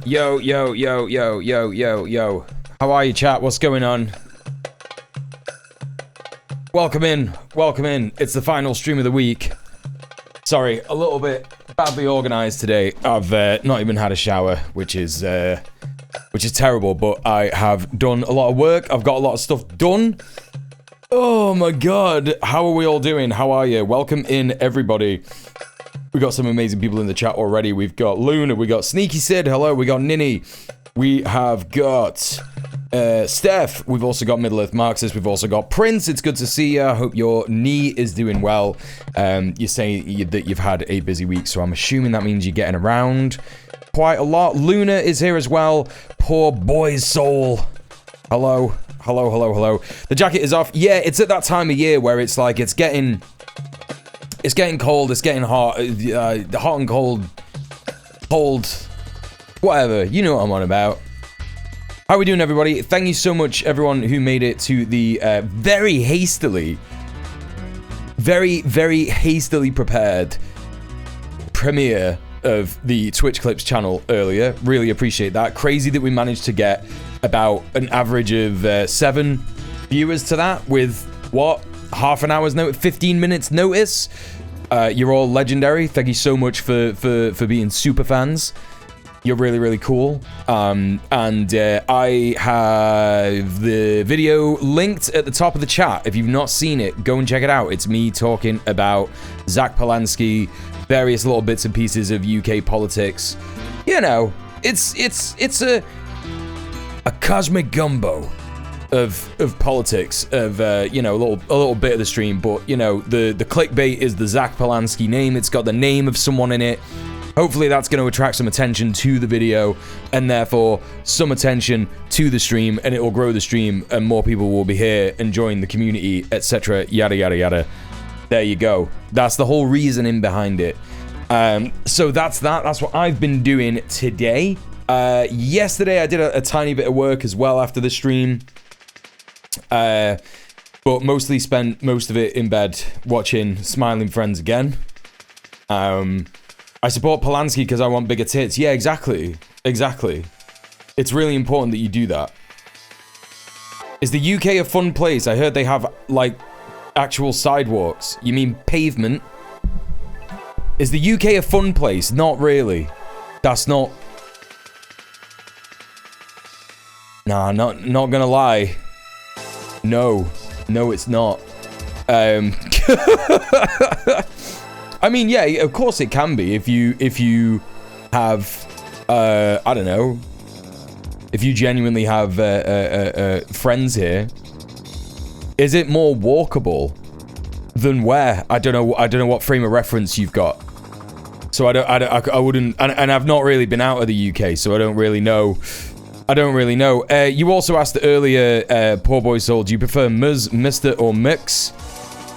Yo, yo, yo, yo, yo, yo, yo. How are you, chat? What's going on? Welcome in. Welcome in. It's the final stream of the week. Sorry, a little bit badly organized today. I've not even had a shower, which is terrible, but I have done a lot of work. I've got a lot of stuff done. Oh my god. How are we all doing? How are you? Welcome in, everybody. We got some amazing people in the chat already. We've got Luna, we got Sneaky Sid, hello, we got Ninny, we have got Steph, we've also got Middle Earth Marxist, we've also got Prince, it's good to see you, I hope your knee is doing well. You're saying that you've had a busy week, so I'm assuming that means you're getting around quite a lot. Luna is here as well, poor boy's soul, hello, hello, hello, hello. The jacket is off, yeah, it's at that time of year where it's like, it's getting cold, it's getting hot, hot and cold, whatever, you know what I'm on about. How are we doing, everybody? Thank you so much, everyone who made it to the very hastily prepared premiere of the Twitch Clips channel earlier. Really appreciate that. Crazy that we managed to get about an average of 7 viewers to that with, what? Half an hour's notice, 15 minutes notice. You're all legendary. Thank you so much for being super fans. You're really, really cool. And I have the video linked at the top of the chat. If you've not seen it, go and check it out. It's me talking about Zack Polanski, various little bits and pieces of UK politics. You know, it's a cosmic gumbo of politics, of you know, a little bit of the stream, but you know, the clickbait is the Zack Polanski name. It's got the name of someone in it. Hopefully that's going to attract some attention to the video, and therefore some attention to the stream, and it will grow the stream, and more people will be here and join the community, etc. Yada yada yada. There you go. That's the whole reasoning behind it. So that's what I've been doing today. Yesterday I did a tiny bit of work as well after the stream. But mostly spent most of it in bed watching Smiling Friends again. I support Polanski because I want bigger tits. Yeah, exactly. It's really important that you do that. Is the UK a fun place? I heard they have, like, actual sidewalks. You mean pavement? Is the UK a fun place? Not really. That's not... Nah, not gonna lie. No, it's not. I mean, yeah, of course it can be if you have, I don't know, if you genuinely have friends here. Is it more walkable than where? I don't know what frame of reference you've got. So I wouldn't, and I've not really been out of the UK, so I don't really know. You also asked earlier, poor boy soul, do you prefer Ms, Mr, or Mix?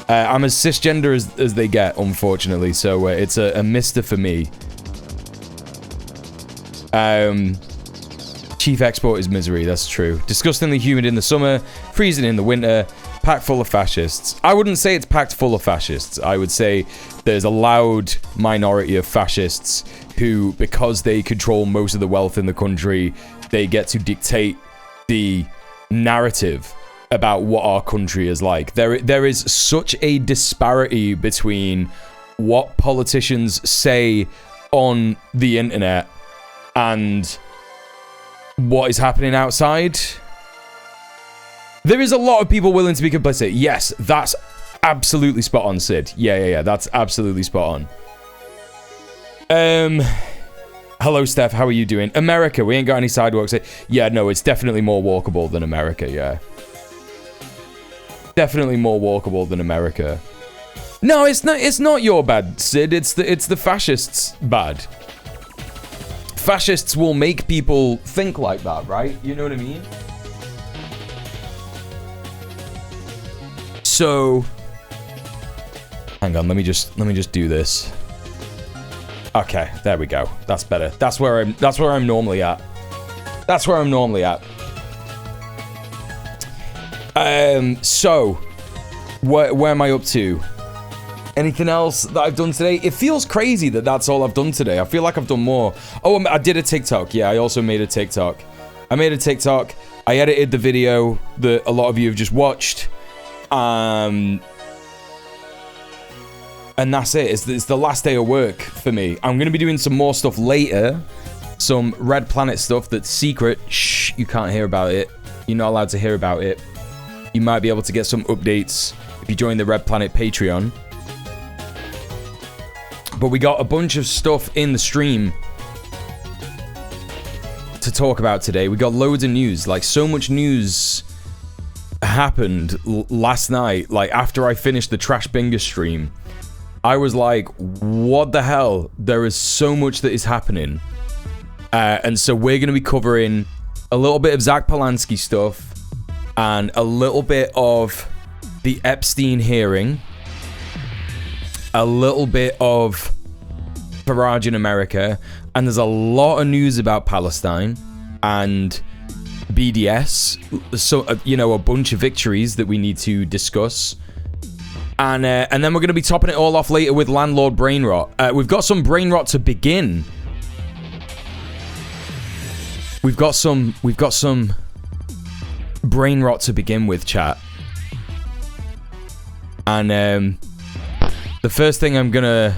I'm as cisgender as they get, unfortunately, so it's a Mr for me. Chief export is misery, that's true. Disgustingly humid in the summer, freezing in the winter, packed full of fascists. I wouldn't say it's packed full of fascists. I would say there's a loud minority of fascists who, because they control most of the wealth in the country, they get to dictate the narrative about what our country is like. There is such a disparity between what politicians say on the internet and what is happening outside. There is a lot of people willing to be complicit. Yes, that's absolutely spot on, Sid. Yeah, that's absolutely spot on. Hello, Steph. How are you doing? America, we ain't got any sidewalks. Yeah, no, it's definitely more walkable than America, yeah. Definitely more walkable than America. No, it's not your bad, Sid. It's the fascists' bad. Fascists will make people think like that, right? You know what I mean? So, hang on, let me just do this. Okay, there we go. That's better. That's where I'm normally at. So, where am I up to? Anything else that I've done today? It feels crazy that that's all I've done today. I feel like I've done more. Oh, I did a TikTok. Yeah, I also made a TikTok. I made a TikTok. I edited the video that a lot of you have just watched. And that's it. It's the last day of work for me. I'm going to be doing some more stuff later. Some Red Planet stuff that's secret. Shh, you can't hear about it. You're not allowed to hear about it. You might be able to get some updates if you join the Red Planet Patreon. But we got a bunch of stuff in the stream to talk about today. We got loads of news. Like, so much news happened last night. Like, after I finished the Trash Bingo stream, I was like, what the hell? There is so much that is happening. And so we're going to be covering a little bit of Zack Polanski stuff and a little bit of the Epstein hearing. A little bit of Farage in America, and there's a lot of news about Palestine and BDS. So, you know, a bunch of victories that we need to discuss. And then we're going to be topping it all off later with landlord brain rot. We've got some brain rot to begin. We've got some brain rot to begin with, chat. And the first thing I'm gonna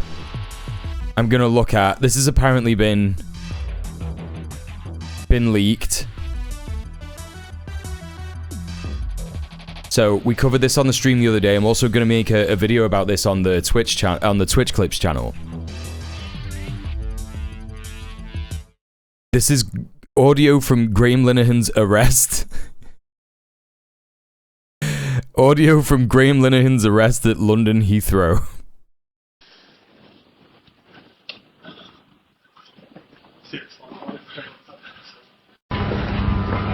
look at, this has apparently been leaked. So we covered this on the stream the other day. I'm also gonna make a video about this on the Twitch Clips channel. This is audio from Graham Linehan's arrest. Audio from Graham Linehan's arrest at London Heathrow.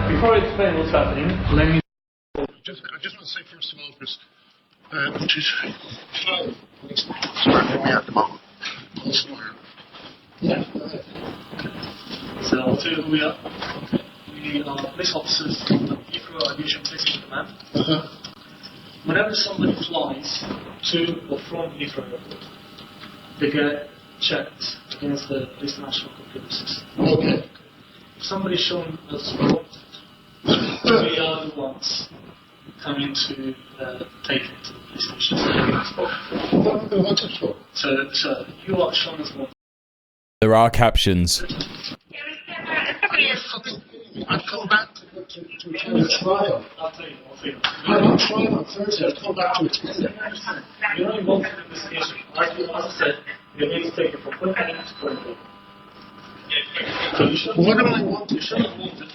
Before I explain what's happening, let me... I just want to say first of all, Chris, which is starting me at the moment. Yeah. So I'll tell you who we are. We are police officers from Heathrow Aviation Police Command. Whenever somebody flies to or from Heathrow Airport, they get checked against the police national computer system. Okay. If somebody's shown us wanted, we are the ones coming to take it to the police station. What are they wanted for? So you are shown as wanted. There are captions. I'd come back to attend the trial. I'll tell you. I'm on trial on Thursday. I'd come back to attend it. You're only wanted in this case. As I said, you need to take it from point A to point B. So you should What do I want? You should have wanted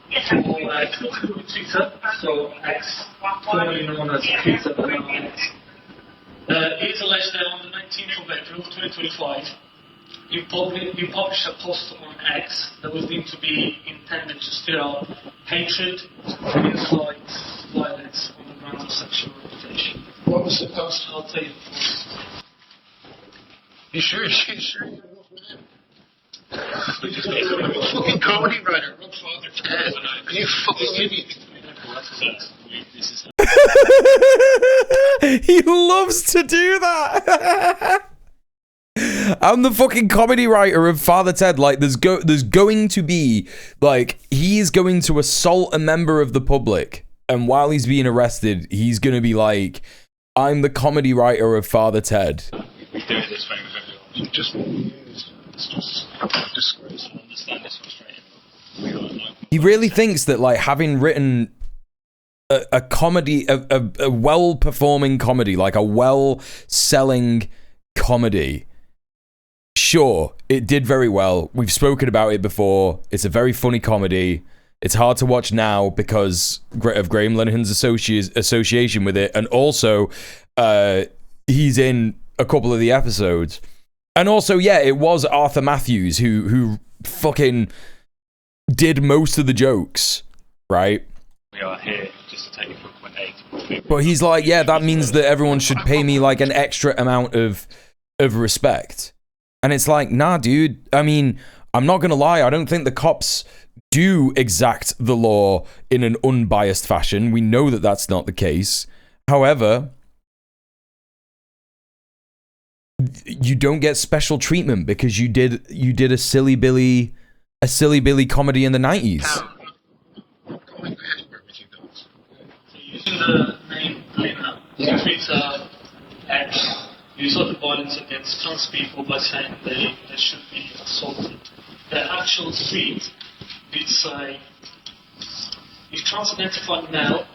for Twitter, so X, formerly known as Twitter, but now X. It is alleged that on the 19th of April 2025, you published a post on X that was deemed to be intended to stir up hatred, insults, violence on the grounds of sexual orientation. What was the post? I'll tell you the post. You sure you're enough man? Fucking comedy writer, Rob Father Ted. You fucking idiot. He loves to do that. I'm the fucking comedy writer of Father Ted. Like, there's going to be, like, he's going to assault a member of the public, and while he's being arrested, he's gonna be like, I'm the comedy writer of Father Ted. We do it this way with everyone. Just it's just disgrace. I understand it's frustrating. He really thinks that, like, having written a comedy, a well-performing comedy, like a well-selling comedy. Sure, it did very well. We've spoken about it before. It's a very funny comedy. It's hard to watch now because of Graham Linehan's association with it, and also he's in a couple of the episodes. And also, yeah, it was Arthur Matthews who fucking did most of the jokes, right? We are here just to take it from point A to point B. But he's like, yeah, that means that everyone should pay me like an extra amount of respect. And it's like, nah, dude. I mean, I'm not gonna lie. I don't think the cops do exact the law in an unbiased fashion. We know that that's not the case. However, you don't get special treatment because you did a silly Billy comedy in the 90s. Going anywhere with you guys. So using the name Linehan, you tweet X, you sort of violence against trans people by saying they should be assaulted. The actual tweet did say, if trans-identified male,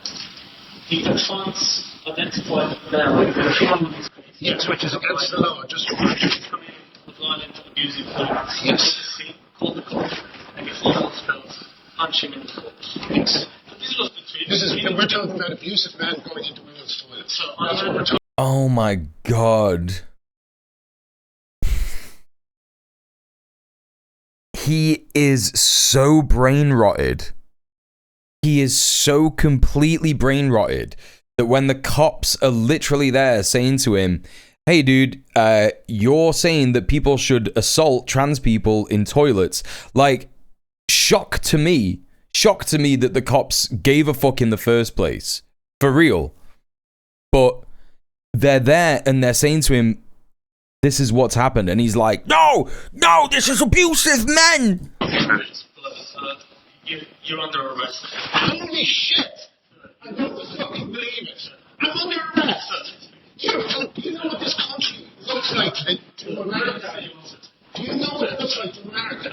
if a trans-identified male, Yes, which is against the law. Just violent, abusive violence. Yes. Call the cops, and if all spells, punch him in the face. Yes. This was the tweet. We're talking about abusive men going into women's toilets. So That's what we're talking. Oh my God. He is so brain rotted. He is so completely brain rotted that when the cops are literally there saying to him, hey dude, you're saying that people should assault trans people in toilets, like, shock to me that the cops gave a fuck in the first place, for real. But they're there and they're saying to him, this is what's happened, and he's like, no, this is abusive men. You're under arrest. Holy shit! I don't fucking believe it. I'm under arrest. You know what this country looks like to America? Do you know what it looks like to America?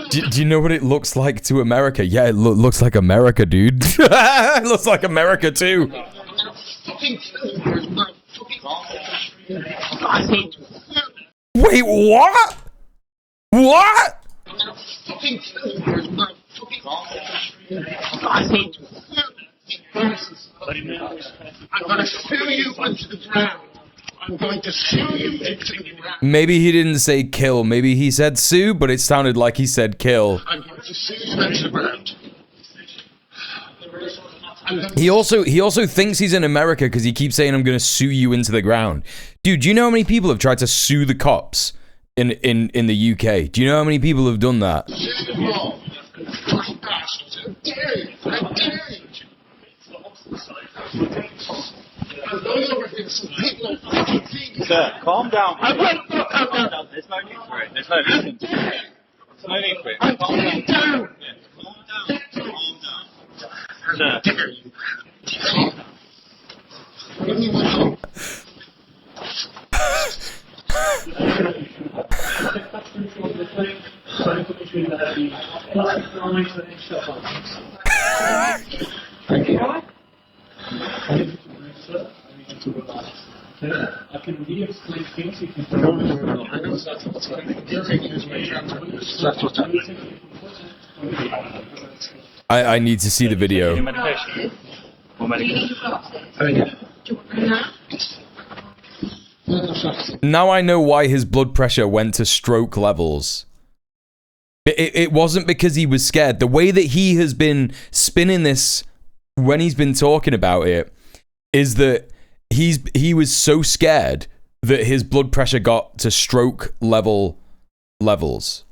Do you know what it looks like to America? Yeah, it looks like America, dude. It looks like America too. Fucking kill you. Wait, what? What? Fucking kill you. I'm going to sue you into the ground. I'm going to sue you into the ground. Maybe he didn't say kill. Maybe he said sue, but it sounded like he said kill. I'm going to sue you into the ground. He also thinks he's in America because he keeps saying, I'm going to sue you into the ground. Dude, do you know how many people have tried to sue the cops in the UK? Do you know how many people have done that? How dare you? I'm going over here so people are fucking seeing. Sir, calm down. I won't calm down. There's no need for it. There's no need for it. There's no need for it. I'm Calm calming down. down. Yeah, calm down. Calm down. How dare you? Give me my phone. Thank you. I can re-explain things if you I know that's what's happening. You're taking his way down to this. That's what's happening. I need to see the video. Medication. Or medication. Now I know why his blood pressure went to stroke levels. It wasn't because he was scared. The way that he has been spinning this when he's been talking about it is that he was so scared that his blood pressure got to stroke levels.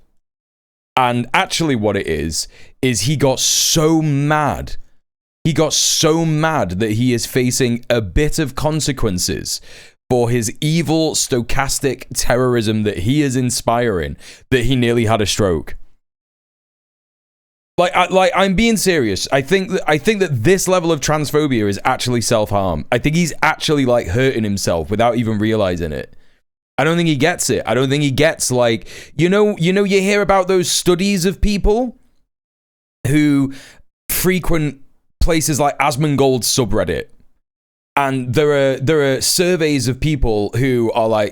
And actually what it is he got so mad. He got so mad that he is facing a bit of consequences for his evil, stochastic terrorism that he is inspiring, that he nearly had a stroke. I'm being serious. I think that this level of transphobia is actually self-harm. I think he's actually like hurting himself without even realizing it. I don't think he gets it. I don't think he gets, like, you hear about those studies of people who frequent places like Asmongold's subreddit. And there are surveys of people who are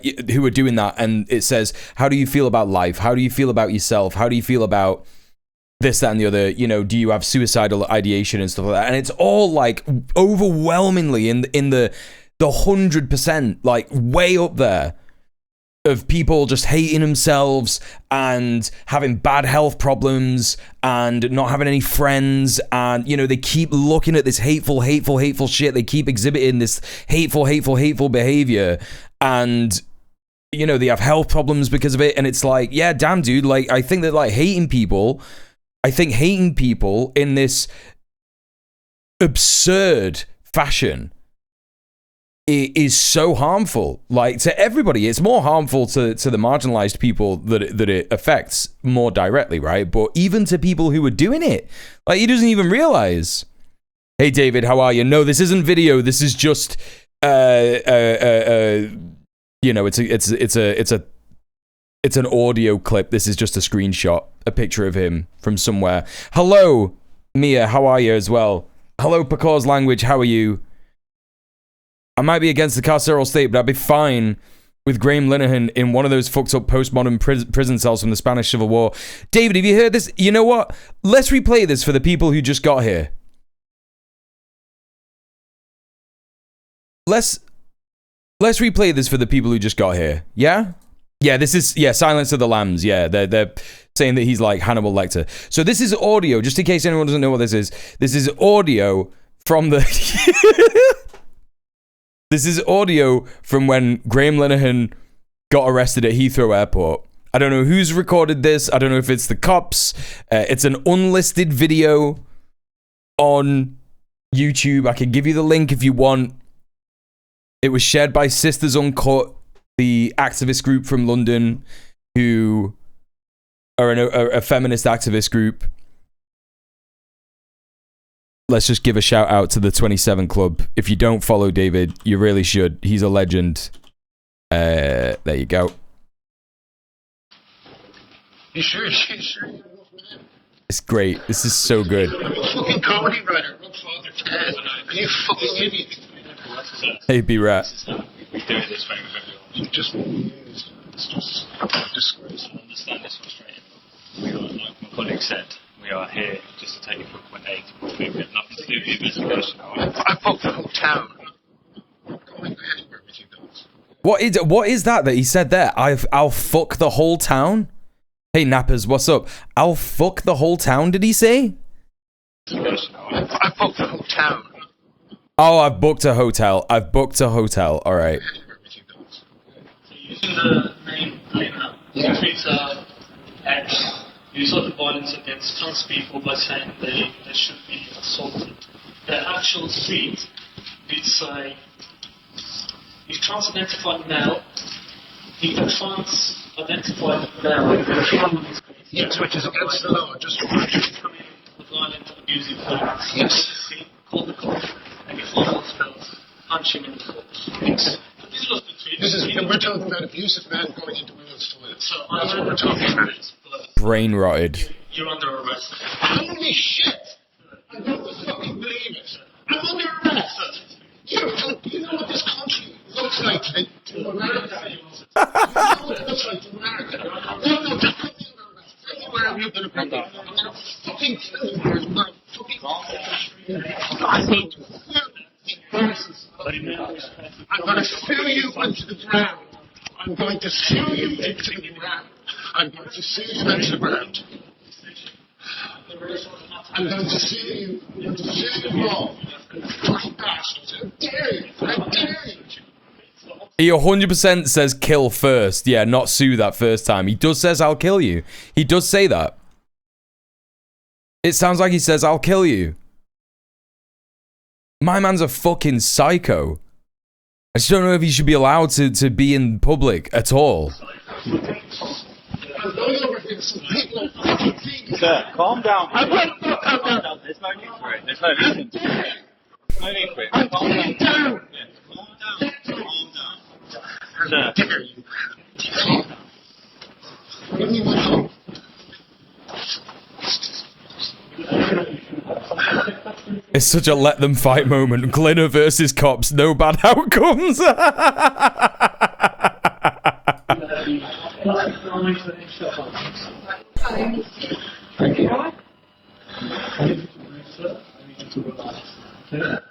doing that, and it says, how do you feel about life? How do you feel about yourself? How do you feel about this, that, and the other? Do you have suicidal ideation and stuff like that? And it's all like overwhelmingly in the 100%, like way up there, of people just hating themselves and having bad health problems and not having any friends, and they keep looking at this hateful shit. They keep exhibiting this hateful behavior, and they have health problems because of it. And it's like, yeah, damn dude, like I think that hating people in this absurd fashion it is so harmful, like, to everybody. It's more harmful to the marginalized people that it affects more directly, right? But even to people who are doing it, like, he doesn't even realize. Hey David, how are you? No, this isn't video. This is just you know, it's an audio clip. This is just a screenshot, a picture of him from somewhere. Hello, Mia, how are you as well? Hello, Pecause Language, how are you? I might be against the carceral state, but I'd be fine with Graham Linehan in one of those fucked up postmodern prison cells from the Spanish Civil War. David, have you heard this? You know what? Let's replay this for the people who just got here. Let's replay this for the people who just got here. Yeah? Yeah, this is, yeah, Silence of the Lambs. Yeah, they're saying that he's like Hannibal Lecter. So this is audio, just in case anyone doesn't know what this is. This is audio from the... This is audio from when Graham Linehan got arrested at Heathrow Airport. I don't know who's recorded this. I don't know if it's the cops. It's an unlisted video on YouTube. I can give you the link if you want. It was shared by Sisters Uncut, the activist group from London, who are a feminist activist group. Let's just give a shout out to the 27 Club. If you don't follow David, you really should. He's a legend. There you go. You sure? It's great. This is so good. Fucking comedy writer, Rob Father Ted. Are you fucking idiot? Hey, B-Rat. We do it this way with everyone. You just used. It's just disgrace. I understand it's frustrating. We are, like my colleague said, we are here just to take you from point A to point B. We have nothing to do with the investigation. I booked the whole town. I'm going anywhere with you guys. What is that he said there? I'll fuck the whole town? Hey, Nappers, what's up? I'll fuck the whole town, did he say? I booked the whole town. Oh, I've booked a hotel. All right. So using the name Linehan, he tweets X. Use of violence against trans people by saying they should be assaulted. The actual tweet did say, if trans-identified male, if a trans-identified male, yes, which is against the law, just coming with violent, abusive words, yes, call the cops, and if one spells, punch him in the face. yes. This was the tweet. We're talking about abusive men going into women's toilets. So that's what we're talking about. Brain rotted. You're under arrest. Holy shit! I don't fucking believe it. I'm under arrest. You know what this country looks like to America? You know what it looks like to America? No, just put me under arrest. Anywhere have you been arrested? I'm gonna fucking kill you. I'm gonna fucking I need to sue you. I'm gonna sue you into the ground. I'm going to sue you into the ground. I'm going to sue you into the ground. I'm going to sue you. I'm going to sue you all. Fucking bastards. How dare you? How dare you? He 100% says kill first. Yeah, not sue that first time. He does says I'll kill you. He does say that. It sounds like he says I'll kill you. My man's a fucking psycho. I just don't know if he should be allowed to be in public at all. Sir, calm down. Calm down. There's no need for it. There's no need for it. No need for it. Calm down. Calm down. Calm down. Sir. Give me my phone. It's such a let them fight moment. Glenna versus cops, no bad outcomes.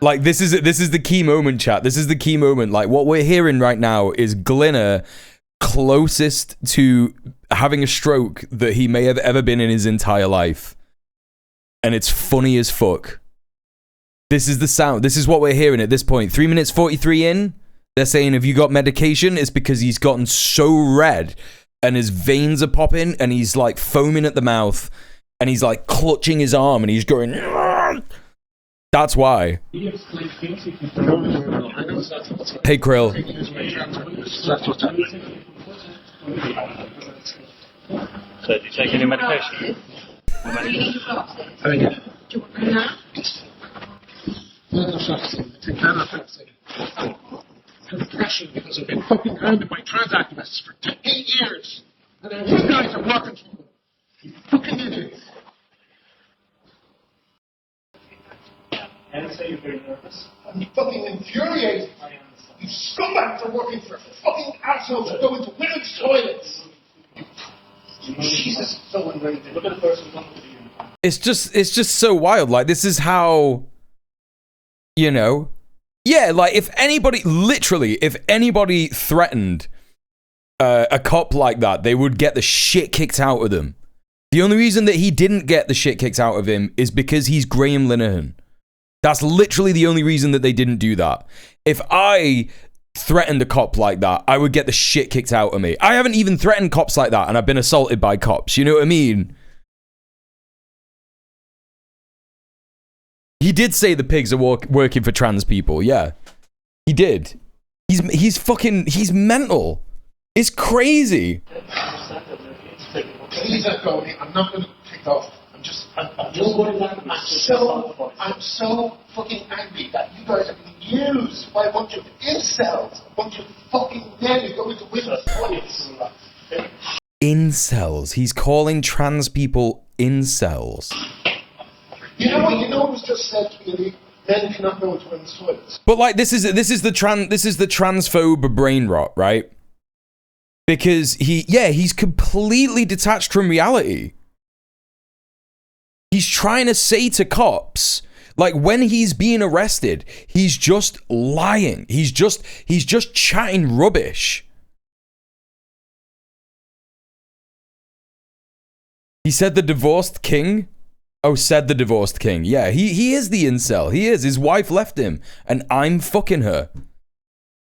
Like this is the key moment, chat. This is the key moment. Like what we're hearing right now is Glenna closest to having a stroke that he may have ever been in his entire life. And it's funny as fuck. This is the sound. This is what we're hearing at this point. 3 minutes 43 in. They're saying, have you got medication? It's because he's gotten so red and his veins are popping and he's like foaming at the mouth and he's like clutching his arm and he's going... That's why. No, I know it's not what's Hey, Krill. That's what's happening. So, do you take any medication? Oh, yeah. Do you want that? Venlafaxine. I take venlafaxine. For depression because I've been fucking hounded by trans activists for 8 years. And then you guys are working for them. You fucking idiots. And say you're very nervous. I'm fucking infuriated. You scumbags are working for fucking assholes who go into women's toilets. Jesus, so enraging. Look at the person who comes to you. It's just so wild. Like, this is how, you know, yeah, like if anybody threatened a cop like that, they would get the shit kicked out of them. The only reason that he didn't get the shit kicked out of him is because he's Graham Linehan. That's literally the only reason that they didn't do that. If I threatened a cop like that, I would get the shit kicked out of me. I haven't even threatened cops like that, and I've been assaulted by cops. You know what I mean? He did say the pigs are working for trans people. Yeah, he did. He's mental. It's crazy. Please let go of me. I'm not going to kick off. I'm so fucking angry that you guys are being used by a bunch of incels, a bunch of fucking men who go into women's toilets. Incels. He's calling trans people incels. You know what was just said to me? Men cannot go into women's toilets. But like, this is the transphobe brain rot, right? Because he's completely detached from reality. He's trying to say to cops, like, when he's being arrested, he's just lying. He's just chatting rubbish. He said the divorced king? Oh, said the divorced king. Yeah, he is the incel. He is. His wife left him, and I'm fucking her.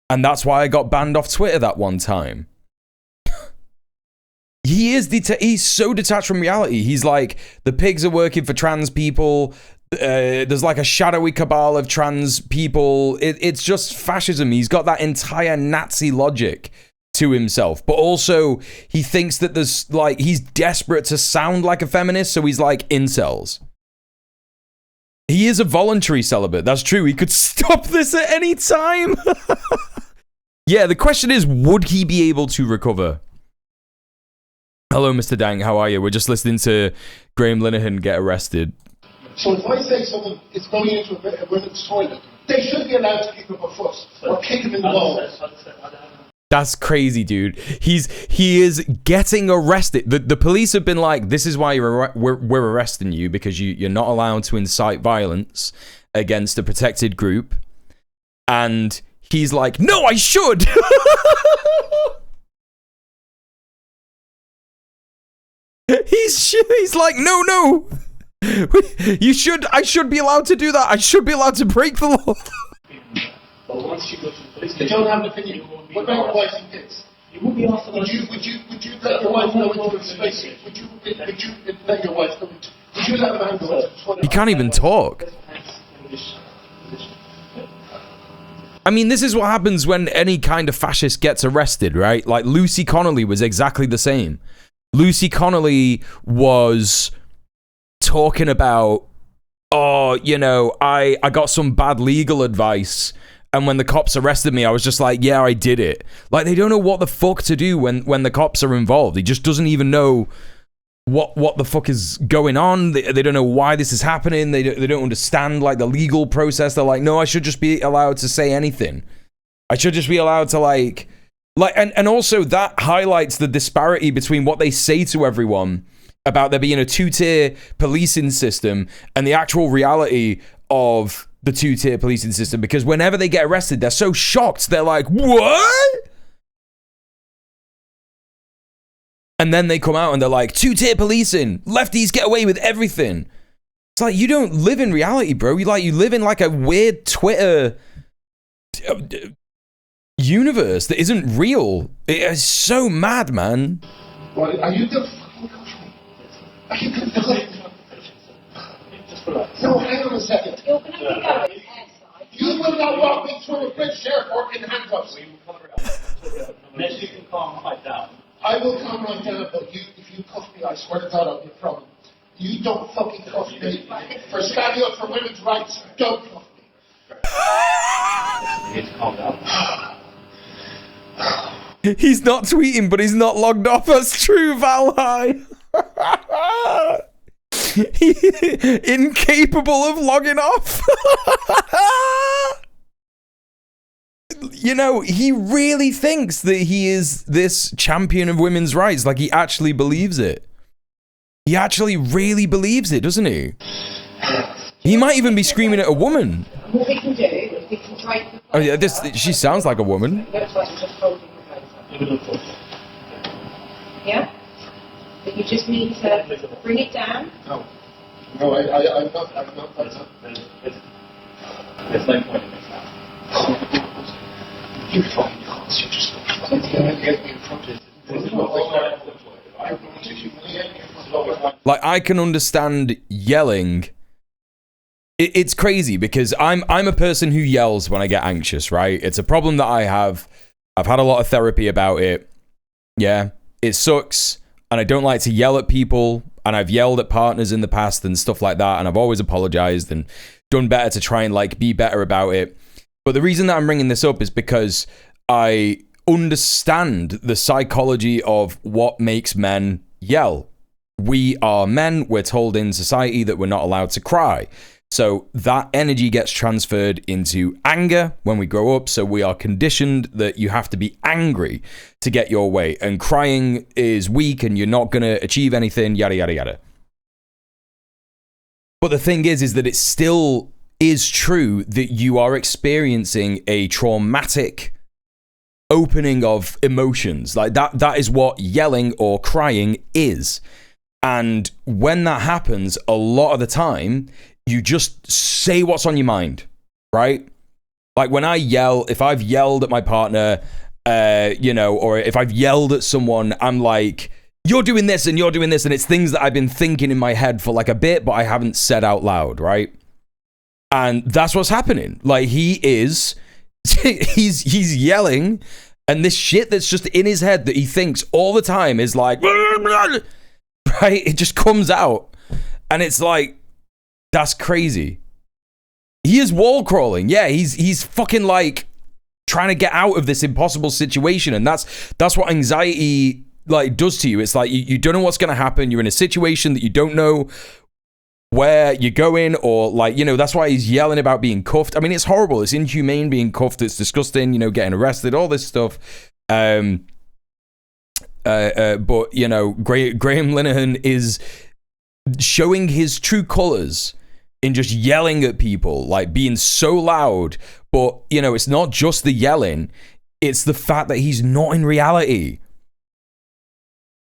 And that's why I got banned off Twitter that one time. He's so detached from reality. He's like, the pigs are working for trans people. There's like a shadowy cabal of trans people. It's just fascism. He's got that entire Nazi logic to himself. But also, he thinks that there's like, he's desperate to sound like a feminist, so he's like incels. He is a voluntary celibate. That's true. He could stop this at any time. Yeah, the question is, would he be able to recover? Hello, Mr. Dank. How are you? We're just listening to Graham Linehan get arrested. So if I say something is going into a women's toilet, they should be allowed to kick up a fuss or kick him in the balls. That's crazy, dude. He is getting arrested. The police have been like, this is why we're arresting you, because you're not allowed to incite violence against a protected group. And he's like, no, I should. He's like, no. I should be allowed to do that. I should be allowed to break the law. But once you go to the police They station, don't have an opinion. What about your wife and kids? you will be asked about Would you let your wife go into a space? Would you let your wife go into? Would you let a man go into the toilet? He can't even talk. I mean, this is what happens when any kind of fascist gets arrested, right? Like, Lucy Connolly was exactly the same. Lucy Connolly was talking about, oh, you know, I got some bad legal advice, and when the cops arrested me, I was just like, yeah, I did it. Like, they don't know what the fuck to do when the cops are involved. He just doesn't even know what the fuck is going on. They don't know why this is happening. They don't understand, like, the legal process. They're like, no, I should just be allowed to say anything. I should just be allowed to, like and also that highlights the disparity between what they say to everyone about there being a two-tier policing system and the actual reality of the two-tier policing system. Because whenever they get arrested, they're so shocked. They're like, what? And then they come out and they're like, two-tier policing, lefties get away with everything. It's like, you don't live in reality, bro. You live in like a weird Twitter universe that isn't real. It is so mad, man. What, are you the fucking country? Are you the fucking... No, hang on a second. You will not walk me through a British airport in handcuffs. Unless you can calm right down. I will calm right down, but if you cuff me, I swear to God I'll be a problem. You don't fucking cuff me. For standing up for women's rights, don't cuff me. You need to calm down. He's not tweeting, but he's not logged off. That's true, Valhai. Incapable of logging off. You know, he really thinks that he is this champion of women's rights. Like, he actually believes it. He actually really believes it, doesn't he? He might even be screaming at a woman. What we can do is we can try to... Oh yeah, she sounds like a woman. Yeah? But you just need to bring it down. No, I'm not. There's no point in this now. You fucking cunts, you just fucking get me in front of it. I'm going to humiliate you in front of it. Like, I can understand yelling. It's crazy because I'm a person who yells when I get anxious, right? It's a problem that I have. I've had a lot of therapy about it. Yeah, it sucks. And I don't like to yell at people. And I've yelled at partners in the past and stuff like that. And I've always apologized and done better to try and like be better about it. But the reason that I'm bringing this up is because I understand the psychology of what makes men yell. We are men. We're told in society that we're not allowed to cry. So that energy gets transferred into anger when we grow up. So we are conditioned that you have to be angry to get your way. And crying is weak and you're not going to achieve anything, yada, yada, yada. But the thing is that it still is true that you are experiencing a traumatic opening of emotions. Like that is what yelling or crying is. And when that happens, a lot of the time, you just say what's on your mind, right? Like when I yell, if I've yelled at my partner, or if I've yelled at someone, I'm like, you're doing this and you're doing this. And it's things that I've been thinking in my head for like a bit, but I haven't said out loud, right? And that's what's happening. Like he's yelling, and this shit that's just in his head that he thinks all the time is like, right? It just comes out. And it's like, that's crazy. He is wall crawling. Yeah, he's fucking like trying to get out of this impossible situation. And that's what anxiety like does to you. It's like you don't know what's going to happen. You're in a situation that you don't know where you're going, or like, that's why he's yelling about being cuffed. I mean, it's horrible. It's inhumane being cuffed. It's disgusting, getting arrested, all this stuff. But, Graham Linehan is showing his true colors in just yelling at people, like being so loud. But, it's not just the yelling. It's the fact that he's not in reality.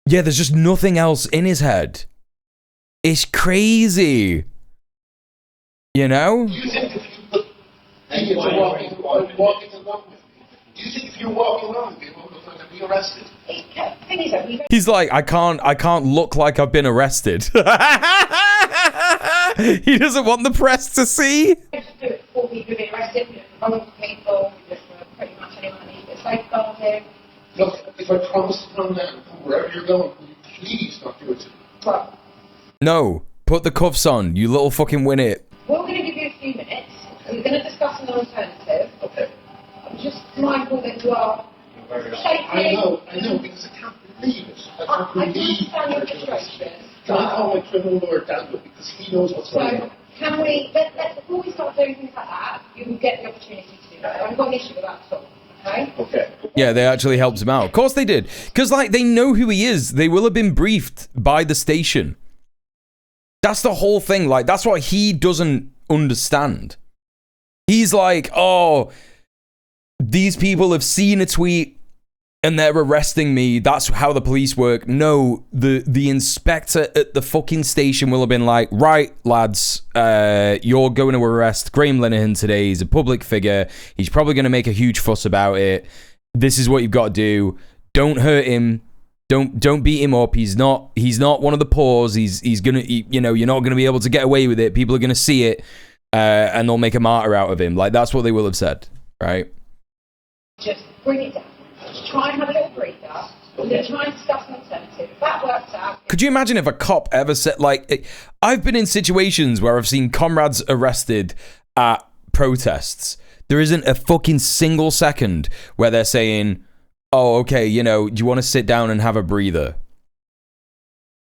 Yeah, there's just nothing else in his head. It's crazy. Do you think if you put idiots walking along with me, do you think if you're walking along with me, you're going to be arrested? He's like, I can't look like I've been arrested. He doesn't want the press to see. Just do it before people get arrested, for vulnerable people, for pretty much anyone who gets safeguarded. Look, if I promise to come down, wherever you're going, will you please not do it to me? Well, no, put the cuffs on, you little fucking win it. We're going to give you a few minutes. We're going to discuss an alternative. Okay. I'm just mindful that you are shaking. I know, because I can't believe it. I I can understand your frustration. Can I call my criminal lawyer Daniel, because he knows what's going on? Can we, let's, before we start doing things like that, you will get the opportunity to do that. I haven't got an issue with that at all. Okay? Yeah, they actually helped him out. Of course they did. Because, like, they know who he is. They will have been briefed by the station. That's the whole thing. Like, that's what he doesn't understand. He's like, oh, these people have seen a tweet and they're arresting me. That's how the police work. No, the inspector at the fucking station will have been like, right, lads, you're going to arrest Graham Linehan today. He's a public figure. He's probably going to make a huge fuss about it. This is what you've got to do. Don't hurt him. Don't beat him up. He's not one of the paws. He's gonna, you're not gonna be able to get away with it. People are gonna see it. and they'll make a martyr out of him. Like, that's what they will have said, right? Just bring it down. Just try and have a little breather. We're going to try and discuss an alternative. If that works out... Could you imagine if a cop ever said, like, I've been in situations where I've seen comrades arrested at protests. There isn't a fucking single second where they're saying, oh, okay, you know, do you want to sit down and have a breather?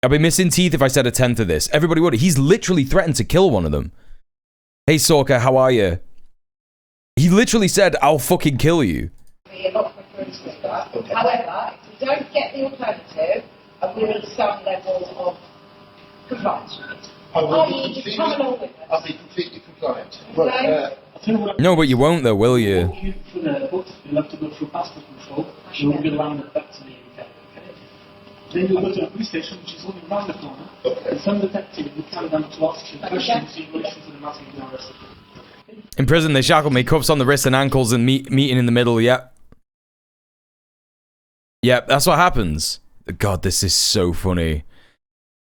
I'd be missing teeth if I said a tenth of this. Everybody would. He's literally threatened to kill one of them. Hey, Sorka, how are you? He literally said, I'll fucking kill you. Be a lot quicker and swifter. However, if we don't get the alternative, we need some level of compliance. Just come along with us. I'll be completely compliant. Okay? No, but you won't, though, will you? You through the airport, you'll have to go through passport control, and we'll get around back to the UK. Okay? Then you'll go to the police station, which is only around the corner, and some detective will come down to ask you questions in relation to the matter you've been arrested. In prison, they shackled me, cuffs on the wrists and ankles, and meeting in the middle. Yep. Yep, that's what happens. God, this is so funny.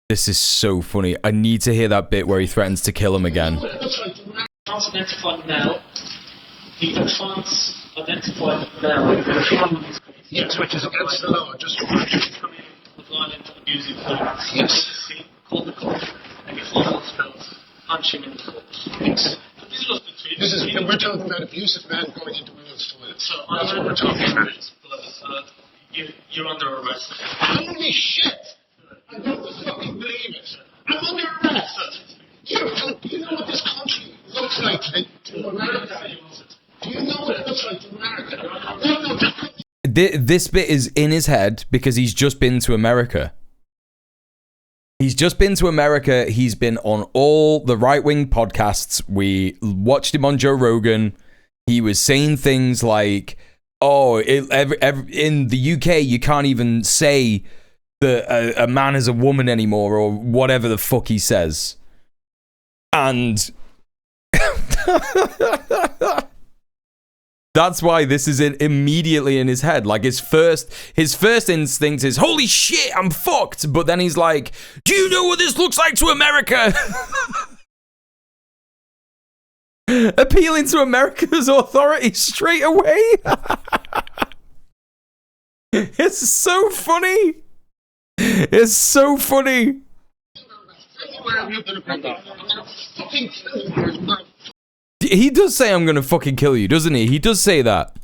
This is so funny. I need to hear that bit where he threatens to kill him again. Trans-identified male. The trans-identified male. Yes, which is against the law. Just coming with violent, abusive violence. Yes. Call the cops, and before those spells, punch him in the face. Yes. This is We're talking about abusive men going into women's toilets. So that's what we're talking about. You're under arrest. Holy shit! I don't fucking believe it. I'm under arrest. You know what this country looks like to America? Do you know what it looks like to America? No, this bit is in his head because he's just been to America. He's just been to America. He's been on all the right-wing podcasts. We watched him on Joe Rogan. He was saying things like, oh, in the UK, you can't even say that a man is a woman anymore, or whatever the fuck he says. And that's why this is immediately in his head. Like, his first instinct is, holy shit, I'm fucked. But then he's like, do you know what this looks like to America? Appealing to America's authority straight away. It's so funny. It's so funny. He does say, I'm gonna fucking kill you, doesn't he? He does say that.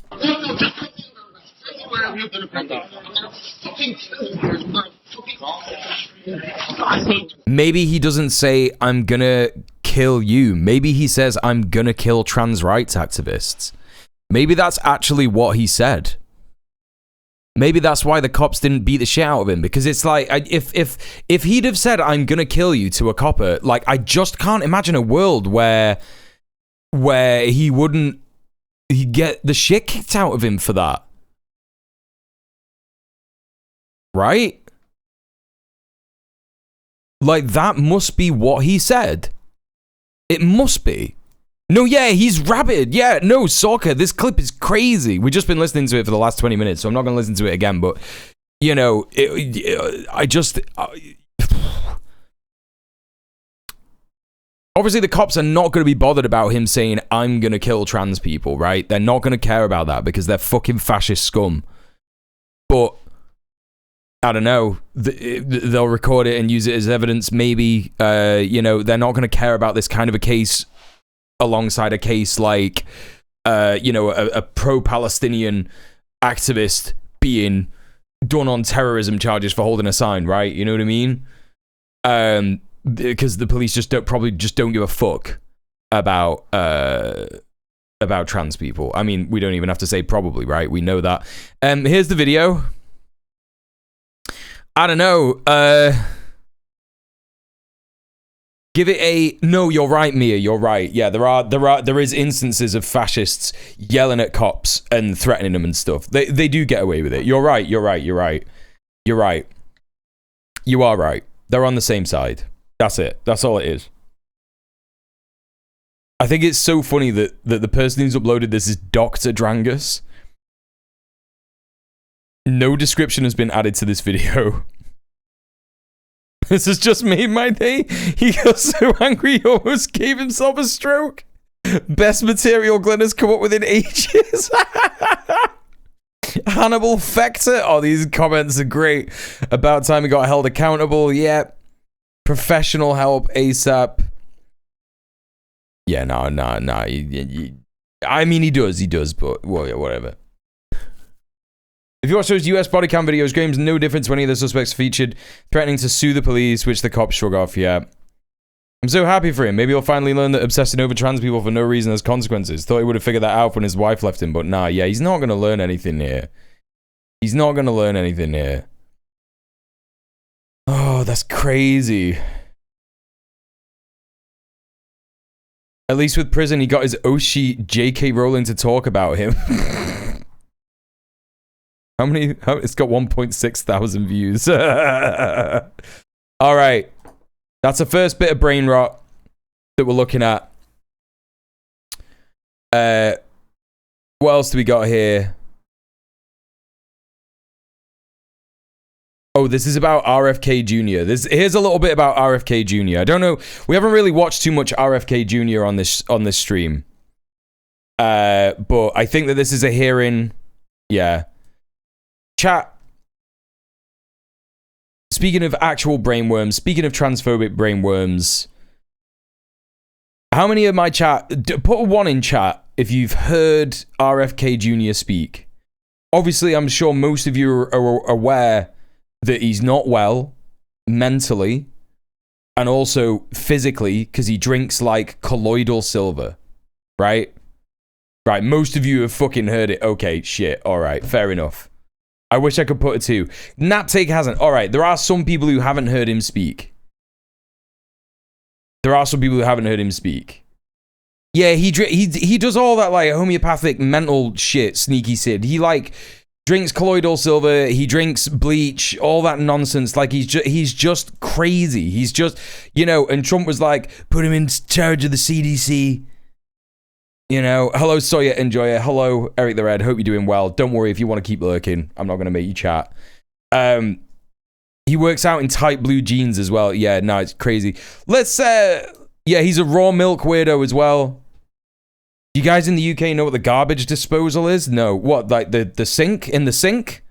Maybe he doesn't say, I'm gonna kill you. Maybe he says, I'm gonna kill trans rights activists. Maybe that's actually what he said. Maybe that's why the cops didn't beat the shit out of him, because it's like, if he'd have said, I'm gonna kill you to a copper, like, I just can't imagine a world where he'd get the shit kicked out of him for that. Right? Like, that must be what he said. It must be. No, yeah, he's rabid. Yeah, no, Sorka, this clip is crazy. We've just been listening to it for the last 20 minutes, so I'm not going to listen to it again, but, you know, obviously, the cops are not going to be bothered about him saying, I'm going to kill trans people, right? They're not going to care about that because they're fucking fascist scum. But I don't know. They'll record it and use it as evidence. Maybe, you know, they're not going to care about this kind of a case alongside a case like, you know, a pro-Palestinian activist being done on terrorism charges for holding a sign, right? You know what I mean? Because the police probably don't give a fuck about trans people. I mean, we don't even have to say probably, right? We know that. Here's the video. I don't know. Give it a no. You're right, Mia. You're right. Yeah, there is instances of fascists yelling at cops and threatening them and stuff. They do get away with it. You're right. You're right. You're right. You're right. You are right. They're on the same side. That's it. That's all it is. I think it's so funny that the person who's uploaded this is Dr. Drangus. No description has been added to this video. This has just made my day. He got so angry he almost gave himself a stroke. Best material Glenn has come up with in ages. Hannibal Fector. Oh, these comments are great. About time he got held accountable. Yep. Professional help ASAP. Yeah, no. I mean, he does, but well, yeah, whatever. If you watch those US body cam videos, Graham's no difference when any of the suspects featured threatening to sue the police, which the cops shrug off. Yeah. I'm so happy for him. Maybe he'll finally learn that obsessing over trans people for no reason has consequences. Thought he would have figured that out when his wife left him, but nah, yeah, he's not going to learn anything here. He's not going to learn anything here. Oh, that's crazy. At least with prison, he got his Oshi J.K. Rowling to talk about him. It's got 1.6 thousand views. All right. That's the first bit of brain rot that we're looking at. What else do we got here? Oh, this is about RFK Jr. Here's a little bit about RFK Jr. I don't know. We haven't really watched too much RFK Jr. on this stream. But I think that this is a hearing. Yeah. Chat. Speaking of actual brainworms, speaking of transphobic brainworms, how many of my chat, put a 1 in chat if you've heard RFK Jr. speak. Obviously, I'm sure most of you are aware that he's not well mentally and also physically because he drinks like colloidal silver, right? Right, most of you have fucking heard it. Okay, shit, all right, fair enough. I wish I could put a 2. Naptake hasn't. All right, there are some people who haven't heard him speak. Yeah, he does all that like homeopathic mental shit, sneaky Sid. He like drinks colloidal silver, he drinks bleach, all that nonsense. Like he's just crazy. He's just, you know, and Trump was like, put him in charge of the CDC. You know, hello Sawyer Enjoyer, hello Eric the Red, hope you're doing well. Don't worry if you want to keep lurking, I'm not going to make you chat. He works out in tight blue jeans as well. Yeah, no, it's crazy. Let's, yeah, he's a raw milk weirdo as well. You guys in the UK know what the garbage disposal is? No, what, like the sink? In the sink?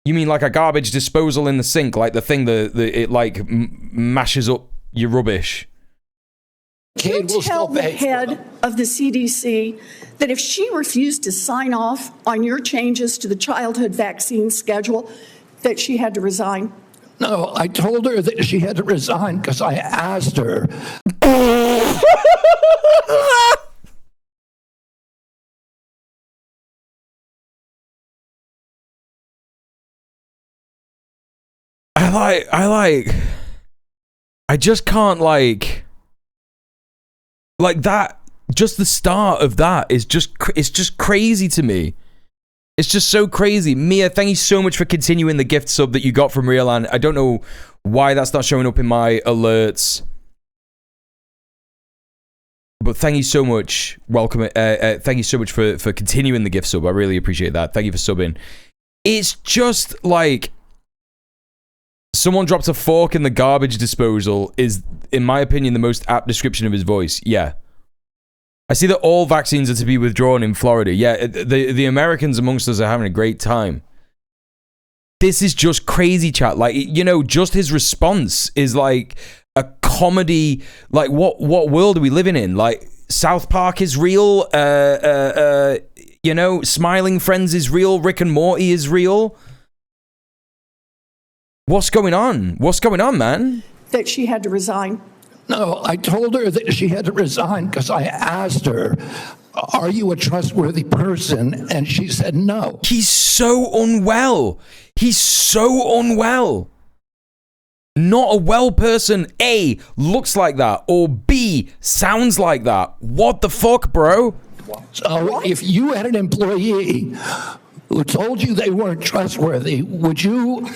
You mean like a garbage disposal in the sink, like the thing that it like mashes up your rubbish? You tell the head of the CDC that if she refused to sign off on your changes to the childhood vaccine schedule, that she had to resign? No, I told her that she had to resign because I asked her. I just can't like that. Just the start of that is it's just crazy to me. It's just so crazy. Mia, thank you so much for continuing the gift sub that you got from Realan. I don't know why that's not showing up in my alerts, but thank you so much. Welcome. Thank you so much for continuing the gift sub. I really appreciate that. Thank you for subbing. It's just like someone dropped a fork in the garbage disposal is, in my opinion, the most apt description of his voice. Yeah. I see that all vaccines are to be withdrawn in Florida. Yeah, the Americans amongst us are having a great time. This is just crazy, chat. Like, you know, just his response is like a comedy. Like, what world are we living in? Like, South Park is real. You know, Smiling Friends is real. Rick and Morty is real. What's going on? What's going on, man? That she had to resign. No, I told her that she had to resign because I asked her, are you a trustworthy person? And she said no. He's so unwell. He's so unwell. Not a well person, A, looks like that, or B, sounds like that. What the fuck, bro? So if you had an employee who told you they weren't trustworthy, would you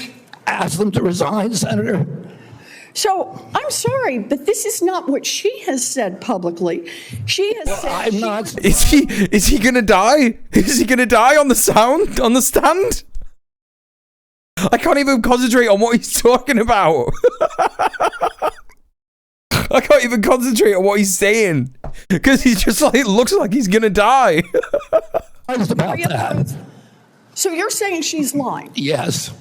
ask them to resign, Senator? So, I'm sorry, but this is not what she has said publicly. She has said I'm not. Is he gonna die? Is he gonna die on the stand? I can't even concentrate on what he's talking about. I can't even concentrate on what he's saying because he's just like, looks like he's gonna die. About that. So you're saying she's lying? Yes.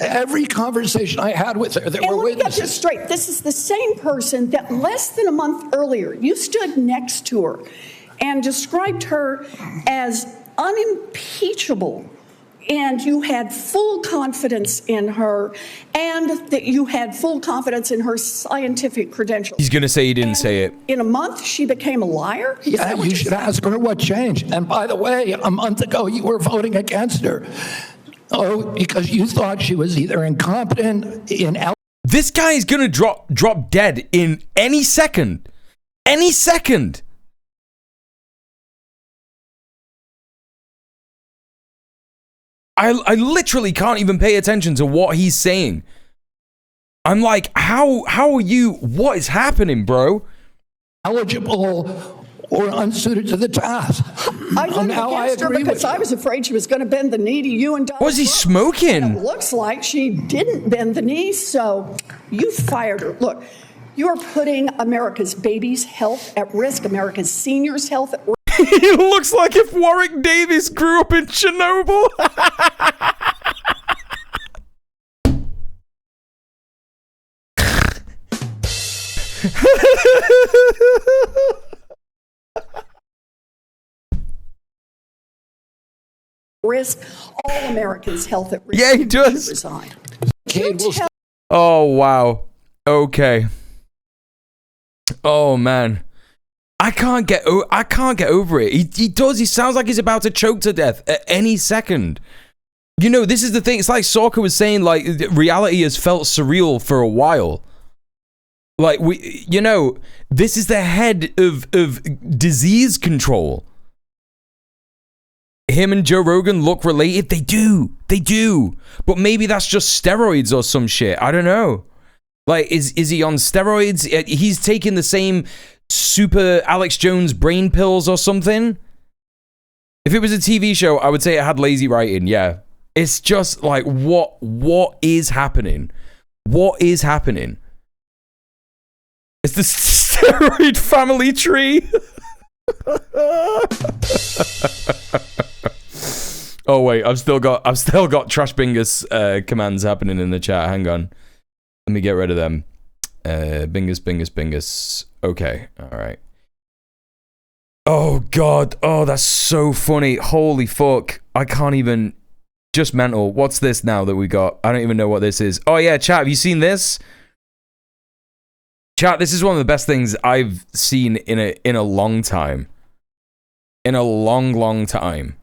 Every conversation I had with her, there were witnesses. Let me get this straight. This is the same person that less than a month earlier, you stood next to her and described her as unimpeachable. And you had full confidence in her, and that you had full confidence in her scientific credentials. He's going to say he didn't say it. In a month, she became a liar? Yeah, you should ask her what changed. And by the way, a month ago, you were voting against her. Oh, because you thought she was either incompetent, This guy is going to drop dead in any second. Any second. I literally can't even pay attention to what he's saying. I'm like, how are you? What is happening, bro? Eligible or unsuited to the task. I voted against her because I was afraid she was going to bend the knee to you and Donald Was he smoking? It looks like she didn't bend the knee, so you fired her. Look, you're putting America's babies' health at risk, America's seniors' health at risk. He looks like if Warwick Davis grew up in Chernobyl. Risk all Americans' health at risk. Yeah, he does. Resign. Oh, wow. Okay. Oh, man. I can't get over it. He does. He sounds like he's about to choke to death at any second. You know, this is the thing. It's like Sorka was saying, like, reality has felt surreal for a while. Like, this is the head of disease control. Him and Joe Rogan look related. They do. But maybe that's just steroids or some shit. I don't know. Like, is he on steroids? He's taking the same super Alex Jones brain pills or something. If it was a TV show, I would say it had lazy writing. Yeah. It's just like, what is happening? What is happening? It's the steroid family tree. Oh wait, I've still got Trash Bingus commands happening in the chat. Hang on. Let me get rid of them. Bingus. Okay, alright. Oh god, oh that's so funny. Holy fuck. I can't even... Just mental. What's this now that we got? I don't even know what this is. Oh yeah, chat, have you seen this? Chat, this is one of the best things I've seen in a long time. In a long time.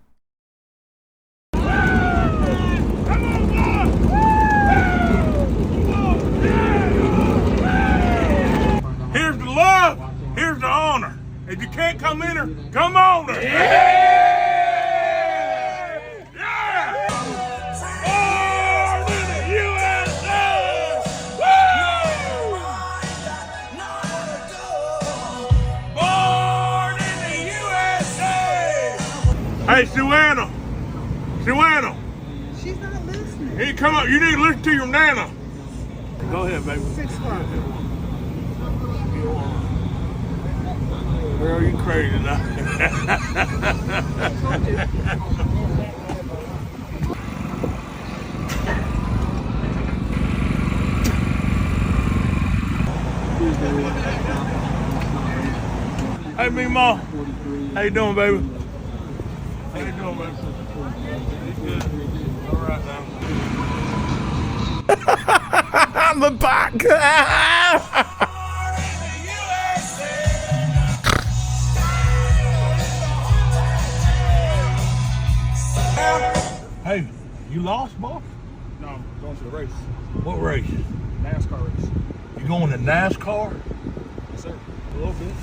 Here's the love, here's the honor. If you can't come in her, come on her. Yeah! Hey, Suanna. She's not listening. Hey, come up. You need to listen to your nana. Go ahead, baby. 6 o'clock. Girl, you crazy now. Hey, me ma. How you doing, baby? How you doing, baby? Good. All right now. I'm the back. Hey, you lost, boss? No, I'm going to the race. What race? NASCAR race. You going to NASCAR? Yes, sir. A little bit.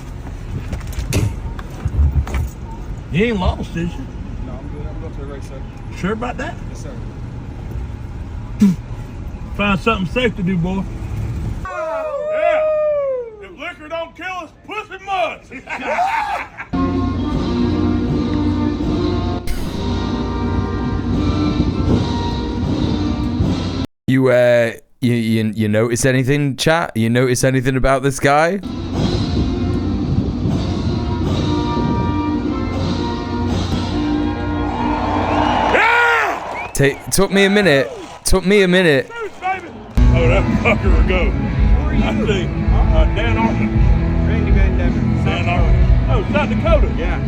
You ain't lost, is you? No, I'm good. I'm going to the race, sir. Sure about that? Yes, sir. Find something safe to do, boy. Yeah. If liquor don't kill us, pussy must. you notice anything, chat? You notice anything about this guy? Took me a minute. Oh, that fucker will go. I see. Dan Arthur. Randy Van Devin. Dan Arthur. Oh, South Dakota. Yeah.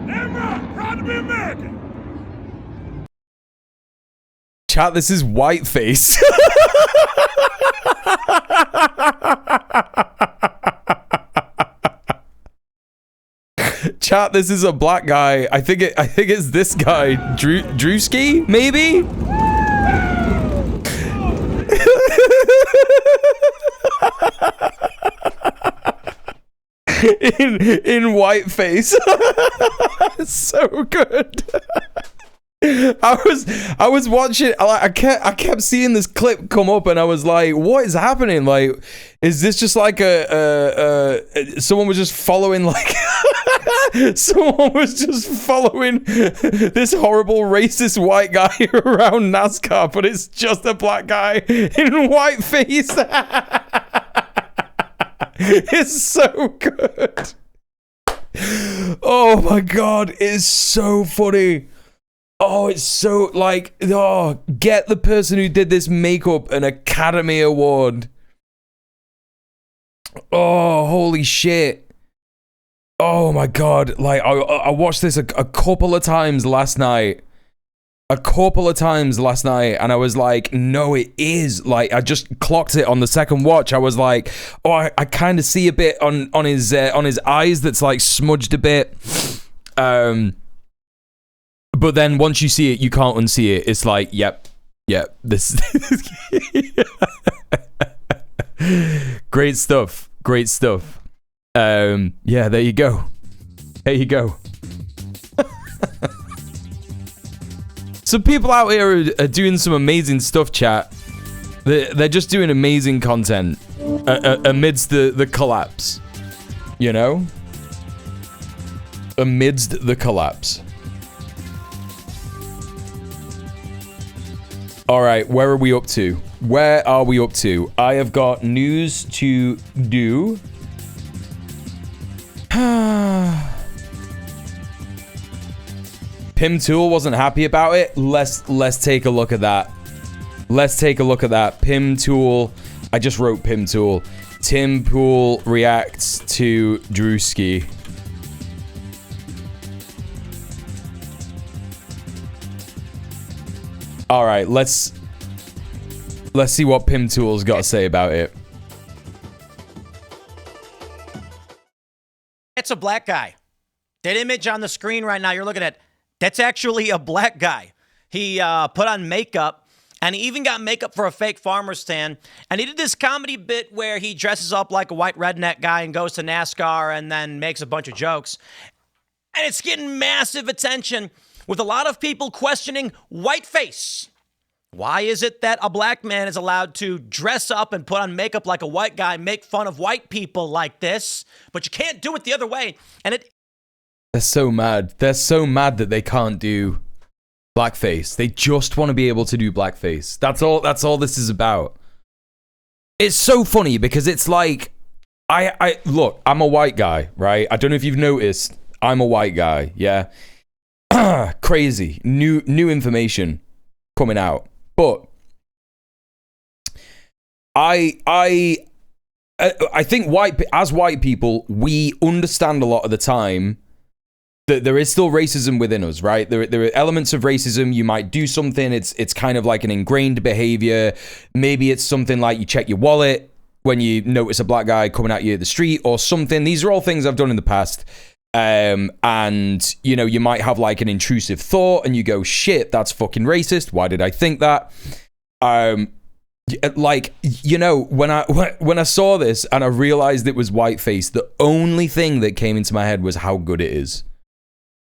Damn right. Proud to be American. Chat, this is Whiteface. Chat, this is a black guy. I think it's this guy, Druski, maybe. in Whiteface. So good. I was watching. I kept seeing this clip come up, and I was like, "What is happening? Like, is this just like someone was just following like someone was just following this horrible racist white guy around NASCAR, but it's just a black guy in whiteface." It's so good. Oh my god, it's so funny. Oh, it's so like, oh, get the person who did this makeup an Academy Award. Oh, holy shit. Oh my god, like I watched this a couple of times last night. And I was like, no, it is. Like, I just clocked it on the second watch. I was like, oh, I kind of see a bit on his eyes that's like smudged a bit. But then once you see it, you can't unsee it. It's like, yep, this. Great stuff. Yeah, there you go. So people out here are doing some amazing stuff, chat. They're just doing amazing content amidst the collapse. You know? Amidst the collapse. All right, where are we up to? I have got news to do. Pim Tool wasn't happy about it. Let's take a look at that. Pim Tool. I just wrote Pim Tool. Tim Pool reacts to Druski. All right, let's see what Pim Tool's got to say about it. It's a black guy. That image on the screen right now you're looking at, that's actually a black guy. He put on makeup, and he even got makeup for a fake farmer stand. And he did this comedy bit where he dresses up like a white redneck guy and goes to NASCAR and then makes a bunch of jokes. And it's getting massive attention with a lot of people questioning whiteface. Why is it that a black man is allowed to dress up and put on makeup like a white guy, make fun of white people like this, but you can't do it the other way? And they're so mad. They're so mad that they can't do blackface. They just want to be able to do blackface. That's all this is about. It's so funny because it's like, I look, I'm a white guy, right? I don't know if you've noticed. I'm a white guy, yeah. Crazy. New information coming out. But I think as white people, we understand a lot of the time that there is still racism within us, right? There are elements of racism. You might do something. It's kind of like an ingrained behavior. Maybe it's something like you check your wallet when you notice a black guy coming at you at the street or something. These are all things I've done in the past. And you know, you might have like an intrusive thought and you go, shit, that's fucking racist. Why did I think that? Like, you know, when I saw this and I realized it was whiteface, the only thing that came into my head was how good it is.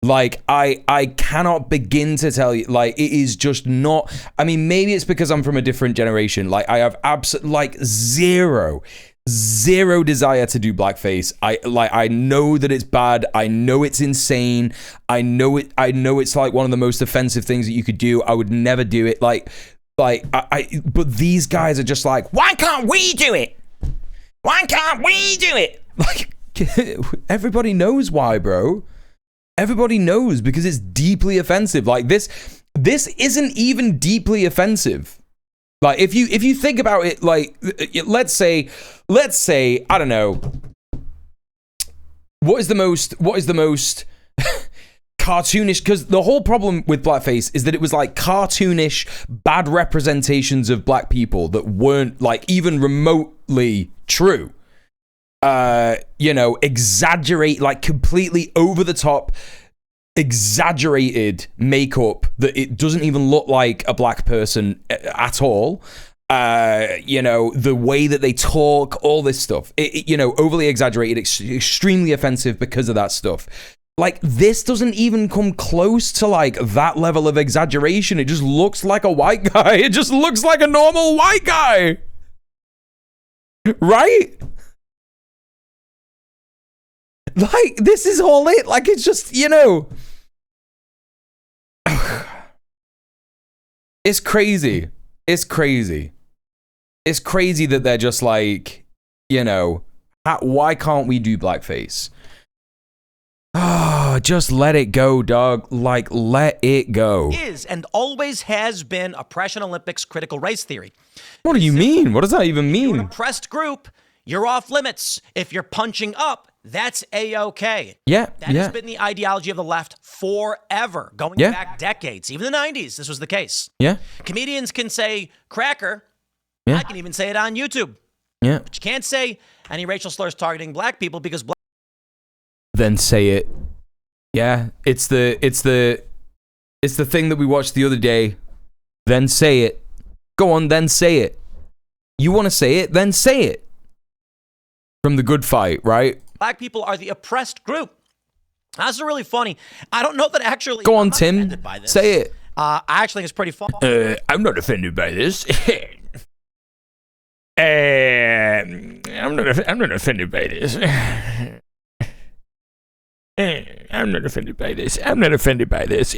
Like, I cannot begin to tell you, like, it is just not, I mean, maybe it's because I'm from a different generation. Like, I have absolutely, like, zero zero desire to do blackface. I know that it's bad. I know it's insane. I know it's like one of the most offensive things that you could do. I would never do it. But these guys are just like, why can't we do it? Why can't we do it? Like, everybody knows why, bro. Everybody knows, because it's deeply offensive. Like, this isn't even deeply offensive. Like, if you think about it, like, let's say, I don't know, what is the most cartoonish, because the whole problem with blackface is that it was like cartoonish, bad representations of black people that weren't like even remotely true. Exaggerate, like completely over the top, exaggerated makeup that it doesn't even look like a black person at all. The way that they talk, all this stuff, overly exaggerated, extremely offensive because of that stuff. Like, this doesn't even come close to like that level of exaggeration. It just looks like a white guy. It just looks like a normal white guy. Right? Like, this is all it. Like, it's just, it's crazy. It's crazy. It's crazy that they're just like, why can't we do blackface? Just let it go, dog. Like, let it go. Is and always has been oppression Olympics critical race theory. What do you mean? What does that even mean? If you're an oppressed group, you're off limits. If you're punching up, that's A-okay. Yeah, That has been the ideology of the left forever, going back decades. Even the 90s, this was the case. Yeah. Comedians can say cracker. Yeah. I can even say it on YouTube. Yeah. But you can't say any racial slurs targeting black people because black. Then say it. Yeah, it's the thing that we watched the other day. Then say it. Go on, then say it. You want to say it? Then say it. From The Good Fight, right? Black people are the oppressed group. That's really funny. I don't know that actually. Go on, Tim. Say it. I actually think it's pretty funny. I'm not offended by this. I'm not offended by this. I'm not offended by this. I'm not offended by this.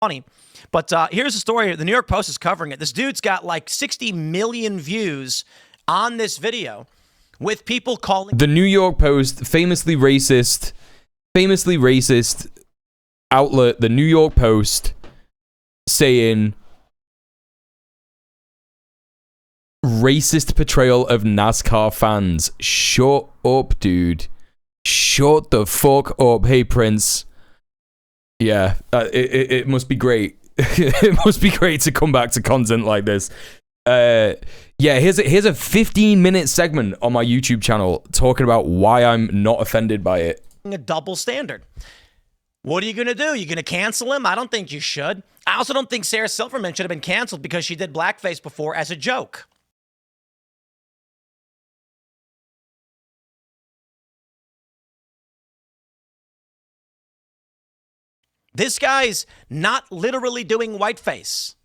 Funny. But here's the story. The New York Post is covering it. This dude's got like 60 million views on this video with people calling. The New York Post, famously racist outlet, the New York Post, saying racist portrayal of NASCAR fans. Shut up, dude. Shut the fuck up. Hey, Prince. Yeah, it must be great. It must be great to come back to content like this. Yeah, here's a 15-minute segment on my YouTube channel talking about why I'm not offended by it. A double standard. What are you going to do? You going to cancel him? I don't think you should. I also don't think Sarah Silverman should have been canceled because she did blackface before as a joke. This guy's not literally doing whiteface.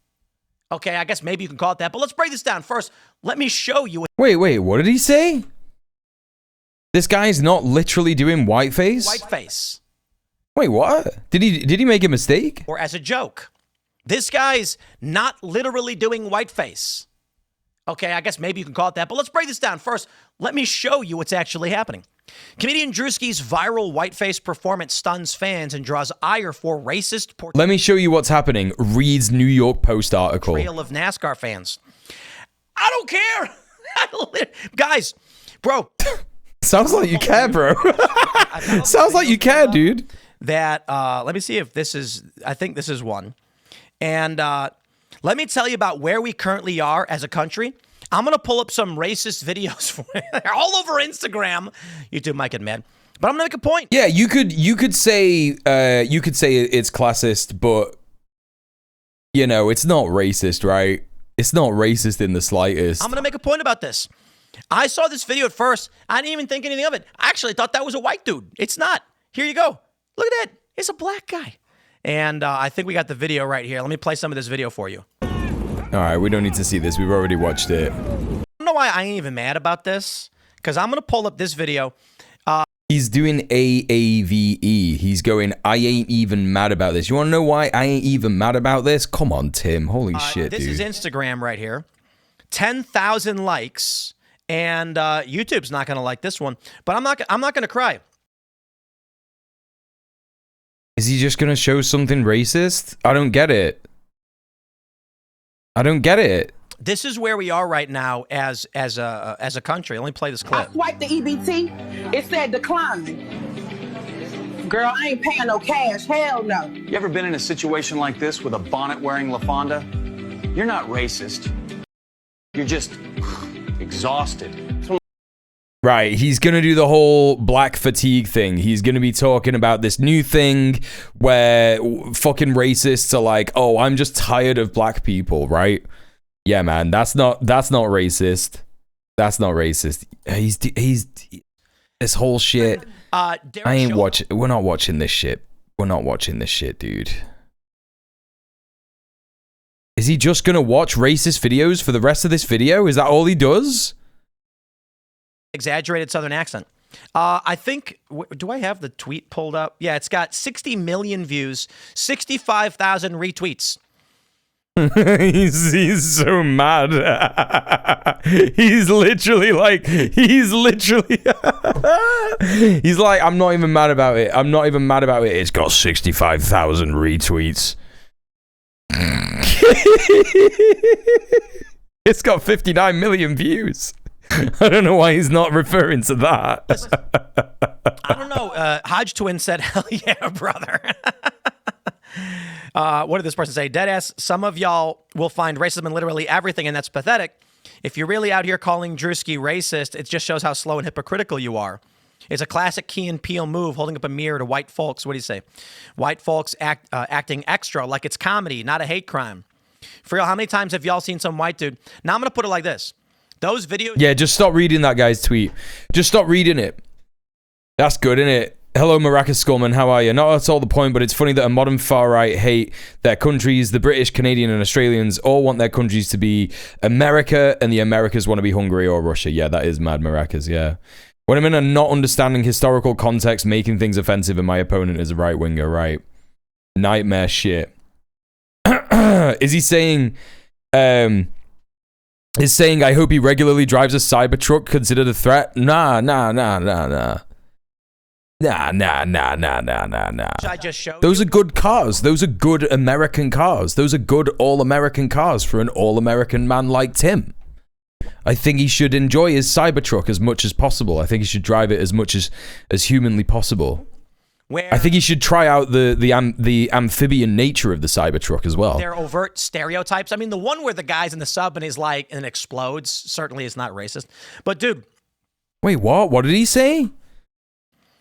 Okay, I guess maybe you can call it that, but let's break this down. First, let me show you. Wait, what did he say? This guy's not literally doing whiteface? Whiteface. Wait, what? Did he make a mistake? Or as a joke. This guy's not literally doing whiteface. Okay, I guess maybe you can call it that, but let's break this down. First, let me show you what's actually happening. Comedian Druski's viral whiteface performance stuns fans and draws ire for racist portrayal. Let me show you what's happening. Reads New York Post article. Portrayal of NASCAR fans. I don't care. Guys, bro. Sounds like you care, bro. Sounds like you care, dude. That, let me see if this is, I think this is one. And let me tell you about where we currently are as a country. I'm going to pull up some racist videos for They're all over Instagram. YouTube might get mad. But I'm going to make a point. Yeah, you could say it's classist, but it's not racist, right? It's not racist in the slightest. I'm going to make a point about this. I saw this video at first. I didn't even think anything of it. I actually thought that was a white dude. It's not. Here you go. Look at that. It's a black guy. And I think we got the video right here. Let me play some of this video for you. All right, we don't need to see this. We've already watched it. I don't know why I ain't even mad about this? Because I'm going to pull up this video. He's doing AAVE. He's going, I ain't even mad about this. You want to know why I ain't even mad about this? Come on, Tim. Holy shit, this dude. This is Instagram right here. 10,000 likes. And YouTube's not going to like this one. But I'm not going to cry. Is he just going to show something racist? I don't get it. I don't get it. This is where we are right now as a country. Let me play this clip. I swiped the EBT. It said decline. Girl, I ain't paying no cash. Hell no. You ever been in a situation like this with a bonnet-wearing LaFonda? You're not racist. You're just exhausted. Right, he's going to do the whole black fatigue thing. He's going to be talking about this new thing where fucking racists are like, oh, I'm just tired of black people, right? Yeah, man, that's not racist. That's not racist. He's this whole shit. I ain't watching. We're not watching this shit. We're not watching this shit, dude. Is he just gonna watch racist videos for the rest of this video? Is that all he does? Exaggerated Southern accent. I think, do I have the tweet pulled up? Yeah, it's got 60 million views, 65,000 retweets. he's so mad. he's literally he's like, I'm not even mad about it. I'm not even mad about it. It's got 65,000 retweets. It's got 59 million views. I don't know why he's not referring to that. I don't know. Hodge Twin said, hell yeah, brother. What did this person say? Deadass, some of y'all will find racism in literally everything, and that's pathetic. If you're really out here calling Druski racist, it just shows how slow and hypocritical you are. It's a classic Key and Peele move, holding up a mirror to white folks. What do you say? White folks acting extra like it's comedy, not a hate crime. For real, how many times have y'all seen some white dude? Now I'm going to put it like this. Those videos... Yeah, just stop reading that guy's tweet. Just stop reading it. That's good, isn't it? Hello, Maracas Skullman, how are you? Not at all the point, but it's funny that a modern far-right hate their countries. The British, Canadian, and Australians all want their countries to be America, and the Americas want to be Hungary or Russia. Yeah, that is mad, Maracas, yeah. When I'm in a not understanding historical context, making things offensive, and my opponent is a right-winger, right? Nightmare shit. Is he saying... Is saying, I hope he regularly drives a Cybertruck considered a threat? Nah. Nah. I just showed Those are good cars. Those are good American cars. Those are good all-American cars for an all-American man like Tim. I think he should enjoy his Cybertruck as much as possible. I think he should drive it as much as humanly possible. I think he should try out the amphibian nature of the Cybertruck as well. They're overt stereotypes. I mean, the one where the guy's in the sub and is like, and explodes, certainly is not racist. But dude. Wait, what? What did he say?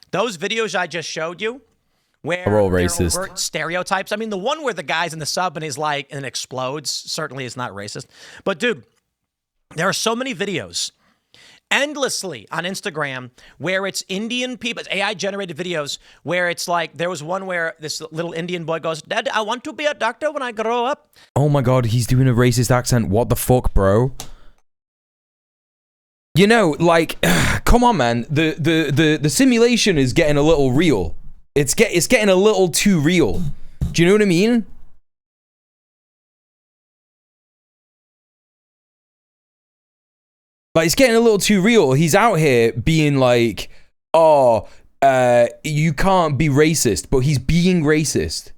Those videos I just showed you, where are all racist. Overt stereotypes. I mean, the one where the guy's in the sub and is like, and explodes, certainly is not racist. But dude, there are so many videos endlessly on Instagram where it's Indian people, it's AI-generated videos where it's like, there was one where this little Indian boy goes, Dad, I want to be a doctor when I grow up. Oh my God, he's doing a racist accent. What the fuck, bro? You know, like, come on, man. The simulation is getting a little real. It's getting a little too real. Do you know what I mean? Like, it's getting a little too real. He's out here being like, oh, you can't be racist, but he's being racist.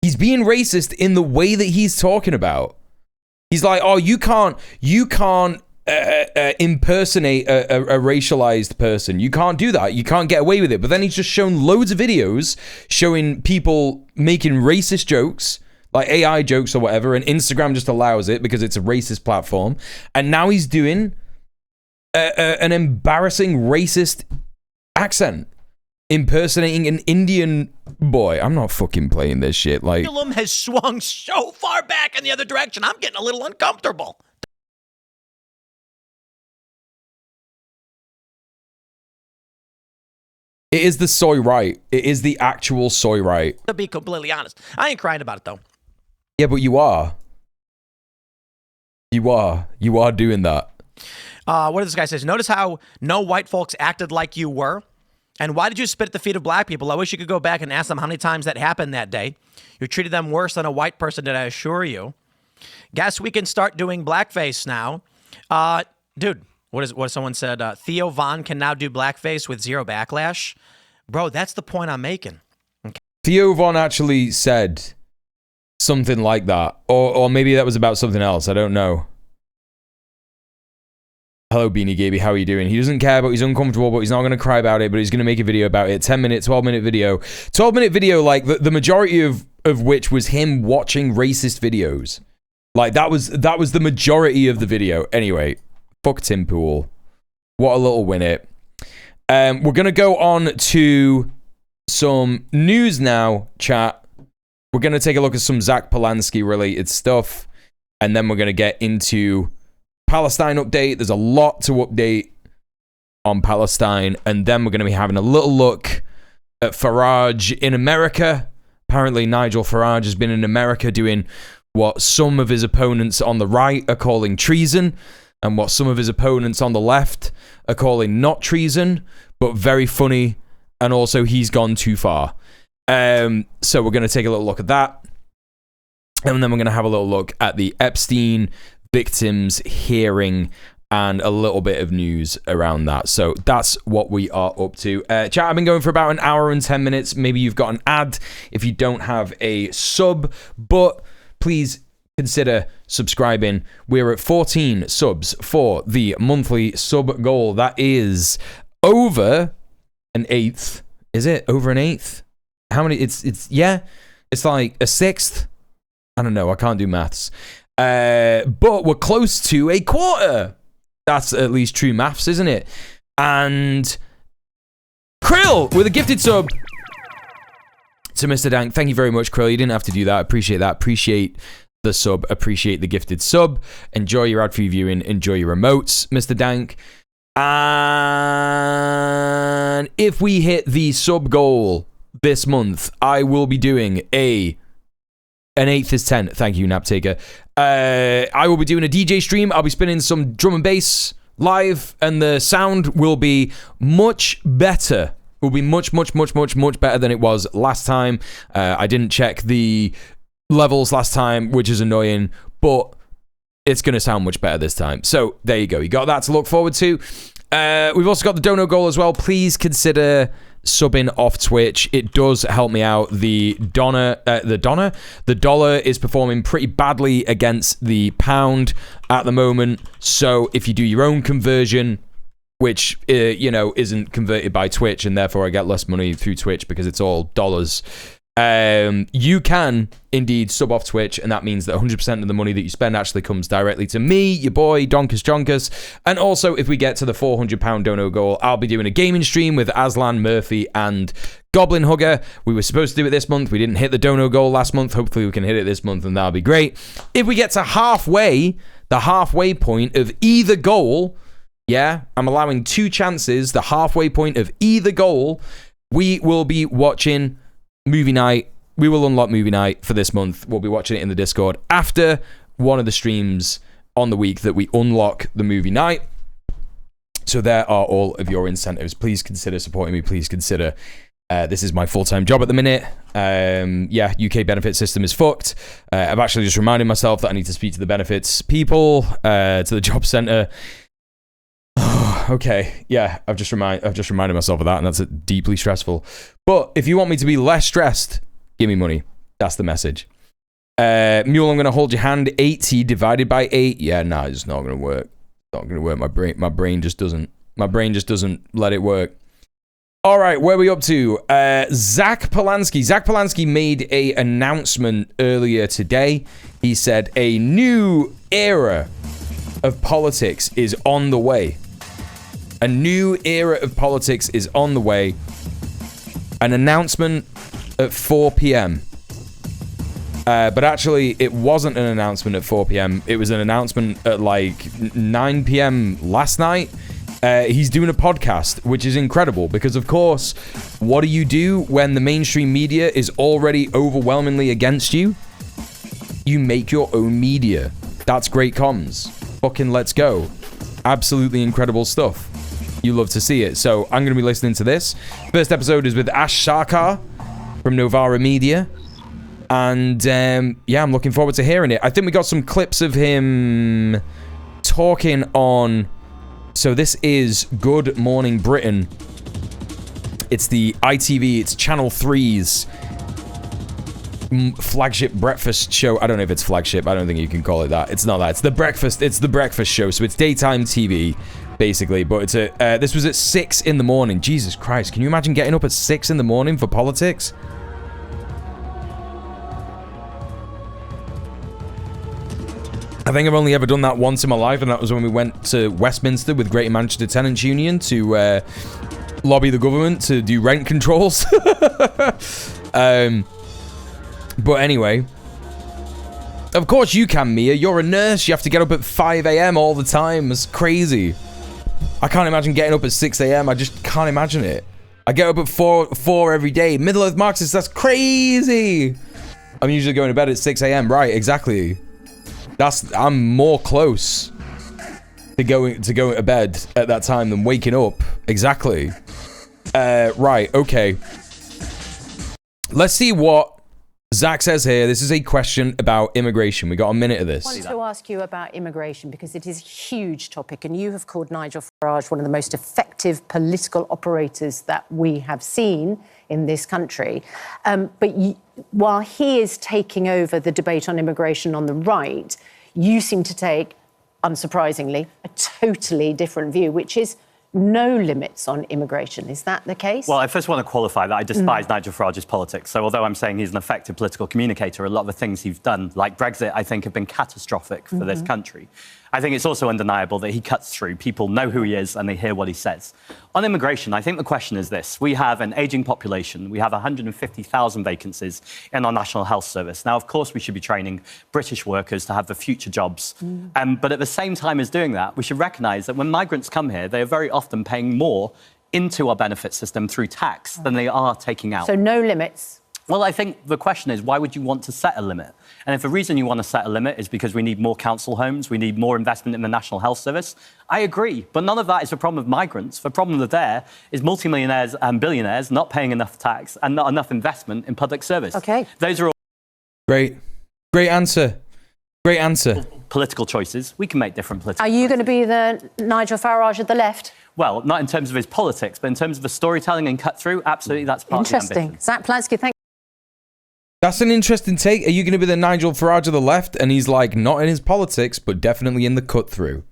He's being racist in the way that he's talking about. He's like, oh, you can't impersonate a racialized person. You can't do that. You can't get away with it. But then he's just shown loads of videos showing people making racist jokes, like AI jokes or whatever, and Instagram just allows it because it's a racist platform. And now he's doing an embarrassing racist accent, impersonating an Indian boy. I'm not fucking playing this shit. Like, the pendulum has swung so far back in the other direction. I'm getting a little uncomfortable. It is the soy right. It is the actual soy right. To be completely honest, I ain't crying about it though. Yeah, but you are. You are doing that. What does this guy say? Notice how no white folks acted like you were. And why did you spit at the feet of black people? I wish you could go back and ask them how many times that happened that day. You treated them worse than a white person did, I assure you. Guess we can start doing blackface now. Dude, what someone said? Theo Von can now do blackface with zero backlash. Bro, that's the point I'm making. Okay. Theo Von actually said something like that. Or maybe that was about something else. I don't know. Hello, Beanie Gaby. How are you doing? He doesn't care, but he's uncomfortable, but he's not going to cry about it, but he's going to make a video about it. 10-minute, 12-minute video. 12-minute video, like, the majority of which was him watching racist videos. Like, that was the majority of the video. Anyway, fuck Tim Pool. What a little win it. We're going to go on to some news now, chat. We're going to take a look at some Zack Polanski-related stuff, and then we're going to get into Palestine update. There's a lot to update on Palestine, and then we're going to be having a little look at Farage in America. Apparently, Nigel Farage has been in America doing what some of his opponents on the right are calling treason, and what some of his opponents on the left are calling not treason, but very funny, and also he's gone too far. So we're going to take a little look at that, and then we're going to have a little look at the Epstein victims hearing and a little bit of news around that. So that's what we are up to. Chat, I've been going for about an hour and 10 minutes. Maybe you've got an ad if you don't have a sub, but please consider subscribing. We're at 14 subs for the monthly sub goal. That is over an eighth. Is it over an eighth? How many? It's like a sixth. I don't know. I can't do maths. But we're close to a quarter. That's at least true maths, isn't it? And Krill with a gifted sub to Mr. Dank. Thank you very much, Krill. You didn't have to do that. Appreciate that. Appreciate the sub. Appreciate the gifted sub. Enjoy your ad-free viewing. Enjoy your remotes, Mr. Dank. And if we hit the sub goal this month, I will be doing an eighth is 10. Thank you, Naptaker. I will be doing a DJ stream. I'll be spinning some drum and bass live, and the sound will be much better. Will be much better than it was last time. I didn't check the levels last time, which is annoying, but it's going to sound much better this time. So there you go. You got that to look forward to. We've also got the dono goal as well. Please consider subbing off Twitch. It does help me out. The dollar is performing pretty badly against the pound at the moment. So if you do your own conversion, which isn't converted by Twitch, and therefore I get less money through Twitch because it's all dollars, you can indeed sub off Twitch, and that means that 100% of the money that you spend actually comes directly to me, your boy Donkus Jonkus. And also, if we get to the £400 dono goal, I'll be doing a gaming stream with Aslan, Murphy, and Goblin Hugger. We were supposed to do it this month. We didn't hit the dono goal last month. Hopefully we can hit it this month, and that'll be great. If we get to the halfway point of either goal, yeah, I'm allowing 2 chances, the halfway point of either goal, we will be watching movie night. We will unlock movie night for this month. We'll be watching it in the Discord after one of the streams on the week that we unlock the movie night. So there are all of your incentives. Please consider supporting me. Please consider. This is my full-time job at the minute. UK benefit system is fucked. I've actually just reminded myself that I need to speak to the benefits people, to the job centre. Okay, yeah, I've just reminded myself of that, and that's deeply stressful. But if you want me to be less stressed, give me money. That's the message. Mule, I'm going to hold your hand. 80 divided by 8. Yeah, nah, it's not going to work. It's not going to work. My brain just doesn't let it work. All right, where are we up to? Zack Polanski. Zack Polanski made an announcement earlier today. He said a new era of politics is on the way. A new era of politics is on the way. An announcement at 4 p.m. But actually, it wasn't an announcement at 4 p.m. It was an announcement at like 9 p.m. last night. He's doing a podcast, which is incredible because, of course, what do you do when the mainstream media is already overwhelmingly against you? You make your own media. That's great comms. Fucking let's go. Absolutely incredible stuff. You love to see it. So I'm going to be listening to this. First episode is with Ash Sarkar from Novara Media. And yeah, I'm looking forward to hearing it. I think we got some clips of him talking on... So this is Good Morning Britain. It's the ITV, it's Channel 3's flagship breakfast show. I don't know if it's flagship. I don't think you can call it that. It's not that. It's the breakfast show. So it's daytime TV, basically. But it's a this was at 6 in the morning. Jesus Christ. Can you imagine getting up at 6 in the morning for politics? I think I've only ever done that once in my life, and that was when we went to Westminster with Greater Manchester Tenants Union to lobby the government to do rent controls. But anyway, of course you can, Mia. You're a nurse. You have to get up at 5 a.m. all the time. It's crazy. I can't imagine getting up at 6 a.m. I just can't imagine it. I get up at 4 every day. Middle-earth Marxists, that's crazy. I'm usually going to bed at 6 a.m. Right, exactly. I'm more close to going to bed at that time than waking up. Exactly. Right, okay. Let's see what Zack says here. This is a question about immigration. We got a minute of this. I want to ask you about immigration because it is a huge topic, and you have called Nigel Farage one of the most effective political operators that we have seen in this country. While he is taking over the debate on immigration on the right, you seem to take, unsurprisingly, a totally different view, which is no limits on immigration. Is that the case? Well, I first want to qualify that I despise Nigel Farage's politics. So although I'm saying he's an effective political communicator, a lot of the things he's done, like Brexit, I think have been catastrophic for this country. I think it's also undeniable that he cuts through. People know who he is and they hear what he says. On immigration, I think the question is this. We have an ageing population. We have 150,000 vacancies in our National Health Service. Now, of course, we should be training British workers to have the future jobs. But at the same time as doing that, we should recognise that when migrants come here, they are very often paying more into our benefit system through tax than they are taking out. So no limits? Well, I think the question is, why would you want to set a limit? And if the reason you want to set a limit is because we need more council homes, we need more investment in the National Health Service, I agree. But none of that is a problem of migrants. The problem there is multimillionaires and billionaires not paying enough tax and not enough investment in public service. Okay. Those are all... Great answer. Great answer. Political choices. We can make different political Are you going to be the Nigel Farage of the left? Well, not in terms of his politics, but in terms of the storytelling and cut through, absolutely, that's part of the ambition. Interesting. Zack Polanski, thank you. That's an interesting take. Are you going to be the Nigel Farage of the left? And he's like, not in his politics, but definitely in the cut through.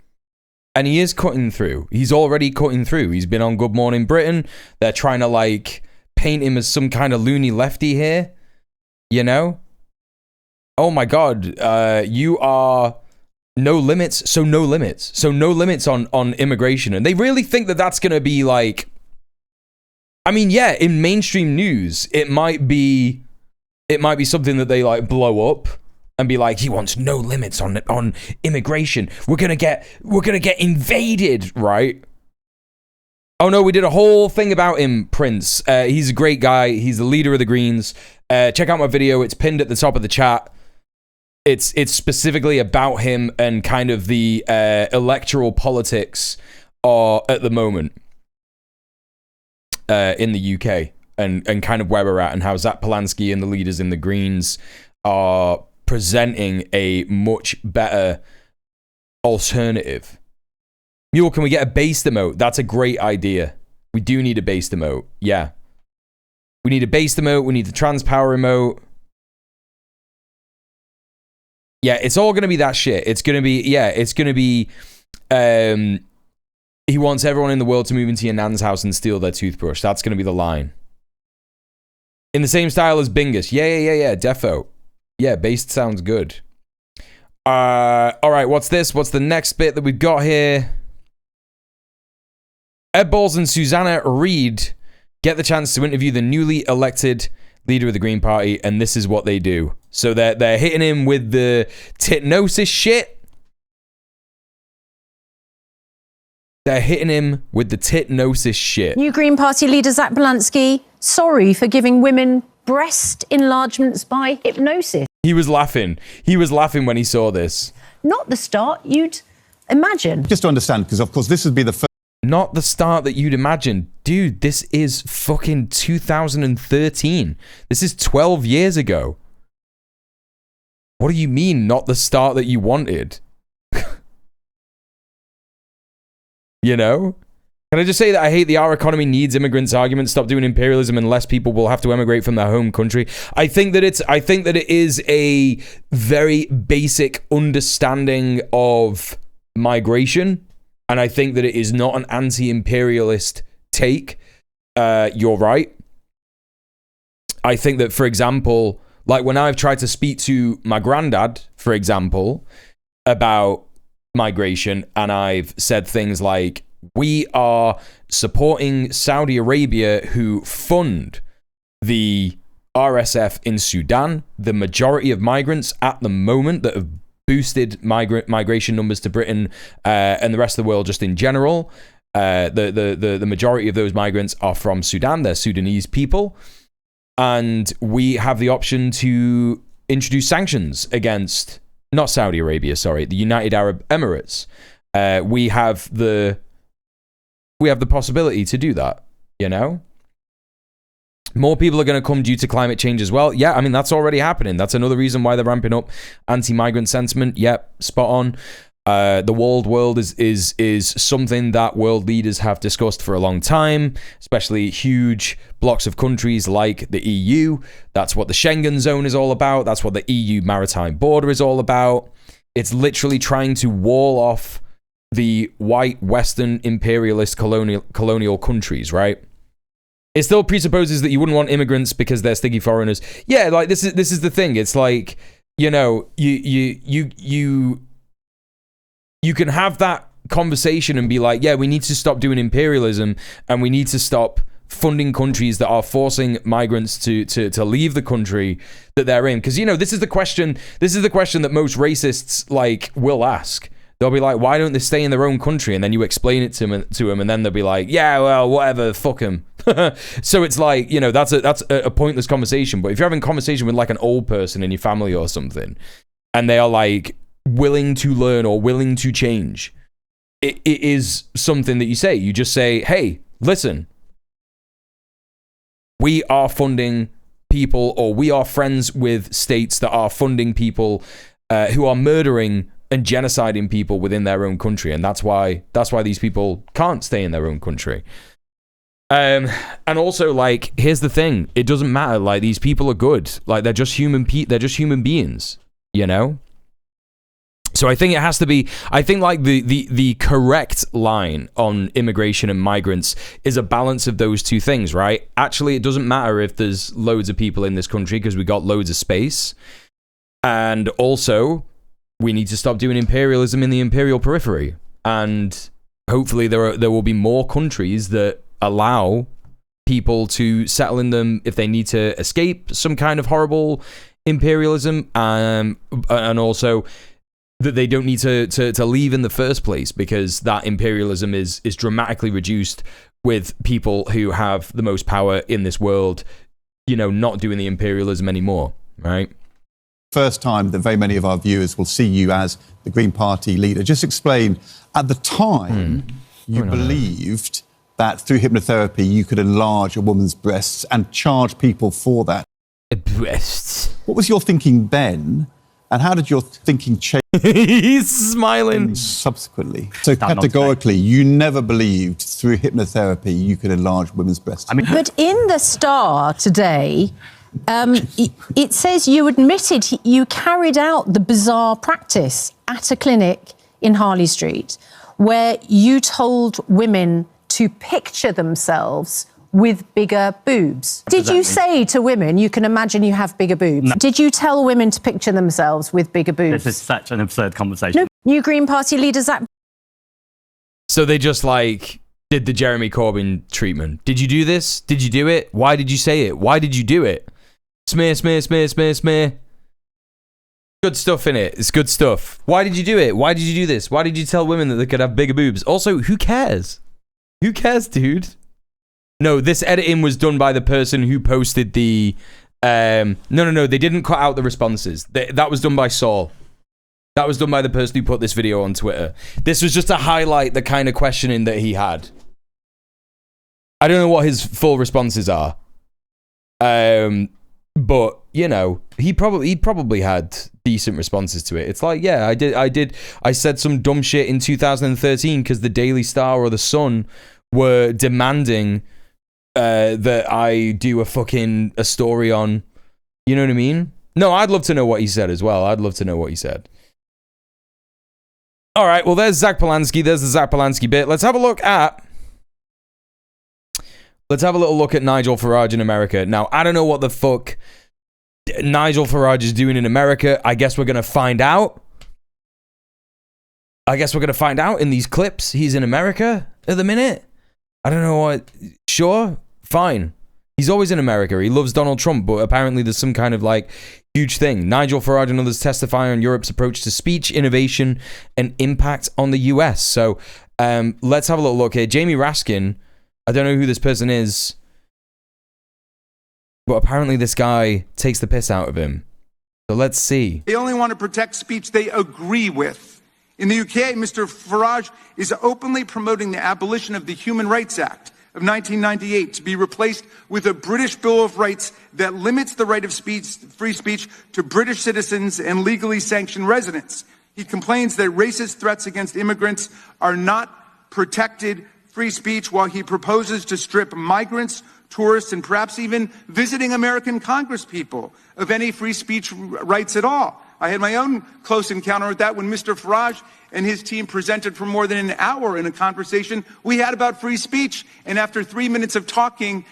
And he is cutting through. He's already cutting through. He's been on Good Morning Britain. They're trying to, like, paint him as some kind of loony lefty here. You know? Oh my God. You are no limits. So no limits. So no limits on immigration. And they really think that that's going to be like... I mean, yeah, in mainstream news, it might be something that they like blow up and be like, he wants no limits on immigration. We're gonna get invaded, right? Oh no, we did a whole thing about him, Prince. He's a great guy. He's the leader of the Greens. Check out my video. It's pinned at the top of the chat. It's specifically about him and kind of the electoral politics at the moment in the UK. And kind of where we're at and how Zack Polanski and the leaders in the Greens are presenting a much better alternative. Mule, can we get a base emote? That's a great idea. We do need a base emote. Yeah. We need a base emote. We need the trans power emote. Yeah, it's all going to be that shit. It's going to be, yeah, it's going to be, he wants everyone in the world to move into your nan's house and steal their toothbrush. That's going to be the line. In the same style as Bingus. Yeah, defo. Yeah, based sounds good. All right, what's this? What's the next bit that we've got here? Ed Balls and Susanna Reid get the chance to interview the newly elected leader of the Green Party, and this is what they do. So they're hitting him with the titnosis shit. They're hitting him with the titnosis shit. New Green Party leader Zack Polanski, sorry for giving women breast enlargements by hypnosis. He was laughing. He was laughing when he saw this. Not the start you'd Imagine. Just to understand, because of course this would be the first. Not the start that you'd imagine. Dude, this is fucking 2013. This is 12 years ago. What do you mean, not the start that you wanted? You know? Can I just say that I hate the our economy needs immigrants argument? Stop doing imperialism and less people will have to emigrate from their home country. I think that it is a very basic understanding of migration. And I think that it is not an anti-imperialist take. You're right. I think that, for example, like when I've tried to speak to my granddad, for example, about migration, and I've said things like, we are supporting Saudi Arabia who fund the RSF in Sudan. The majority of migrants at the moment that have boosted migration numbers to Britain and the rest of the world just in general. The majority of those migrants are from Sudan. They're Sudanese people. And we have the option to introduce sanctions against, not Saudi Arabia, sorry, the United Arab Emirates. We have the possibility to do that, you know? More people are going to come due to climate change as well. Yeah, I mean, that's already happening. That's another reason why they're ramping up anti-migrant sentiment. Yep, spot on. The walled world is something that world leaders have discussed for a long time, especially huge blocks of countries like the EU. That's what the Schengen zone is all about. That's what the EU maritime border is all about. It's literally trying to wall off the white Western imperialist colonial countries, right? It still presupposes that you wouldn't want immigrants because they're sticky foreigners. Yeah, like this is the thing. It's like, you know, you can have that conversation and be like, yeah, we need to stop doing imperialism and we need to stop funding countries that are forcing migrants to leave the country that they're in. Because, you know, this is the question that most racists like will ask. They'll be like, why don't they stay in their own country? And then you explain it to them, and then they'll be like, yeah, well, whatever, fuck them. So it's like, you know, that's a pointless conversation. But if you're having a conversation with like an old person in your family or something, and they are like willing to learn or willing to change, it is something that you say. You just say, hey, listen, we are funding people, or we are friends with states that are funding people who are murdering and genociding people within their own country, and that's why these people can't stay in their own country. And also, like, here's the thing: it doesn't matter. Like, these people are good. Like, they're just human beings, you know. So I think it has to be. I think like the correct line on immigration and migrants is a balance of those two things, right? Actually, it doesn't matter if there's loads of people in this country because we got loads of space, and also, we need to stop doing imperialism in the imperial periphery. And hopefully there will be more countries that allow people to settle in them if they need to escape some kind of horrible imperialism, and also that they don't need to leave in the first place, because that imperialism is dramatically reduced with people who have the most power in this world, you know, not doing the imperialism anymore, right? First time that very many of our viewers will see you as the Green Party leader. Just explain, at the time, you believed that through hypnotherapy you could enlarge a woman's breasts and charge people for that. Breasts. What was your thinking then, and how did your thinking change? He's smiling. Subsequently. So categorically, you never believed through hypnotherapy you could enlarge women's breasts. I mean, but in the Star today, it says you admitted you carried out the bizarre practice at a clinic in Harley Street where you told women to picture themselves with bigger boobs. Did you say to women, you can imagine you have bigger boobs? No. Did you tell women to picture themselves with bigger boobs? This is such an absurd conversation. No. New Green Party leader Zack. So they just like did the Jeremy Corbyn treatment. Did you do this? Did you do it? Why did you say it? Why did you do it? Smear, smear, smear, smear, smear. Good stuff in it. It's good stuff. Why did you do it? Why did you do this? Why did you tell women that they could have bigger boobs? Also, who cares? Who cares, dude? No, this editing was done by the person who posted the... No, they didn't cut out the responses. That was done by Saul. That was done by the person who put this video on Twitter. This was just to highlight the kind of questioning that he had. I don't know what his full responses are. But, you know, he probably had decent responses to it. It's like, yeah, I said some dumb shit in 2013 because the Daily Star or the Sun were demanding that I do a story on, you know what I mean? No, I'd love to know what he said as well. I'd love to know what he said. All right, well, there's Zack Polanski. There's the Zack Polanski bit. Let's have a little look at Nigel Farage in America. Now, I don't know what the fuck Nigel Farage is doing in America. I guess we're going to find out. In these clips. He's in America at the minute. I don't know what. Sure, fine. He's always in America. He loves Donald Trump, but apparently there's some kind of like huge thing. Nigel Farage and others testify on Europe's approach to speech, innovation, and impact on the US. So let's have a little look here. Jamie Raskin, I don't know who this person is, but apparently this guy takes the piss out of him. So let's see. They only want to protect speech they agree with. In the UK, Mr. Farage is openly promoting the abolition of the Human Rights Act of 1998 to be replaced with a British Bill of Rights that limits the right of free speech to British citizens and legally sanctioned residents. He complains that racist threats against immigrants are not protected free speech, while he proposes to strip migrants, tourists, and perhaps even visiting American congresspeople of any free speech rights at all. I had my own close encounter with that when Mr. Farage and his team presented for more than an hour in a conversation we had about free speech. And after 3 minutes of talking,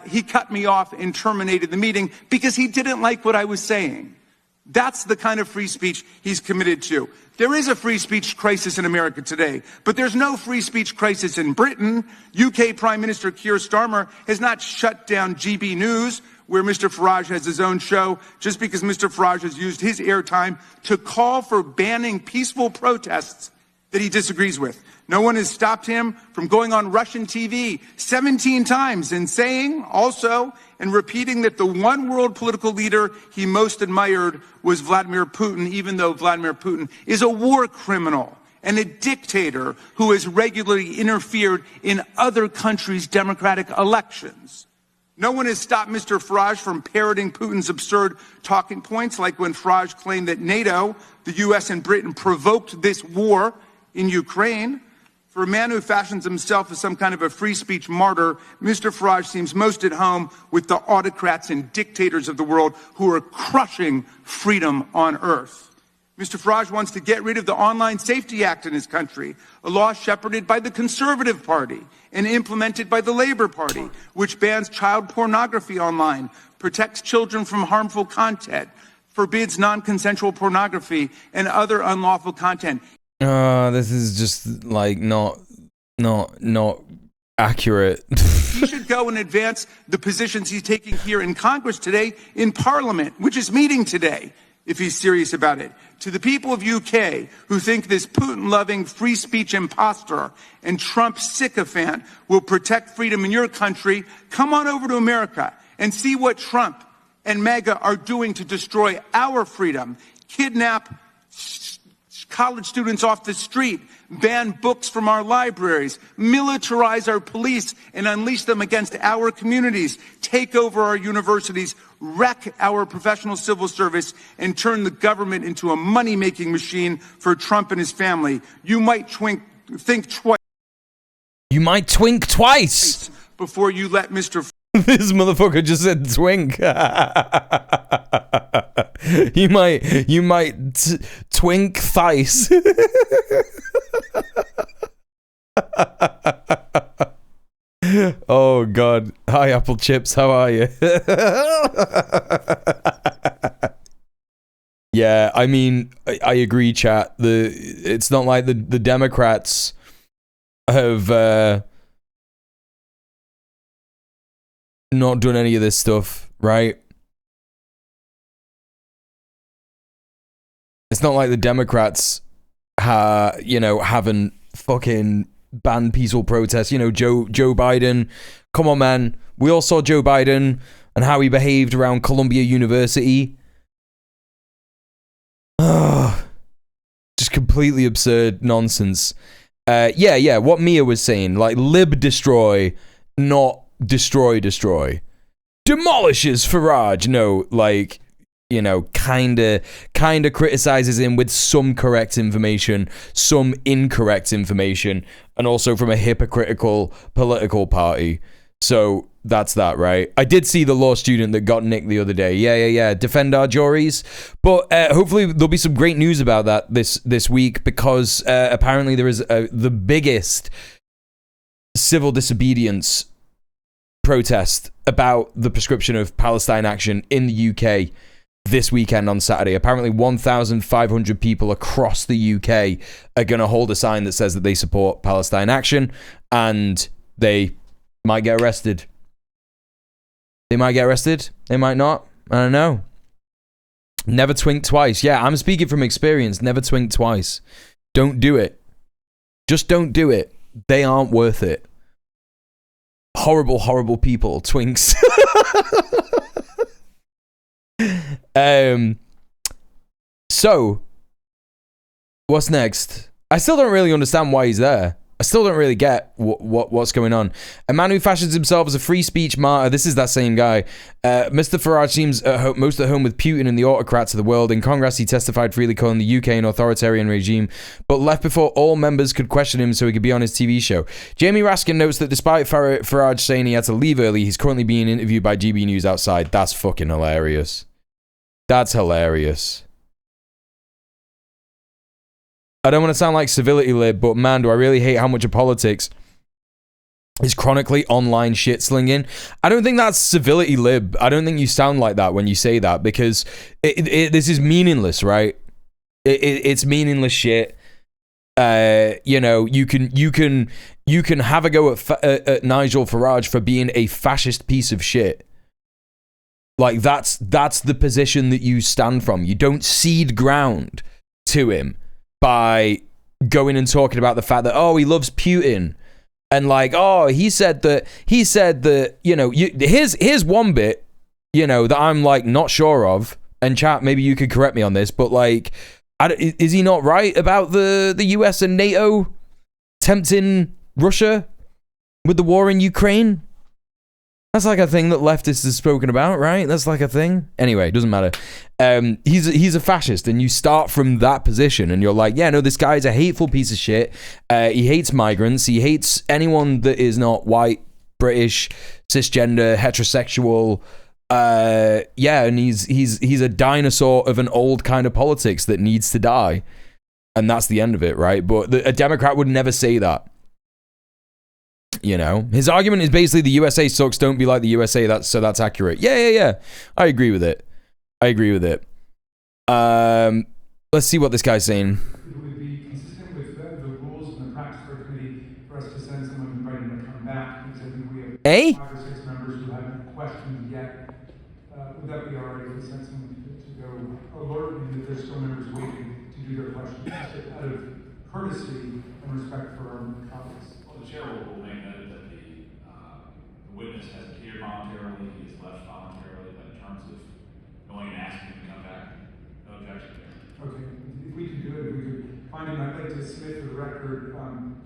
he cut me off and terminated the meeting because he didn't like what I was saying. That's the kind of free speech he's committed to. There is a free speech crisis in America today, but there's no free speech crisis in Britain. UK Prime Minister Keir Starmer has not shut down GB News, where Mr. Farage has his own show, just because Mr. Farage has used his airtime to call for banning peaceful protests that he disagrees with. No one has stopped him from going on Russian TV 17 times and saying also and repeating that the one world political leader he most admired was Vladimir Putin, even though Vladimir Putin is a war criminal and a dictator who has regularly interfered in other countries' democratic elections. No one has stopped Mr. Farage from parroting Putin's absurd talking points, like when Farage claimed that NATO, the US, and Britain provoked this war in Ukraine. For a man who fashions himself as some kind of a free speech martyr, Mr. Farage seems most at home with the autocrats and dictators of the world who are crushing freedom on earth. Mr. Farage wants to get rid of the Online Safety Act in his country, a law shepherded by the Conservative Party and implemented by the Labour Party, which bans child pornography online, protects children from harmful content, forbids non-consensual pornography and other unlawful content. This is just like not accurate. He should go and advance the positions he's taking here in Congress today in Parliament, which is meeting today, if he's serious about it. To the people of UK who think this Putin-loving free speech imposter and Trump sycophant will protect freedom in your country, come on over to America and see what Trump and MAGA are doing to destroy our freedom, kidnap college students off the street, ban books from our libraries, militarize our police and unleash them against our communities, take over our universities, wreck our professional civil service, and turn the government into a money-making machine for Trump and his family. You might think twice. You might twink twice before you let Mr. This motherfucker just said twink. You might twink thrice. Oh God. Hi Apple Chips, how are you? Yeah, I mean, I agree, chat. It's not like the Democrats have not done any of this stuff, right? It's not like the Democrats haven't fucking banned peaceful protests. You know, Joe Biden, come on, man. We all saw Joe Biden and how he behaved around Columbia University. completely absurd nonsense. Yeah, what Mia was saying, like lib destroy, not destroy. Demolishes Farage. No, like, you know, kind of criticizes him with some correct information, some incorrect information, and also from a hypocritical political party. So that's that, right? I did see the law student that got nicked the other day. Yeah. Defend our juries. But hopefully there'll be some great news about that this week, because apparently there is the biggest civil disobedience protest about the prescription of Palestine action in the UK this weekend on Saturday. Apparently 1,500 people across the UK are going to hold a sign that says that they support Palestine action, and they might get arrested. They might get arrested. They might not. I don't know. Never twink twice. Yeah, I'm speaking from experience. Never twink twice. Don't do it. Just don't do it. They aren't worth it. Horrible, horrible people. Twinks. So, what's next? I still don't really understand why he's there. I still don't really get what's going on. A man who fashions himself as a free speech martyr. This is that same guy. Mr. Farage seems most at home with Putin and the autocrats of the world. In Congress, he testified freely, calling the UK an authoritarian regime, but left before all members could question him so he could be on his TV show. Jamie Raskin notes that despite Farage saying he had to leave early, he's currently being interviewed by GB News outside. That's fucking hilarious. That's hilarious. I don't want to sound like civility lib, but man, do I really hate how much of politics is chronically online shit slinging. I don't think that's civility lib. I don't think you sound like that when you say that, because this is meaningless, right? It's meaningless shit. You know, you can have a go at Nigel Farage for being a fascist piece of shit. Like that's the position that you stand from. You don't cede ground to him by going and talking about the fact that, oh, he loves Putin, and like, oh, he said that, you know, here's one bit, you know, that I'm like not sure of, and chat, maybe you could correct me on this, but like, is he not right about the US and NATO tempting Russia with the war in Ukraine? That's like a thing that leftists have spoken about, right? That's like a thing. Anyway, it doesn't matter. He's a fascist, and you start from that position, and you're like, yeah, no, this guy is a hateful piece of shit. He hates migrants. He hates anyone that is not white, British, cisgender, heterosexual. Yeah, and he's a dinosaur of an old kind of politics that needs to die, and that's the end of it, right? But a Democrat would never say that. You know, his argument is basically the USA sucks, don't be like the USA. That's accurate. Yeah. I agree with it. Let's see what this guy's saying. It would be consistent with the rules and the practice for a committee for us to send someone and invite him to come back, because I think we have 5 or 6 members who haven't questioned yet. Would that be all right if we sent someone to go alert me that there's still members waiting to do their questions, just out of courtesy and respect for our colleagues? Well, the chair will make note that the witness has appeared voluntarily, he has left voluntarily, but in terms of going and asking him to come back, no objection there. Okay, if we could do it, if we could find him, I'd like to submit for the record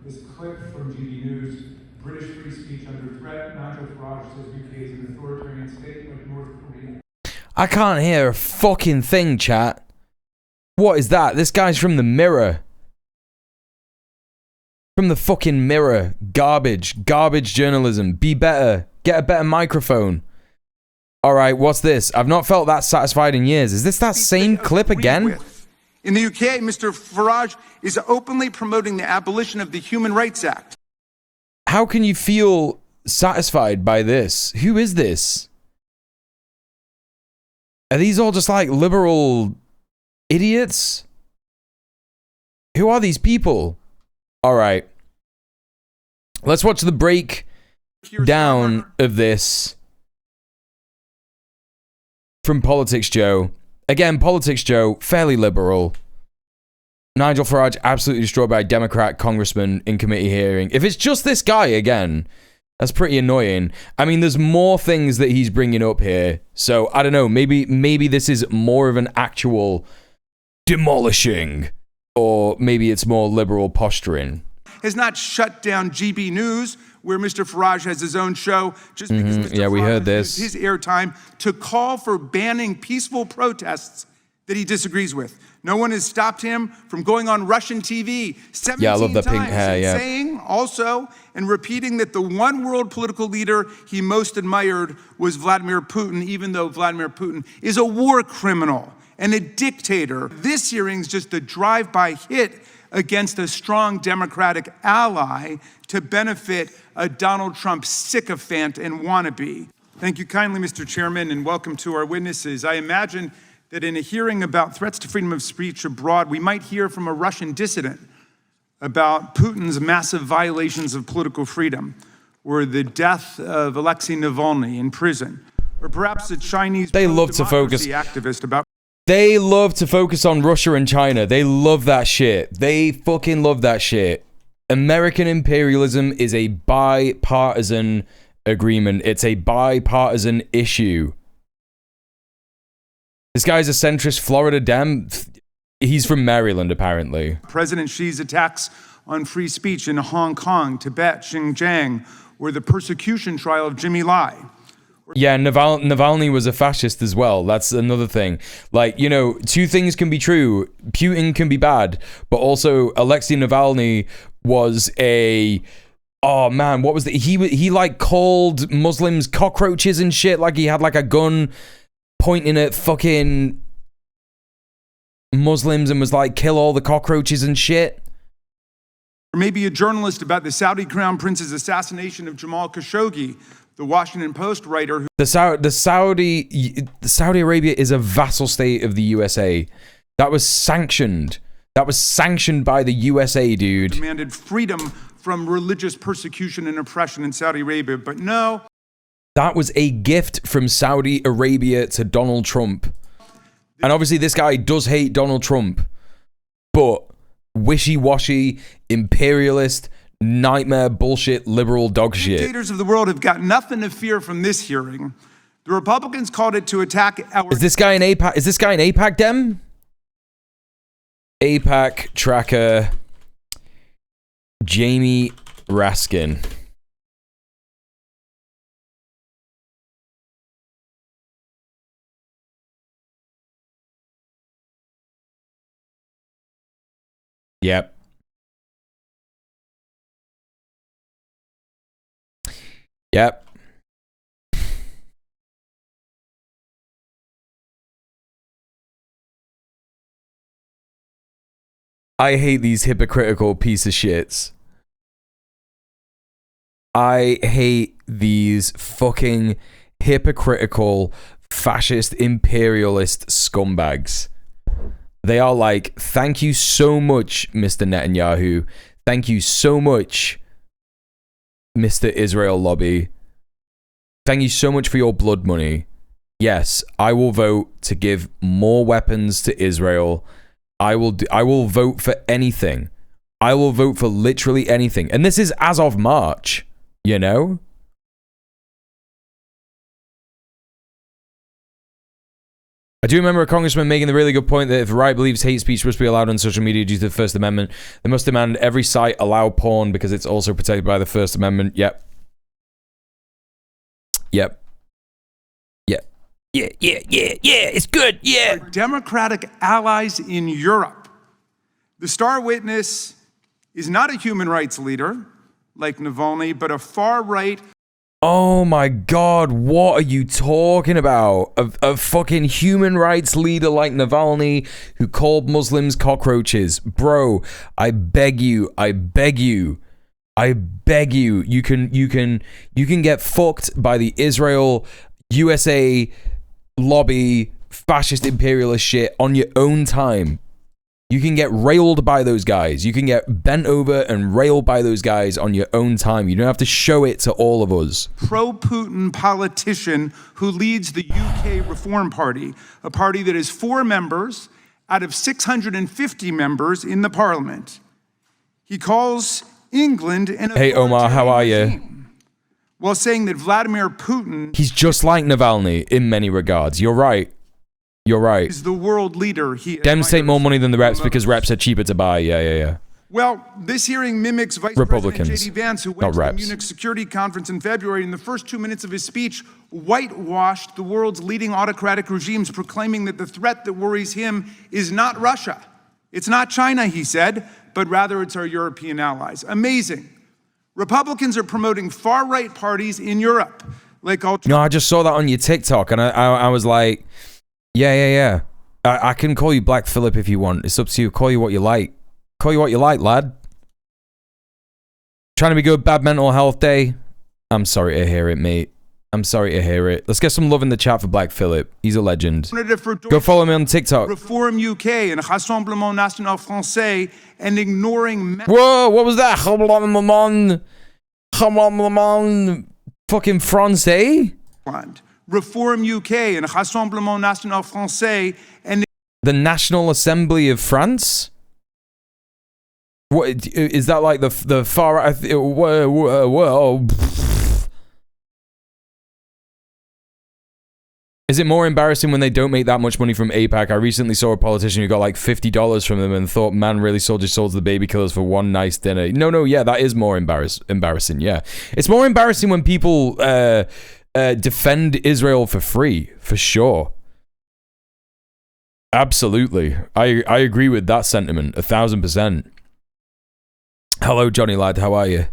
this clip from GB News. British free speech under threat. Nigel Farage says UK is an authoritarian state like North Korea. I can't hear a fucking thing, chat. What is that? This guy's from the Mirror. From the fucking Mirror. Garbage journalism. Be better. Get a better microphone. Alright, what's this? I've not felt that satisfied in years. Is this that same clip again? In the UK, Mr. Farage is openly promoting the abolition of the Human Rights Act. How can you feel satisfied by this? Who is this? Are these all just like liberal idiots? Who are these people? All right. Let's watch the breakdown of this from Politics Joe. Again, Politics Joe, fairly liberal. Nigel Farage absolutely destroyed by a Democrat congressman in committee hearing. If it's just this guy again, that's pretty annoying. I mean, there's more things that he's bringing up here. So, I don't know. Maybe this is more of an actual demolishing or maybe it's more liberal posturing. Has not shut down GB News, where Mr. Farage has his own show, just because Mr. We Farage heard this. used his airtime to call for banning peaceful protests that he disagrees with. No one has stopped him from going on Russian TV 17 I love that times pink hair, and yeah. saying also and repeating that the one world political leader he most admired was Vladimir Putin, even though Vladimir Putin is a war criminal and a dictator. This hearing's just a drive-by hit against a strong Democratic ally to benefit a Donald Trump sycophant and wannabe. Thank you kindly, Mr. Chairman, and welcome to our witnesses. I imagine that in a hearing about threats to freedom of speech abroad, we might hear from a Russian dissident about Putin's massive violations of political freedom, or the death of Alexei Navalny in prison, or perhaps a Chinese activist about. They love to focus on Russia and China. They love that shit. They fucking love that shit. American imperialism is a bipartisan agreement. It's a bipartisan issue. This guy's a centrist Florida Dem. He's from Maryland, apparently. President Xi's attacks on free speech in Hong Kong, Tibet, Xinjiang, or the persecution trial of Jimmy Lai. Yeah, Navalny was a fascist as well. That's another thing. Like, you know, two things can be true. Putin can be bad, but also Alexei Navalny was a... Oh man, what was the... He like called Muslims cockroaches and shit. Like he had like a gun pointing at fucking Muslims and was like, kill all the cockroaches and shit. Or maybe a journalist about the Saudi Crown Prince's assassination of Jamal Khashoggi, the Washington Post writer who... Saudi Arabia is a vassal state of the USA. That was sanctioned. That was sanctioned by the USA, dude. Demanded freedom from religious persecution and oppression in Saudi Arabia, but no. That was a gift from Saudi Arabia to Donald Trump. And obviously this guy does hate Donald Trump, but wishy-washy, imperialist, nightmare, bullshit, liberal dog shit. Dictators of the world have got nothing to fear from this hearing. The Republicans called it to attack our... Is this guy an APAC? Is this guy an APAC Dem? APAC tracker Jamie Raskin. Yep. Yep. I hate these hypocritical piece of shits. I hate these fucking hypocritical, fascist, imperialist scumbags. They are like, thank you so much, Mr. Netanyahu. Thank you so much, Mr. Israel Lobby. Thank you so much for your blood money. Yes, I will vote to give more weapons to Israel. I will vote for anything. I will vote for literally anything. And this is as of March, you know? I do remember a congressman making the really good point that if the right believes hate speech must be allowed on social media due to the First Amendment, they must demand every site allow porn because it's also protected by the First Amendment. Yep. Yep. Yep. Yeah, it's good, yeah. Our Democratic allies in Europe. The star witness is not a human rights leader like Navalny, but a far-right... Oh my God, what are you talking about? A fucking human rights leader like Navalny who called Muslims cockroaches. Bro, I beg you. You can get fucked by the Israel, USA, lobby, fascist imperialist shit on your own time. You can get railed by those guys. You can get bent over and railed by those guys on your own time. You don't have to show it to all of us. Pro-Putin politician who leads the UK Reform Party, a party that has 4 members out of 650 members in the parliament. He calls England an Hey Omar, how are you? While saying that Vladimir Putin... He's just like Navalny in many regards. You're right. You're right. Is the world leader. Dems take more money than the reps because reps are cheaper to buy. Yeah. Well, this hearing mimics Vice Republicans, President J.D. Vance, who went to the Munich Security Conference in February. In the first 2 minutes of his speech, whitewashed the world's leading autocratic regimes, proclaiming that the threat that worries him is not Russia. It's not China, he said, but rather it's our European allies. Amazing. Republicans are promoting far-right parties in Europe. Like no, I just saw that on your TikTok, and I was like, yeah. I can call you Black Phillip if you want. It's up to you. Call you what you like. Call you what you like, lad. Trying to be good, bad mental health day. I'm sorry to hear it, mate. I'm sorry to hear it. Let's get some love in the chat for Black Phillip. He's a legend. Go follow me on TikTok. Reform UK and Rassemblement National Français and ignoring... Whoa, what was that? Fucking Francais? Reform UK and Rassemblement National Français and... The National Assembly of France? What is that like the far? Is it more embarrassing when they don't make that much money from AIPAC? I recently saw a politician who got like $50 from them and thought, man, really sold your soul to the baby killers for one nice dinner. No, yeah, that is more embarrassing. Yeah, it's more embarrassing when people defend Israel for free, for sure. Absolutely, I agree with that sentiment 1000%. Hello, Johnny lad. How are you?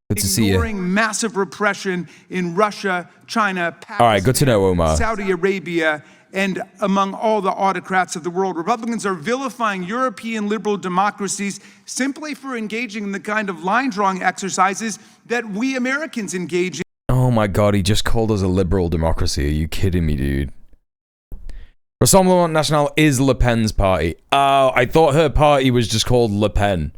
Good to see you. Ignoring massive repression in Russia, China, Pakistan, all right, good to know, Omar. Saudi Arabia, and among all the autocrats of the world. Republicans are vilifying European liberal democracies simply for engaging in the kind of line-drawing exercises that we Americans engage in. Oh my God, he just called us a liberal democracy. Are you kidding me, dude? Rassemblement National is Le Pen's party. Oh, I thought her party was just called Le Pen.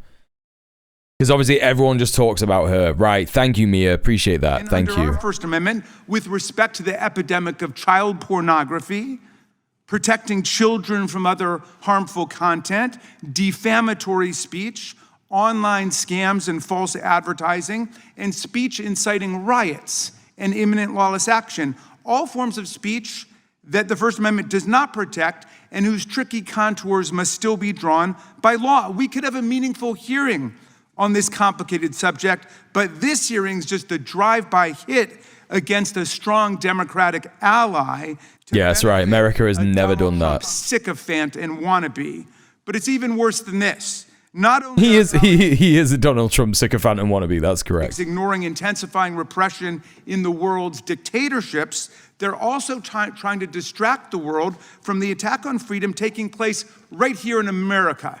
Because obviously everyone just talks about her. Right. Thank you, Mia. Appreciate that. And thank under you. Our First Amendment, with respect to the epidemic of child pornography, protecting children from other harmful content, defamatory speech, online scams and false advertising, and speech inciting riots and imminent lawless action. All forms of speech that the First Amendment does not protect and whose tricky contours must still be drawn by law. We could have a meaningful hearing on this complicated subject, but this hearing is just a drive-by hit against a strong Democratic ally. Yeah, that's right. America has never done that. Sycophant and wannabe. But it's even worse than this. Not only he is a Donald Trump sycophant and wannabe. That's correct. Ignoring intensifying repression in the world's dictatorships, they're also trying to distract the world from the attack on freedom taking place right here in America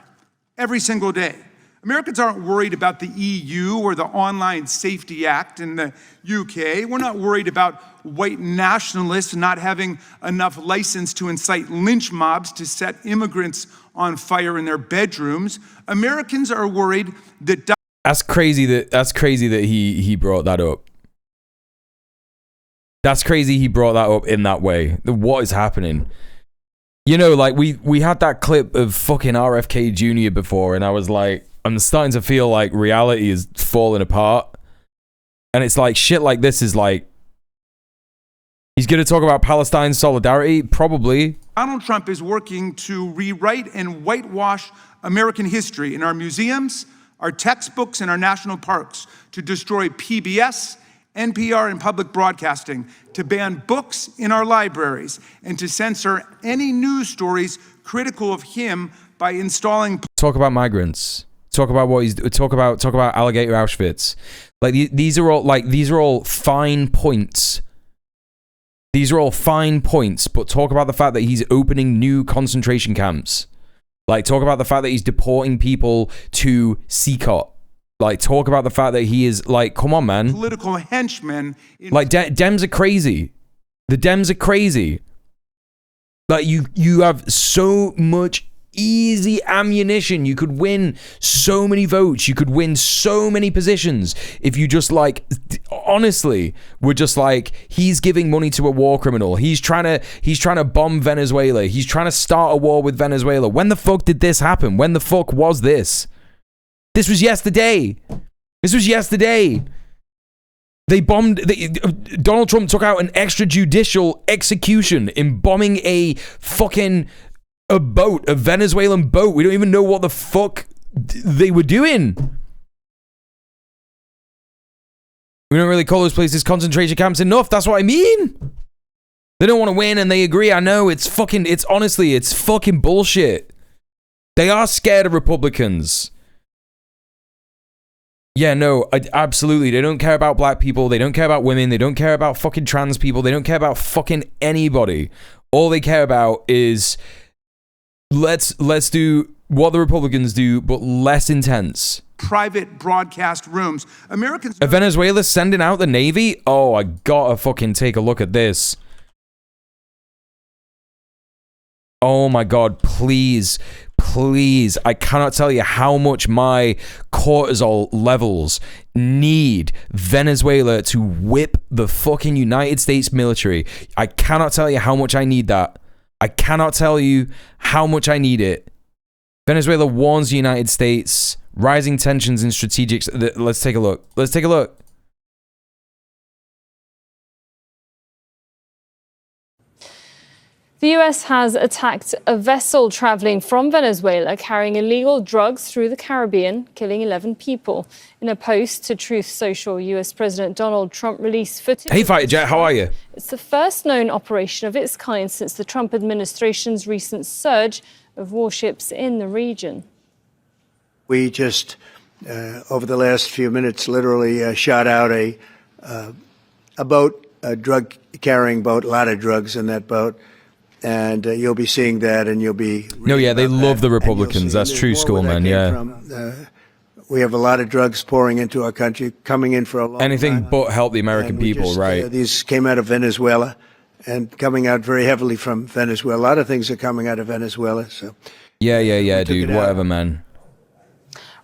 every single day. Americans aren't worried about the EU or the Online Safety Act in the UK. We're not worried about white nationalists not having enough license to incite lynch mobs to set immigrants on fire in their bedrooms. Americans are worried that... That's crazy that he brought that up. That's crazy he brought that up in that way. What is happening? You know, like we had that clip of fucking RFK Jr. before, and I was like, I'm starting to feel like reality is falling apart. And it's like shit like this is like, he's going to talk about Palestine solidarity? Probably. Donald Trump is working to rewrite and whitewash American history in our museums, our textbooks, and our national parks, to destroy PBS, NPR, and public broadcasting, to ban books in our libraries, and to censor any news stories critical of him by installing... Talk about migrants. Talk about what he's talk about alligator Auschwitz. Like these are all fine points. These are all fine points, but talk about the fact that he's opening new concentration camps. Like talk about the fact that he's deporting people to Sikot. Like talk about the fact that he is like, come on, man. Political henchmen. Like Dems are crazy. The Dems are crazy. Like you have so much easy ammunition. You could win so many votes. You could win so many positions if you just like, honestly, we're just like, he's giving money to a war criminal. He's trying to bomb Venezuela. He's trying to start a war with Venezuela. When the fuck did this happen? When the fuck was this? This was yesterday. This was yesterday. They bombed. Donald Trump took out an extrajudicial execution in bombing a Venezuelan boat. We don't even know what the fuck they were doing. We don't really call those places concentration camps enough. That's what I mean. They don't want to win and they agree. I know it's fucking bullshit. They are scared of Republicans. Yeah, no, absolutely. They don't care about black people. They don't care about women. They don't care about fucking trans people. They don't care about fucking anybody. All they care about is let's do what the Republicans do, but less intense. Private broadcast rooms. Americans. Are Venezuela sending out the Navy? Oh, I gotta fucking take a look at this. Oh my God, please. Please, I cannot tell you how much my cortisol levels need Venezuela to whip the fucking United States military. I cannot tell you how much I need that. I cannot tell you how much I need it. Venezuela warns the United States, rising tensions in strategic... Let's take a look. Let's take a look. The US has attacked a vessel traveling from Venezuela carrying illegal drugs through the Caribbean, killing 11 people. In a post to Truth Social, US President Donald Trump released footage. Hey, Fighter Jet, how are you? It's the first known operation of its kind since the Trump administration's recent surge of warships in the region. We just, over the last few minutes, literally shot out a boat, a drug-carrying boat, a lot of drugs in that boat. And you'll be seeing that, and you'll be... No, yeah, they love the Republicans. That's true, school, man, yeah. We have a lot of drugs pouring into our country, coming in for a long Anything time. but help the American people, right? These came out of Venezuela, and coming out very heavily from Venezuela. A lot of things are coming out of Venezuela, so... Yeah, dude, whatever, man.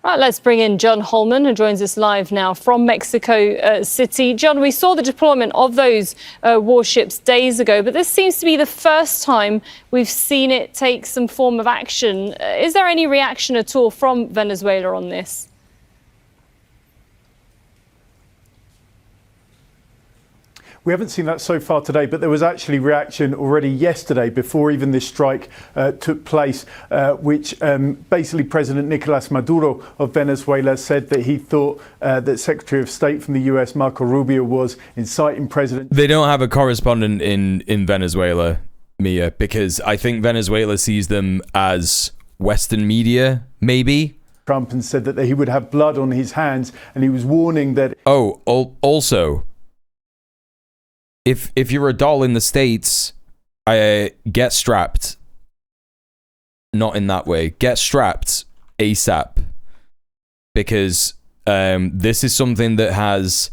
Right, let's bring in John Holman, who joins us live now from Mexico City. John, we saw the deployment of those warships days ago, but this seems to be the first time we've seen it take some form of action. Is there any reaction at all from Venezuela on this? We haven't seen that so far today, but there was actually reaction already yesterday before even this strike took place, which basically President Nicolas Maduro of Venezuela said that he thought that Secretary of State from the US, Marco Rubio, was inciting President... They don't have a correspondent in Venezuela, Mia, because I think Venezuela sees them as Western media, maybe. Trump, and said that he would have blood on his hands, and he was warning that... Oh, also... If you're a doll in the States, get strapped. Not in that way. Get strapped ASAP. Because this is something that has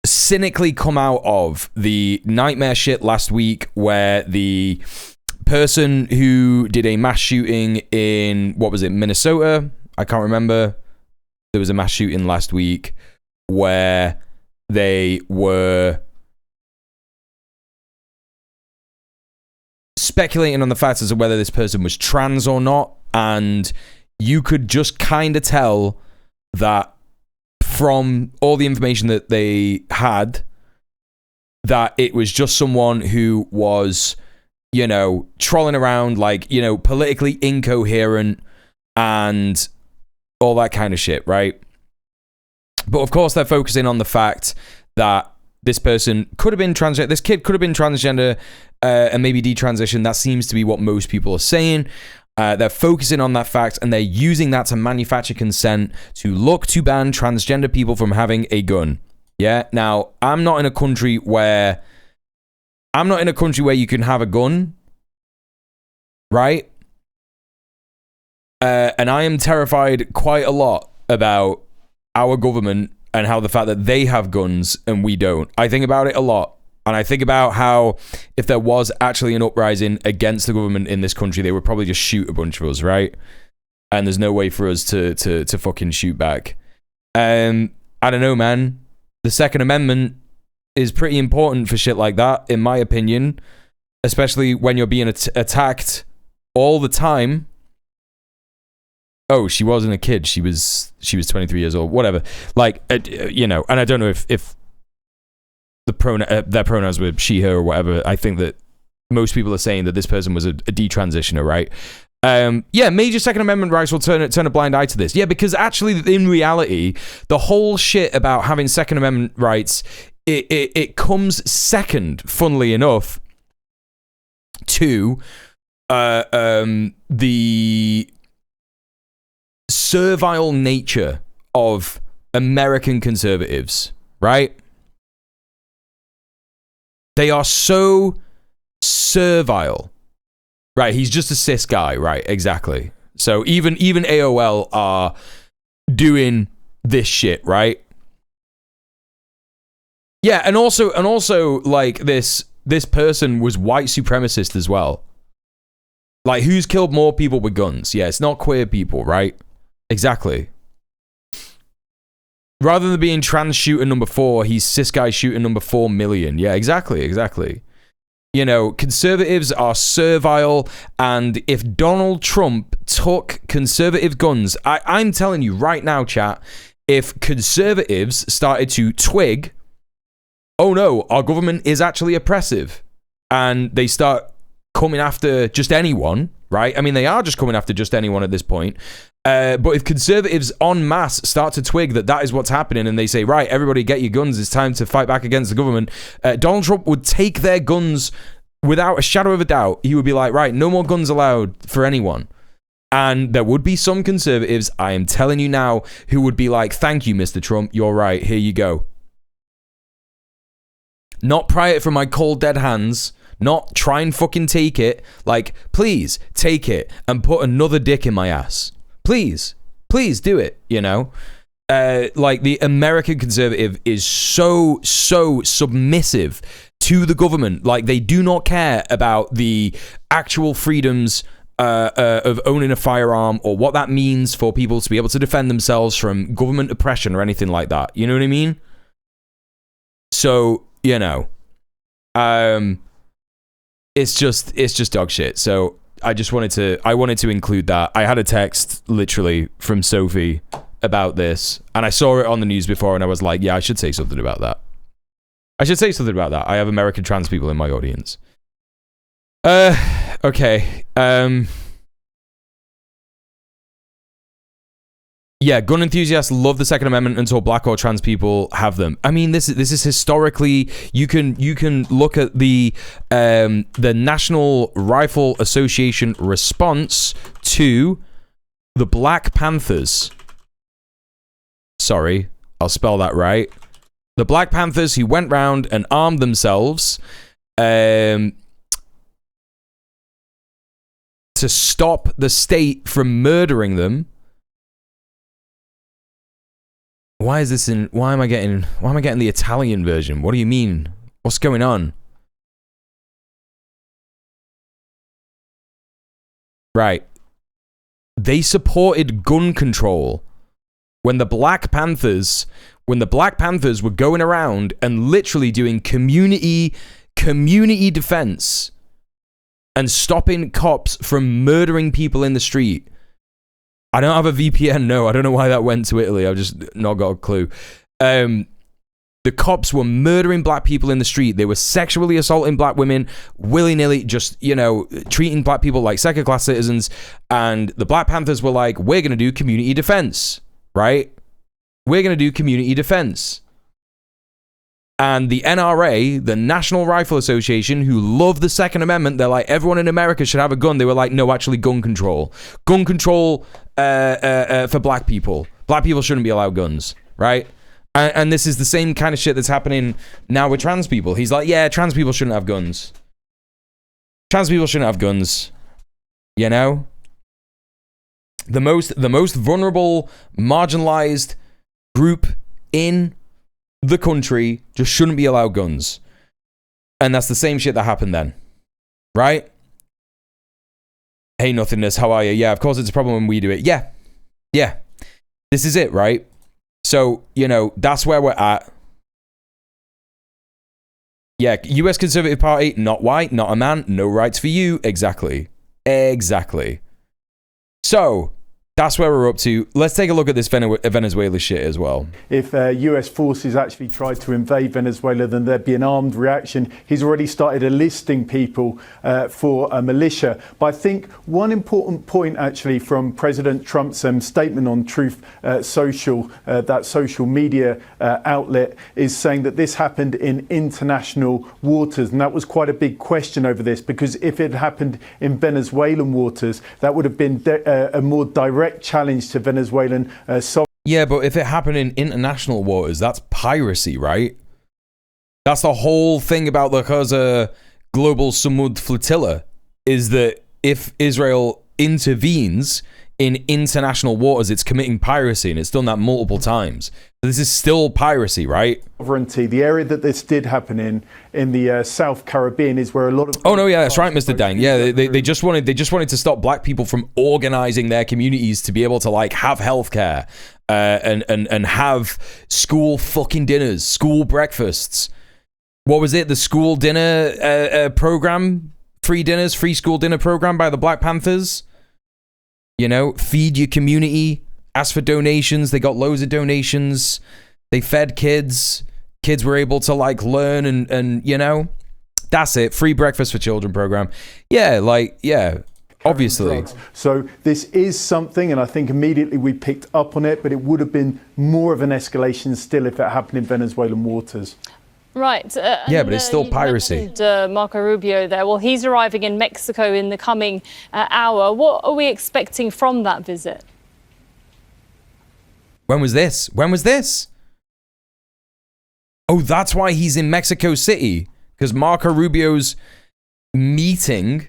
cynically come out of the nightmare shit last week where the person who did a mass shooting in, what was it, Minnesota? I can't remember. There was a mass shooting last week where they were... speculating on the fact as to whether this person was trans or not, and you could just kind of tell that from all the information that they had that it was just someone who was, you know, trolling around, like, you know, politically incoherent and all that kind of shit, right? But of course they're focusing on the fact that this person could have been transgender, this kid could have been transgender and maybe detransitioned. That seems to be what most people are saying. They're focusing on that fact, and they're using that to manufacture consent to look to ban transgender people from having a gun. Yeah. Now, I'm not in a country where you can have a gun, right? And I am terrified quite a lot about our government and how the fact that they have guns and we don't. I think about it a lot. And I think about how if there was actually an uprising against the government in this country, they would probably just shoot a bunch of us, right? And there's no way for us to fucking shoot back. I don't know, man. The Second Amendment is pretty important for shit like that, in my opinion. Especially when you're being attacked all the time. Oh, she wasn't a kid. She was 23 years old. Whatever. Like, you know, and I don't know if their pronouns were she, her, or whatever. I think that most people are saying that this person was a detransitioner, right? Major Second Amendment rights will turn a blind eye to this. Yeah, because actually, in reality, the whole shit about having Second Amendment rights, it comes second, funnily enough, to the servile nature of American conservatives, right? They are so servile. Right, he's just a cis guy, right? Exactly. So even AOL are doing this shit, right? Yeah, and also like this person was white supremacist as well. Like, who's killed more people with guns? Yeah, it's not queer people, right? Exactly. Rather than being trans shooter number 4, he's cis guy shooter number 4 million. Yeah, exactly. You know, conservatives are servile, and if Donald Trump took conservative guns, I'm telling you right now, chat, if conservatives started to twig, oh no, our government is actually oppressive, and they start coming after just anyone, right? I mean, they are just coming after just anyone at this point. But if conservatives en masse start to twig that is what's happening, and they say, right, everybody get your guns, it's time to fight back against the government, Donald Trump would take their guns without a shadow of a doubt. He would be like, right, no more guns allowed for anyone. And there would be some conservatives, I am telling you now, who would be like, thank you, Mr. Trump, you're right, here you go. Not pry it from my cold dead hands, not try and fucking take it, like, please, take it and put another dick in my ass. Please do it, you know? Like, the American conservative is so submissive to the government. Like, they do not care about the actual freedoms of owning a firearm, or what that means for people to be able to defend themselves from government oppression or anything like that. You know what I mean? So, you know, it's just dog shit. So I wanted to include that. I had a text literally from Sophie about this, and I saw it on the news before, and I was like, yeah, I should say something about that. I have American trans people in my audience. Okay. Yeah, gun enthusiasts love the Second Amendment until black or trans people have them. I mean, this is historically, you can look at the National Rifle Association response to the Black Panthers. Sorry, I'll spell that right. The Black Panthers who went round and armed themselves to stop the state from murdering them. Why am I getting the Italian version? What do you mean? What's going on? Right. They supported gun control when the Black Panthers were going around and literally doing community defense and stopping cops from murdering people in the street. I don't have a VPN, no. I don't know why that went to Italy. I've just not got a clue. The cops were murdering black people in the street. They were sexually assaulting black women, willy-nilly, just, you know, treating black people like second-class citizens. And the Black Panthers were like, we're going to do community defense, right? We're going to do community defense. And the NRA, the National Rifle Association, who love the Second Amendment, they're like, everyone in America should have a gun. They were like, no, actually, gun control. Gun control for black people. Black people shouldn't be allowed guns, right? And this is the same kind of shit that's happening now with trans people. He's like, yeah, trans people shouldn't have guns. Trans people shouldn't have guns. You know? The most vulnerable, marginalized group in the country just shouldn't be allowed guns. And that's the same shit that happened then. Right? Hey, nothingness, how are you? Yeah, of course it's a problem when we do it. Yeah. This is it, right? So, you know, that's where we're at. Yeah, US Conservative Party, not white, not a man, no rights for you. Exactly. So, That's where we're up to. Let's take a look at this Venezuela shit as well. If US forces actually tried to invade Venezuela, then there'd be an armed reaction. He's already started enlisting people for a militia. But I think one important point actually from President Trump's statement on Truth Social, that social media outlet, is saying that this happened in international waters. And that was quite a big question over this, because if it happened in Venezuelan waters, that would have been a more direct challenge to Venezuelan sovereignty. Yeah, but if it happened in international waters, that's piracy, right? That's the whole thing about the Gaza Global Samud Flotilla, is that if Israel intervenes in international waters, it's committing piracy, and it's done that multiple times. So this is still piracy, right? Sovereignty. The area that this did happen in the South Caribbean is where a lot of... Oh no, yeah, that's right, Mr. Dang. Yeah, they just wanted to stop black people from organizing their communities to be able to like have healthcare and have school fucking dinners, school breakfasts. What was it? The school dinner program, free dinners, free school dinner program by the Black Panthers. You know, feed your community, ask for donations. They got loads of donations. They fed kids. Kids were able to like learn and you know, that's it. Free breakfast for children program. Yeah, like, yeah, obviously. So this is something, and I think immediately we picked up on it, but it would have been more of an escalation still if it happened in Venezuelan waters. Right. Yeah, but it's still piracy. Marco Rubio there. Well, he's arriving in Mexico in the coming hour. What are we expecting from that visit? When was this? Oh, that's why he's in Mexico City. Because Marco Rubio's meeting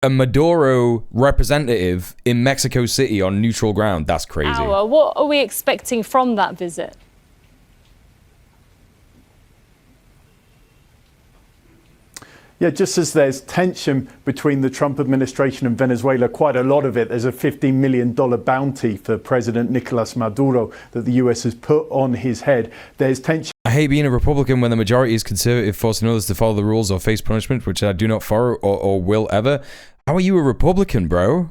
a Maduro representative in Mexico City on neutral ground. That's crazy. What are we expecting from that visit? Yeah, just as there's tension between the Trump administration and Venezuela, quite a lot of it, there's a $15 million bounty for President Nicolas Maduro that the US has put on his head. There's tension. I hate being a Republican when the majority is conservative, forcing others to follow the rules or face punishment, which I do not follow or will ever. How are you a Republican, bro?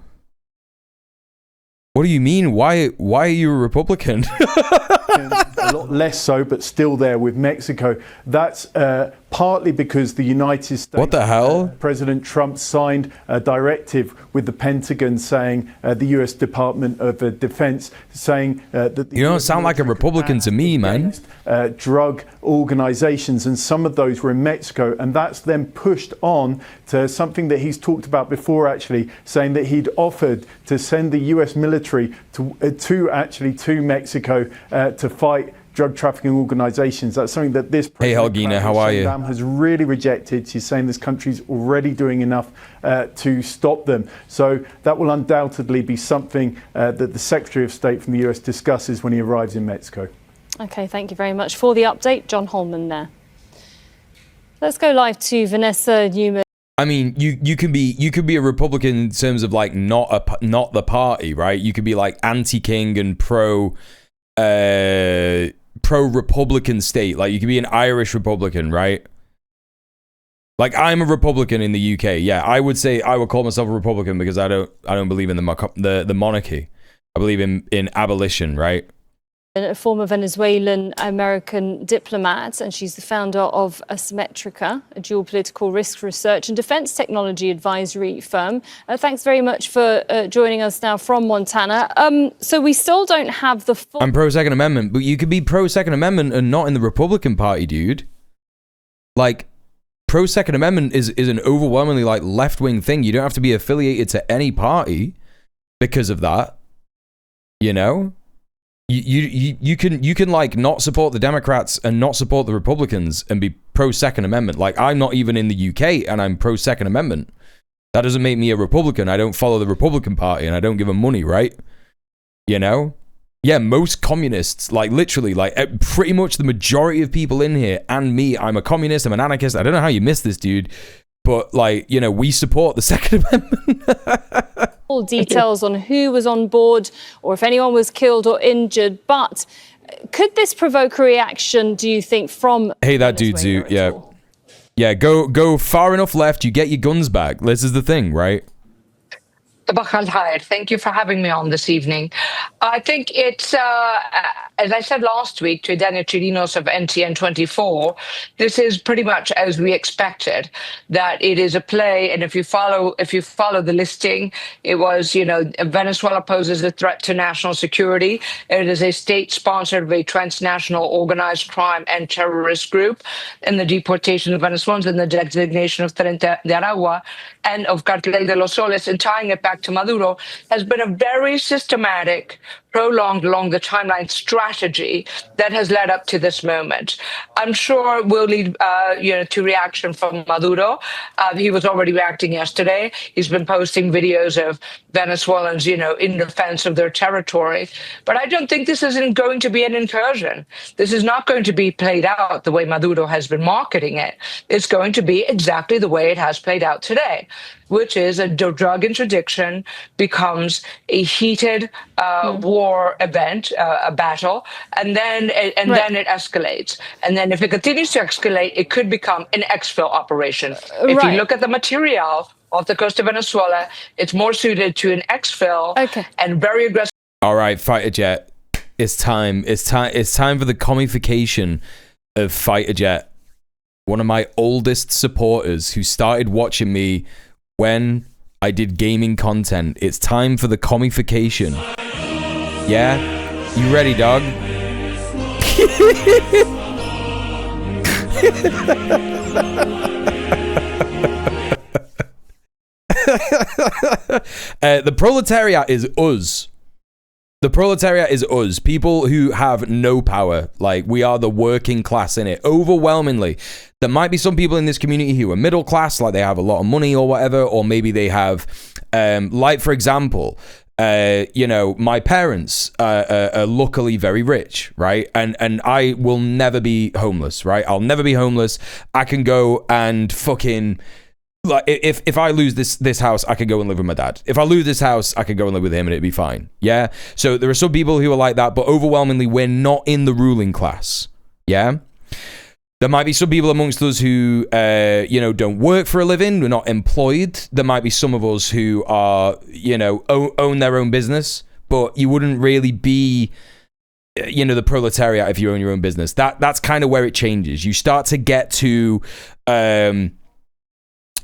What do you mean? Why are you a Republican? A lot less so, but still there with Mexico. That's partly because the United States... What the hell? President Trump signed a directive with the Pentagon saying, the US Department of Defense, saying that... The you don't sound like a Republican to me, man. Drug organizations, and some of those were in Mexico, and that's then pushed on to something that he's talked about before, actually, saying that he'd offered to send the US military to Mexico to fight drug trafficking organizations. That's something that this president, hey Helgina, how are you? Has really rejected. She's saying this country's already doing enough to stop them. So that will undoubtedly be something that the Secretary of State from the US discusses when he arrives in Mexico. Okay, thank you very much for the update. John Holman there. Let's go live to Vanessa Newman. I mean, you can be a Republican in terms of like not the party, right? You could be like anti-king and pro Republican state. Like you could be an Irish Republican, right? Like I'm a Republican in the UK. Yeah, I would call myself a Republican because I don't believe in the monarchy. I believe in abolition, right? A former Venezuelan American diplomat, and she's the founder of Asymmetrica, a dual political risk research and defense technology advisory firm. Thanks very much for joining us now from Montana. So we still don't have the full... I'm pro-Second Amendment, but you could be pro-Second Amendment and not in the Republican Party, dude. Like, pro-Second Amendment is an overwhelmingly like left-wing thing. You don't have to be affiliated to any party because of that, you know? You can like not support the Democrats and not support the Republicans and be pro Second Amendment. Like I'm not even in the UK and I'm pro Second Amendment. That doesn't make me a Republican. I don't follow the Republican Party and I don't give them money, right? You know? Yeah, most communists, like literally, like pretty much the majority of people in here and me, I'm a communist, I'm an anarchist. I don't know how you missed this, dude. But like, you know, we support the Second Amendment. All details on who was on board or if anyone was killed or injured. But could this provoke a reaction, do you think, from... Hey, that dude, Zoo. Yeah. Yeah, go far enough left, you get your guns back. This is the thing, right? Tabak al-Khair. Thank you for having me on this evening. I think it's, as I said last week to Daniel Chirinos of NTN24, this is pretty much as we expected, that it is a play. And if you follow the listing, it was, Venezuela poses a threat to national security. It is a state-sponsored, very transnational organized crime and terrorist group, and the deportation of Venezuelans and the designation of Trenta de Aragua and of Cartel de los Soles, and tying it back to Maduro, has been a very systematic, prolonged along the timeline strategy that has led up to this moment. I'm sure will lead, to reaction from Maduro. He was already reacting yesterday. He's been posting videos of Venezuelans, in defense of their territory. But I don't think this isn't going to be an incursion. This is not going to be played out the way Maduro has been marketing it. It's going to be exactly the way it has played out today, which is a drug interdiction becomes a heated war event, a battle, and then then it escalates. And then if it continues to escalate, it could become an exfil operation. If you look at the material off the coast of Venezuela, it's more suited to an exfil and very aggressive. All right, Fighter Jet, it's time. It's time for the commification of Fighter Jet, one of my oldest supporters who started watching me when I did gaming content. It's time for the commification. Yeah? You ready, dog? The proletariat is us. The proletariat is us, people who have no power. Like, we are the working class in it, overwhelmingly. There might be some people in this community who are middle class, like they have a lot of money or whatever, or maybe they have, like, for example, my parents are luckily very rich, right? And I will never be homeless, right? I'll never be homeless. I can go and fucking... Like, if I lose this house, I could go and live with my dad. If I lose this house, I could go and live with him and it'd be fine. Yeah? So there are some people who are like that, but overwhelmingly, we're not in the ruling class. Yeah? There might be some people amongst us who, don't work for a living. We're not employed. There might be some of us who are, own their own business, but you wouldn't really be... the proletariat if you own your own business. That's kind of where it changes. You start to get to...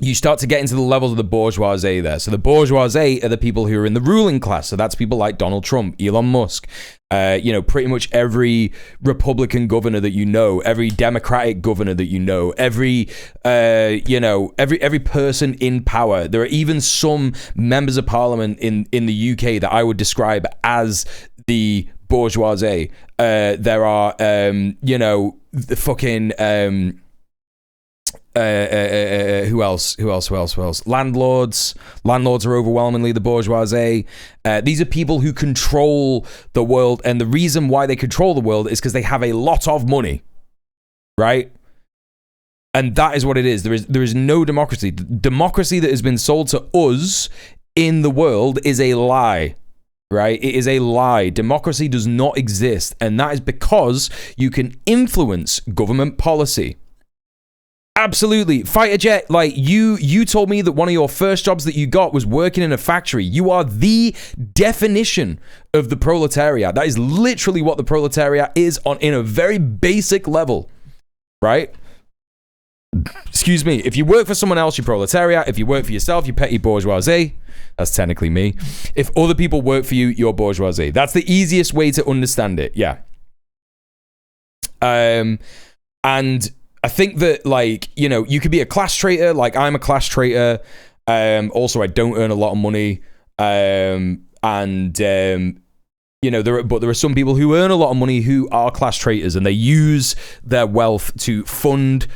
you start to get into the levels of the bourgeoisie there. So the bourgeoisie are the people who are in the ruling class. So that's people like Donald Trump, Elon Musk, pretty much every Republican governor that you know, every Democratic governor that you know, every person in power. There are even some members of parliament in the UK that I would describe as the bourgeoisie. There are, the fucking... who else? Landlords are overwhelmingly the bourgeoisie. These are people who control the world, and the reason why they control the world is because they have a lot of money, right? And that is what it is. There is no democracy. Democracy that has been sold to us in the world is a lie. Right? It is a lie. Democracy does not exist, and that is because you can influence government policy. Absolutely. Fighter Jet, like, you told me that one of your first jobs that you got was working in a factory. You are the definition of the proletariat. That is literally what the proletariat is in a very basic level, right? Excuse me. If you work for someone else, you're proletariat. If you work for yourself, you're petty bourgeoisie. That's technically me. If other people work for you, you're bourgeoisie. That's the easiest way to understand it. Yeah. And I think that, like, you could be a class traitor. Like, I'm a class traitor. Also, I don't earn a lot of money. There are some people who earn a lot of money who are class traitors, and they use their wealth to fund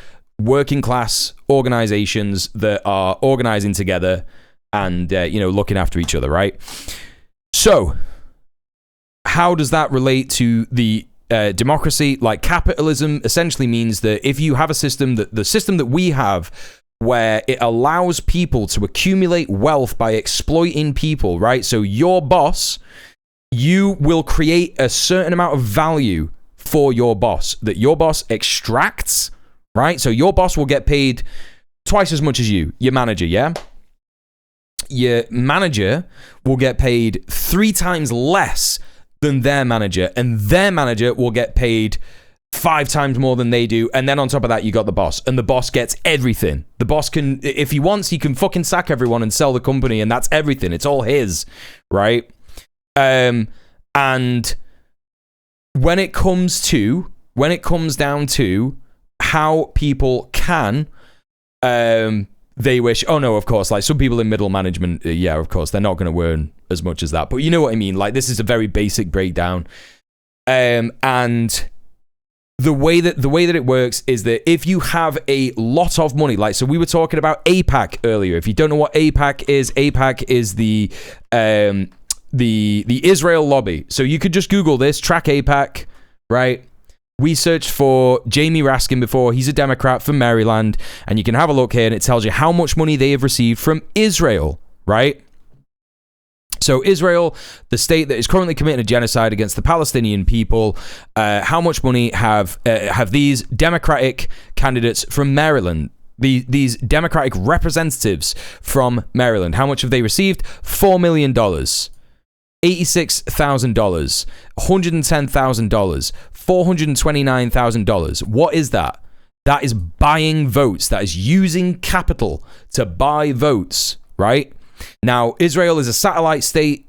working class organizations that are organizing together and, looking after each other, right? So, how does that relate to the democracy? Like, capitalism essentially means that if you have a system, the system that we have, where it allows people to accumulate wealth by exploiting people, right? So your boss, you will create a certain amount of value for your boss that your boss extracts, right? So your boss will get paid twice as much as you, your manager, yeah? your manager will get paid 3 times less than their manager, and their manager will get paid 5 times more than they do. And then on top of that, you got the boss, and the boss gets everything. The boss can, if he wants, he can fucking sack everyone and sell the company, and that's everything. It's all his, right? And when it comes down to how people can, they wish, oh no, of course, like some people in middle management, yeah, of course, they're not going to earn as much as that. But you know what I mean? Like, this is a very basic breakdown. And the way that it works is that if you have a lot of money, like, so we were talking about AIPAC earlier. If you don't know what AIPAC is the Israel lobby. So you could just Google this, track AIPAC, right? We searched for Jamie Raskin before. He's a Democrat from Maryland, and you can have a look here, and it tells you how much money they have received from Israel, right? So Israel, the state that is currently committing a genocide against the Palestinian people, how much money have these Democratic candidates from Maryland, these Democratic representatives from Maryland, how much have they received? $4 million. $86,000, $110,000, $429,000. What is that? That is buying votes. That is using capital to buy votes, right? Now, Israel is a satellite state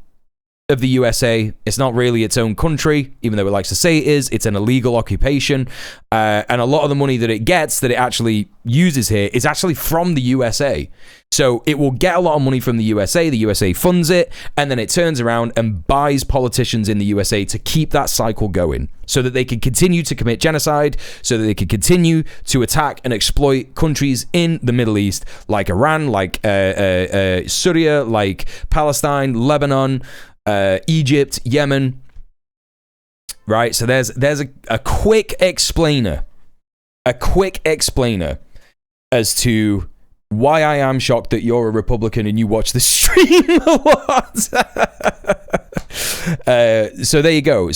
of the USA. It's not really its own country, even though it likes to say it is. It's an illegal occupation. And a lot of the money that it gets, that it actually uses here, is actually from the USA. So it will get a lot of money from the USA. The USA funds it, and then it turns around and buys politicians in the USA to keep that cycle going, so that they can continue to commit genocide, so that they can continue to attack and exploit countries in the Middle East, like Iran, like Syria, like Palestine, Lebanon, Egypt, Yemen. Right, so there's a quick explainer as to why I am shocked that you're a Republican and you watch the stream a lot. So there you go.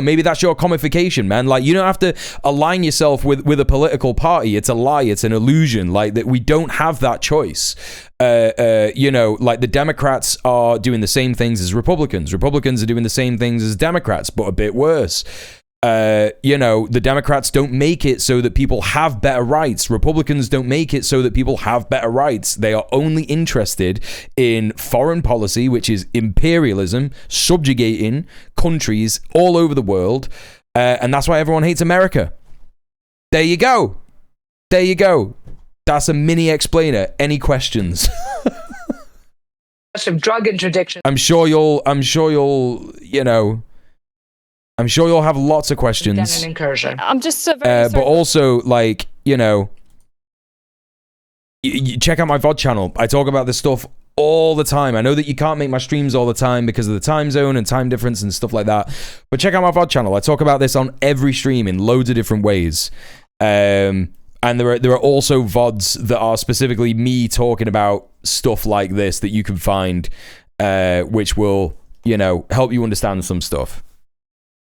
Maybe that's your comification, man. Like, you don't have to align yourself with a political party. It's a lie. It's an illusion. Like, that we don't have that choice. Like, the Democrats are doing the same things as Republicans. Republicans are doing the same things as Democrats, but a bit worse. The Democrats don't make it so that people have better rights. Republicans don't make it so that people have better rights. They are only interested in foreign policy, which is imperialism, subjugating countries all over the world. And that's why everyone hates America. There you go. That's a mini explainer. Any questions? Some drug interdiction. I'm sure you'll have lots of questions. An incursion. I'm just very but also, like, you check out my VOD channel. I talk about this stuff all the time. I know that you can't make my streams all the time because of the time zone and time difference and stuff like that. But check out my VOD channel. I talk about this on every stream in loads of different ways. And there are also VODs that are specifically me talking about stuff like this that you can find, which will, help you understand some stuff.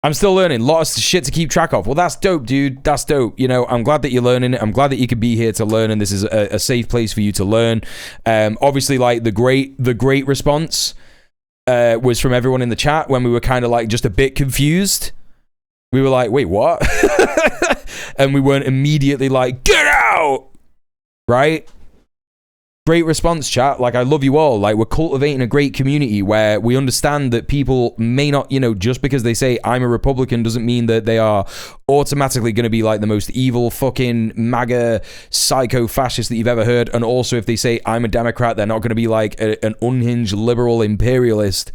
I'm still learning. Lots of shit to keep track of. Well, that's dope, dude. That's dope. I'm glad that you're learning it. I'm glad that you could be here to learn, and this is a safe place for you to learn. Obviously, like, the great response was from everyone in the chat when we were kind of like just a bit confused. We were like, wait, what? And we weren't immediately like, get out! Right? Great response, chat. Like, I love you all. Like, we're cultivating a great community where we understand that people may not, just because they say I'm a Republican doesn't mean that they are automatically going to be like the most evil fucking MAGA psycho fascist that you've ever heard. And also, if they say I'm a Democrat, they're not going to be like an unhinged liberal imperialist.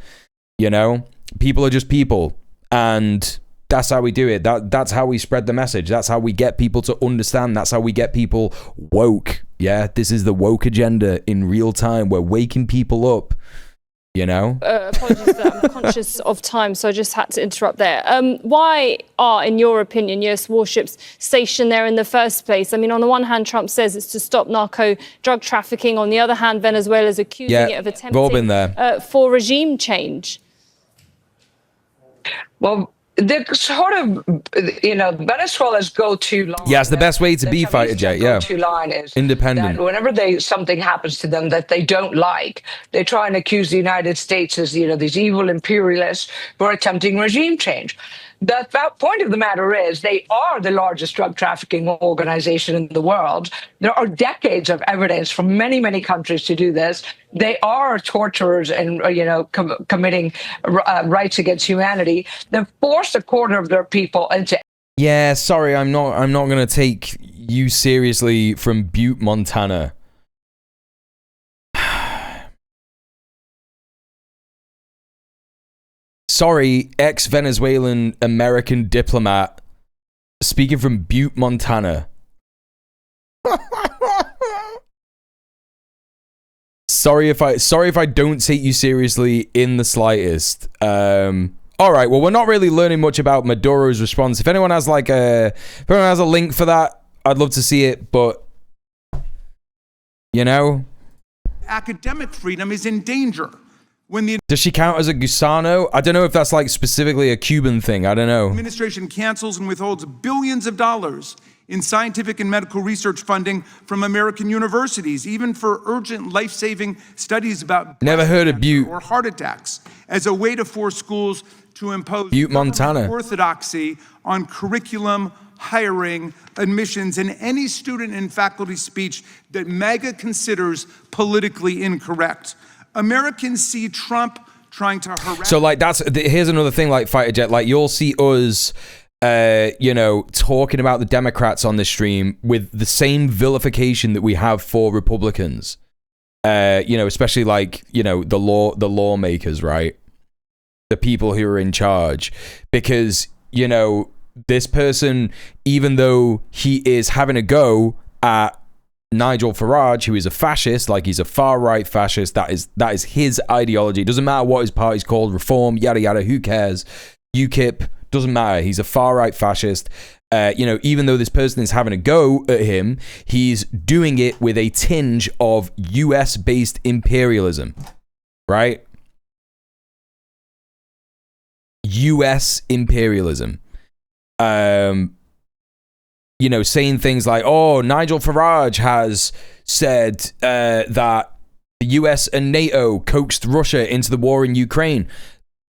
People are just people, and that's how we do it. That's how we spread the message. That's how we get people to understand. That's how we get people woke. Yeah, this is the woke agenda in real time. We're waking people up, Apologies that I'm conscious of time, so I just had to interrupt there. Why are, in your opinion, US warships stationed there in the first place? I mean, on the one hand, Trump says it's to stop narco drug trafficking. On the other hand, Venezuela is accusing it of attempting for regime change. Well, they're sort of, Venezuela's go-to line. Yeah, it's the best way to be, Fighter Jet. Yeah, go-to line is independent. that whenever something happens to them that they don't like, they try and accuse the United States as these evil imperialists who are attempting regime change. The point of the matter is they are the largest drug trafficking organization in the world. There are decades of evidence from many, many countries to do this. They are torturers and, committing rights against humanity. They've forced a quarter of their people into... Yeah, sorry, I'm not going to take you seriously from Butte, Montana. Sorry, ex-Venezuelan American diplomat speaking from Butte, Montana. Sorry if I don't take you seriously in the slightest. All right, well, we're not really learning much about Maduro's response. If anyone has a link for that, I'd love to see it, but academic freedom is in danger. Does she count as a gusano? I don't know if that's specifically a Cuban thing. I don't know. Administration cancels and withholds billions of dollars in scientific and medical research funding from American universities, even for urgent life-saving studies about never heard of Butte or heart attacks, as a way to force schools to impose Butte, Montana orthodoxy on curriculum, hiring, admissions, and any student and faculty speech that MAGA considers politically incorrect. Americans see Trump trying to harass... So, here's another thing, Fighter Jet, you'll see us, talking about the Democrats on this stream with the same vilification that we have for Republicans. Especially, the lawmakers, right? The people who are in charge. Because, this person, even though he is having a go at Nigel Farage, who is a fascist, he's a far-right fascist, that is his ideology. It doesn't matter what his party's called, Reform, yada yada, who cares? UKIP, doesn't matter. He's a far-right fascist. Even though this person is having a go at him, he's doing it with a tinge of US-based imperialism, right? US imperialism. Saying things like, oh, Nigel Farage has said that the US and NATO coaxed Russia into the war in Ukraine.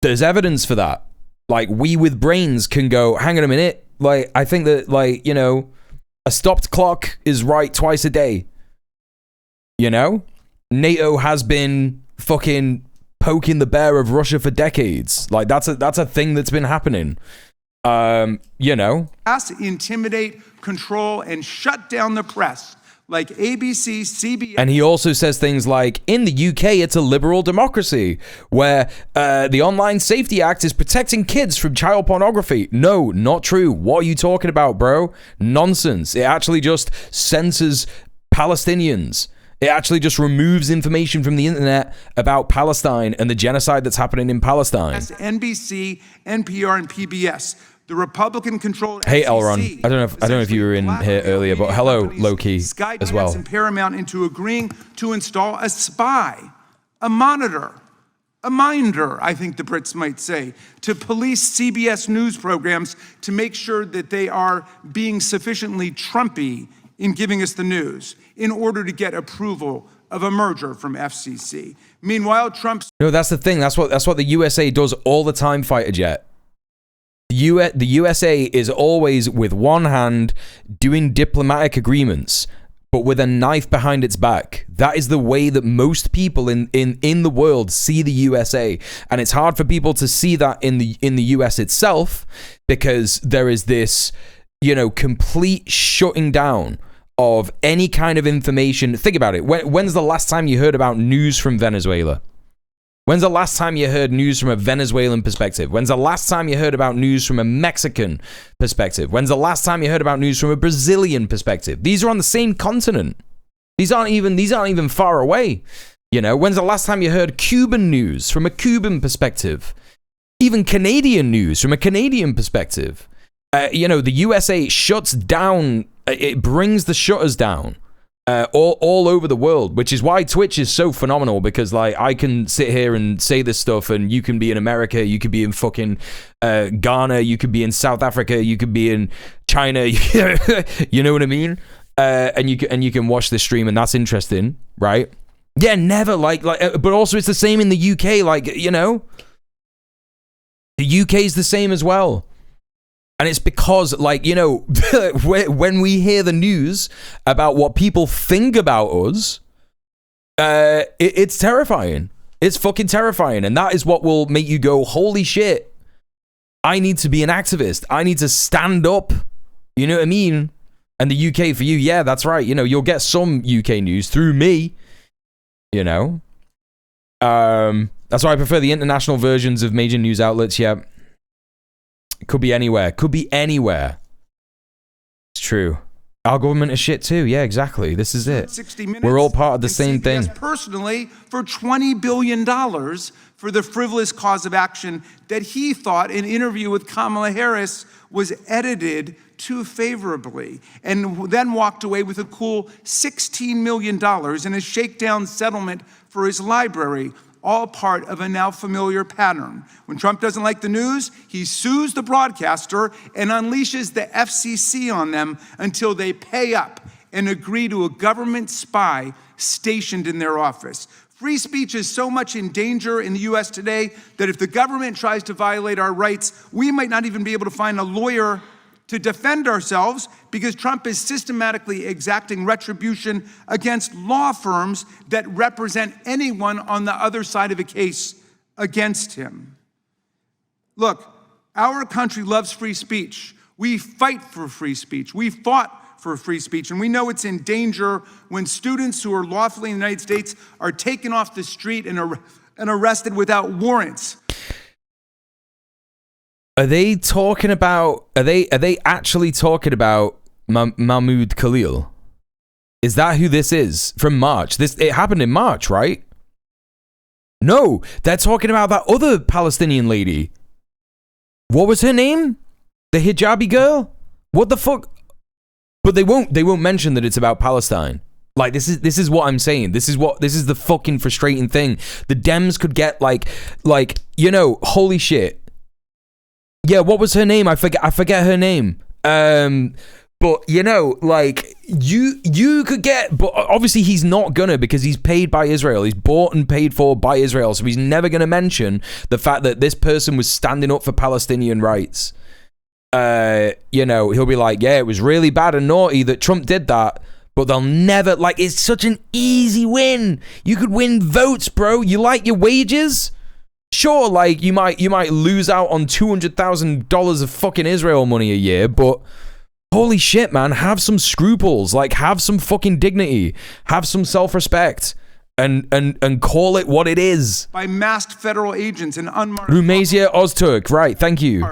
There's evidence for that. We with brains can go, hang on a minute. I think that, a stopped clock is right twice a day. NATO has been fucking poking the bear of Russia for decades. That's a thing that's been happening. Intimidate, control, and shut down the press, like ABC, CBS. And he also says things like, in the UK, it's a liberal democracy where the Online Safety Act is protecting kids from child pornography. No, not true. What are you talking about, bro? Nonsense. It actually just censors Palestinians. It actually just removes information from the internet about Palestine and the genocide that's happening in Palestine. NBC, NPR, and PBS. The Republican-controlled Hey, FCC, Elron. I don't know if you were in here earlier, but hello, Loki, as well. And Paramount into agreeing to install a spy, a monitor, a minder, I think the Brits might say, to police CBS news programs to make sure that they are being sufficiently Trumpy in giving us the news in order to get approval of a merger from FCC. Meanwhile, Trump's... No, that's the thing. That's what the USA does all the time, Fighter Jet. The USA is always with one hand doing diplomatic agreements, but with a knife behind its back. That is the way that most people in the world see the USA, and it's hard for people to see that in the US itself, because there is this, complete shutting down of any kind of information. Think about it. When's the last time you heard about news from Venezuela? When's the last time you heard news from a Venezuelan perspective? When's the last time you heard about news from a Mexican perspective? When's the last time you heard about news from a Brazilian perspective? These are on the same continent. These aren't even far away. When's the last time you heard Cuban news from a Cuban perspective? Even Canadian news from a Canadian perspective. The USA shuts down. It brings the shutters down all over the world, which is why Twitch is so phenomenal, because like I can sit here and say this stuff and you can be in America, you could be in fucking Ghana, you could be in South Africa, you could be in China, you know what I mean? And you can watch the stream, and that's interesting, right? Yeah, never like but also it's the same in the UK, like, you know, the UK is the same as well. And it's because, like, you know, when we hear the news about what people think about us, it's terrifying. It's fucking terrifying. And that is what will make you go, holy shit, I need to be an activist. I need to stand up. You know what I mean? And the UK for you, yeah, that's right. You know, you'll get some UK news through me, you know. That's why I prefer the international versions of major news outlets, yeah. Could be anywhere. Could be anywhere. It's true. Our government is shit too. Yeah, exactly. This is it. 60 Minutes, we're all part of the same thing. Personally, for $20 billion for the frivolous cause of action that he thought an interview with Kamala Harris was edited too favorably, and then walked away with a cool $16 million in a shakedown settlement for his library. All part of a now familiar pattern. When Trump doesn't like the news, he sues the broadcaster and unleashes the FCC on them until they pay up and agree to a government spy stationed in their office. Free speech is so much in danger in the US today that if the government tries to violate our rights, we might not even be able to find a lawyer to defend ourselves, because Trump is systematically exacting retribution against law firms that represent anyone on the other side of a case against him. Look, our country loves free speech. We fight for free speech. We fought for free speech, and we know it's in danger when students who are lawfully in the United States are taken off the street and arrested without warrants. Are they talking about? Are they actually talking about Mahmoud Khalil? Is that who this is from March? It happened in March, right? No, they're talking about that other Palestinian lady. What was her name? The hijabi girl? What the fuck? But they won't mention that it's about Palestine. Like, this is what I'm saying. This is the fucking frustrating thing. The Dems could get like, you know, holy shit. Yeah, what was her name? I forget her name. But you know, like you could get, but obviously he's not gonna, because he's paid by Israel. He's bought and paid for by Israel, so he's never gonna mention the fact that this person was standing up for Palestinian rights. You know, he'll be like, yeah, it was really bad and naughty that Trump did that, but they'll never, like, it's such an easy win. You could win votes, bro. You like your wages? Sure, like you might lose out on $200,000 of fucking Israel money a year, but holy shit, man, have some scruples, like have some fucking dignity, have some self-respect, and call it what it is. By masked federal agents and unmarked Rumazia Ozturk, right? Thank you.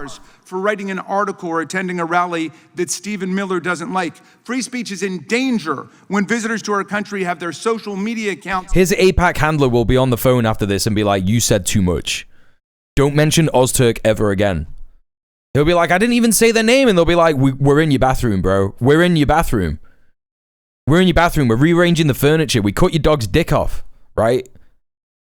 For writing an article or attending a rally that Stephen Miller doesn't like. Free speech is in danger when visitors to our country have their social media accounts. His APAC handler will be on the phone after this and be like, you said too much. Don't mention Ozturk ever again. He'll be like, I didn't even say their name. And they'll be like, we're in your bathroom, bro. We're in your bathroom. We're in your bathroom. We're rearranging the furniture. We cut your dog's dick off, right?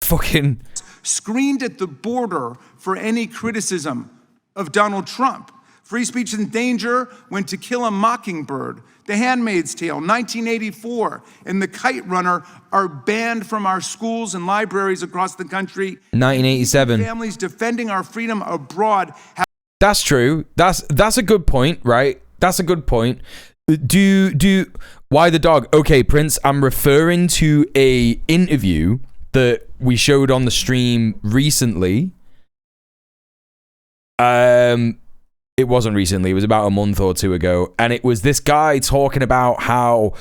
Fucking. Screened at the border for any criticism of Donald Trump. Free speech in danger when To Kill a Mockingbird, The Handmaid's Tale, 1984, and The Kite Runner are banned from our schools and libraries across the country. 1987. Families defending our freedom abroad. That's true. That's a good point, right? That's a good point. Why the dog? Okay, Prince, I'm referring to a interview that we showed on the stream recently. It wasn't recently, it was about a month or two ago, and it was this guy talking about how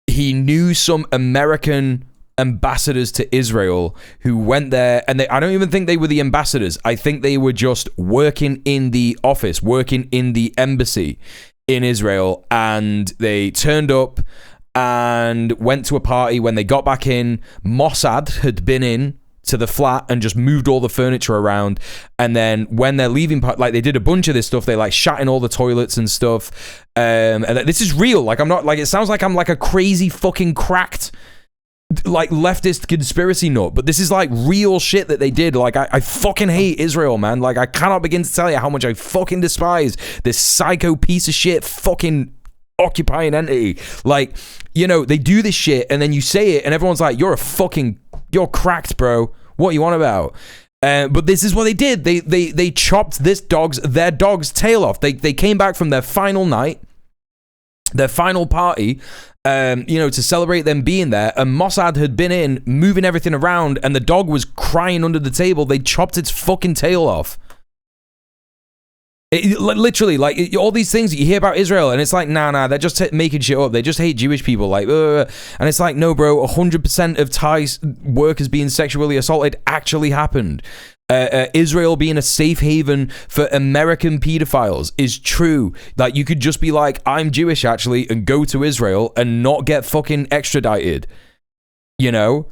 he knew some American ambassadors to Israel who went there, and I don't even think they were the ambassadors. I think they were just working in the office, working in the embassy in Israel, and they turned up and went to a party. When they got back in, Mossad had been in to the flat and just moved all the furniture around. And then when they're leaving, like they did a bunch of this stuff, they like shat in all the toilets and stuff. And this is real. Like I'm not like, it sounds like I'm like a crazy fucking cracked like leftist conspiracy nut, but this is like real shit that they did. Like I fucking hate Israel, man. Like I cannot begin to tell you how much I fucking despise this psycho piece of shit fucking occupying entity. Like, you know, they do this shit and then you say it and everyone's like, you're you're cracked, bro. What you on about? But this is what they did. They chopped their dog's tail off. They came back from their final night, their final party, you know, to celebrate them being there. And Mossad had been in, moving everything around, and the dog was crying under the table. They chopped its fucking tail off. Literally, like all these things that you hear about Israel, and it's like, nah, they're just making shit up. They just hate Jewish people, like, and it's like, no, bro, 100% of Thai workers being sexually assaulted actually happened. Israel being a safe haven for American pedophiles is true. Like, you could just be like, I'm Jewish actually, and go to Israel and not get fucking extradited, you know?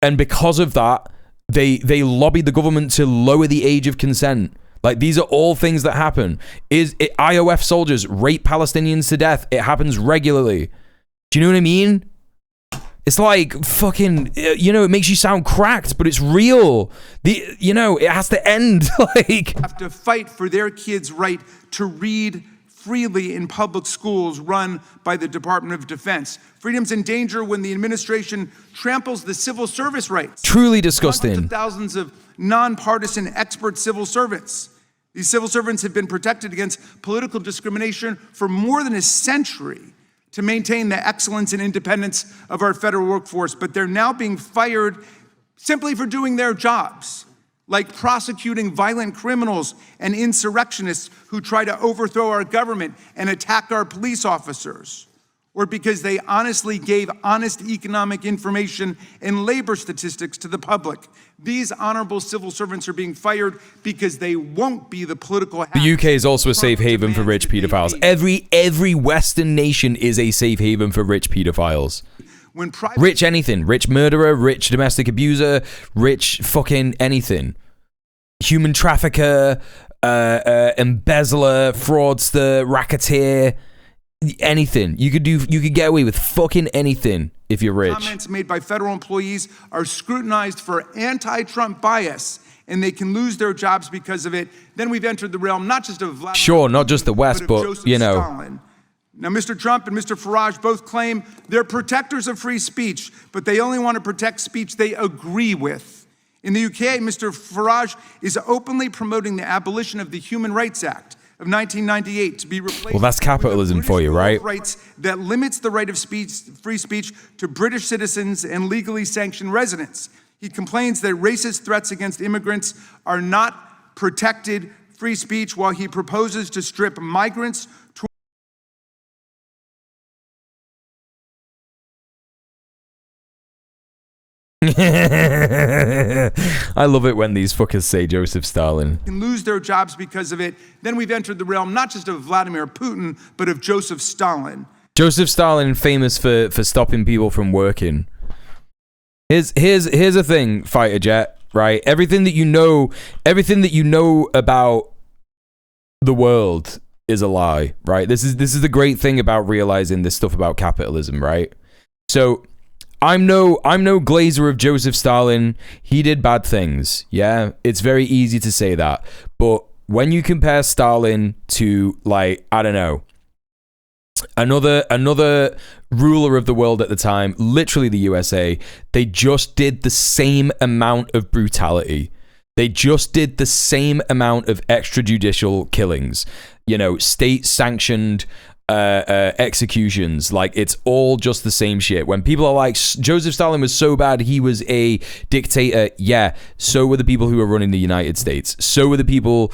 And because of that, they lobbied the government to lower the age of consent. Like, these are all things that happen. IOF soldiers rape Palestinians to death. It happens regularly. Do you know what I mean? It's like fucking, you know, it makes you sound cracked, but it's real. You know, it has to end. Like, have to fight for their kids' right to read freely in public schools run by the Department of Defense. Freedom's in danger when the administration tramples the civil service rights. Truly disgusting. Hundreds of thousands of nonpartisan expert civil servants. These civil servants have been protected against political discrimination for more than a century to maintain the excellence and independence of our federal workforce, but they're now being fired simply for doing their jobs, like prosecuting violent criminals and insurrectionists who try to overthrow our government and attack our police officers, or because they honestly gave honest economic information and labor statistics to the public. These honorable civil servants are being fired because they won't be the political... The UK is also a safe haven for rich pedophiles. Every Western nation is a safe haven for rich pedophiles. Rich anything. Rich murderer, rich domestic abuser, rich fucking anything. Human trafficker, embezzler, fraudster, racketeer... anything. You could get away with fucking anything if you're rich. Comments made by federal employees are scrutinized for anti-Trump bias, and they can lose their jobs because of it. Then we've entered the realm not just of Vladimir, sure, not just the West, but you know. Stalin. Now, Mr. Trump and Mr. Farage both claim they're protectors of free speech, but they only want to protect speech they agree with. In the UK, Mr. Farage is openly promoting the abolition of the Human Rights Act of 1998 to be replaced. Well, that's capitalism for you, right? Rights that limits the right of free speech to British citizens and legally sanctioned residents. He complains that racist threats against immigrants are not protected free speech, while he proposes to strip migrants I love it when these fuckers say Joseph Stalin. Can lose their jobs because of it. Then we've entered the realm not just of Vladimir Putin, but of Joseph Stalin. Joseph Stalin, famous for stopping people from working. Here's a thing, Fighter Jet, right? Everything that you know about the world is a lie, right? This is the great thing about realizing this stuff about capitalism, right? So I'm no glazer of Joseph Stalin. He did bad things. Yeah, it's very easy to say that. But when you compare Stalin to, like, I don't know, another ruler of the world at the time, literally the USA, they just did the same amount of brutality. They just did the same amount of extrajudicial killings. You know, state-sanctioned executions. Like, it's all just the same shit. When people are like, Joseph Stalin was so bad, he was a dictator. Yeah, so were the people who were running the United States. So were the people,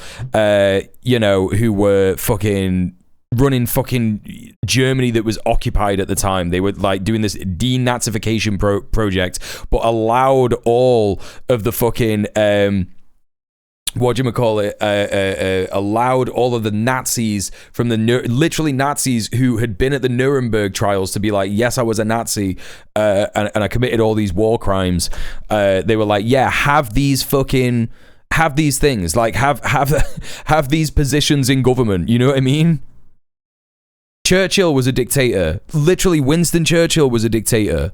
you know, who were fucking running fucking Germany that was occupied at the time. They were like doing this denazification project, but allowed all of the fucking allowed all of the Nazis from the literally Nazis who had been at the Nuremberg trials to be like, yes, I was a Nazi and I committed all these war crimes. They were like, yeah, have these things, like have these positions in government. You know what I mean? Churchill was a dictator. Literally, Winston Churchill was a dictator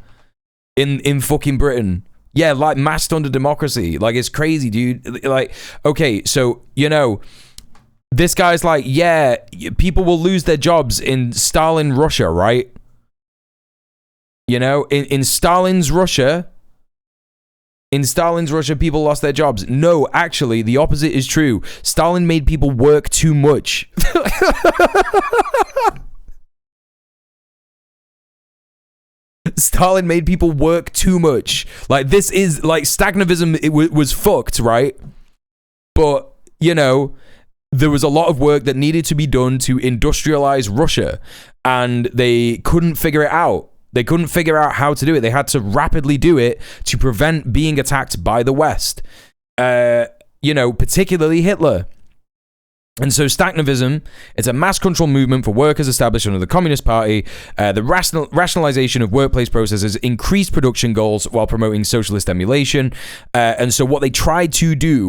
in fucking Britain. Yeah, like masked under democracy. Like, it's crazy, dude. Like, okay, so, you know, this guy's like, yeah, people will lose their jobs in Stalin Russia, right? You know, in Stalin's Russia, people lost their jobs. No, actually, the opposite is true. Stalin made people work too much. Stalin made people work too much. Like, this is like stagnavism. It was fucked, right? But, you know, there was a lot of work that needed to be done to industrialize Russia, and they couldn't figure it out. They couldn't figure out how to do it. They had to rapidly do it to prevent being attacked by the West. You know, particularly Hitler. And so Stagnavism, it's a mass control movement for workers established under the Communist Party. The rationalization of workplace processes increased production goals while promoting socialist emulation. And so what they tried to do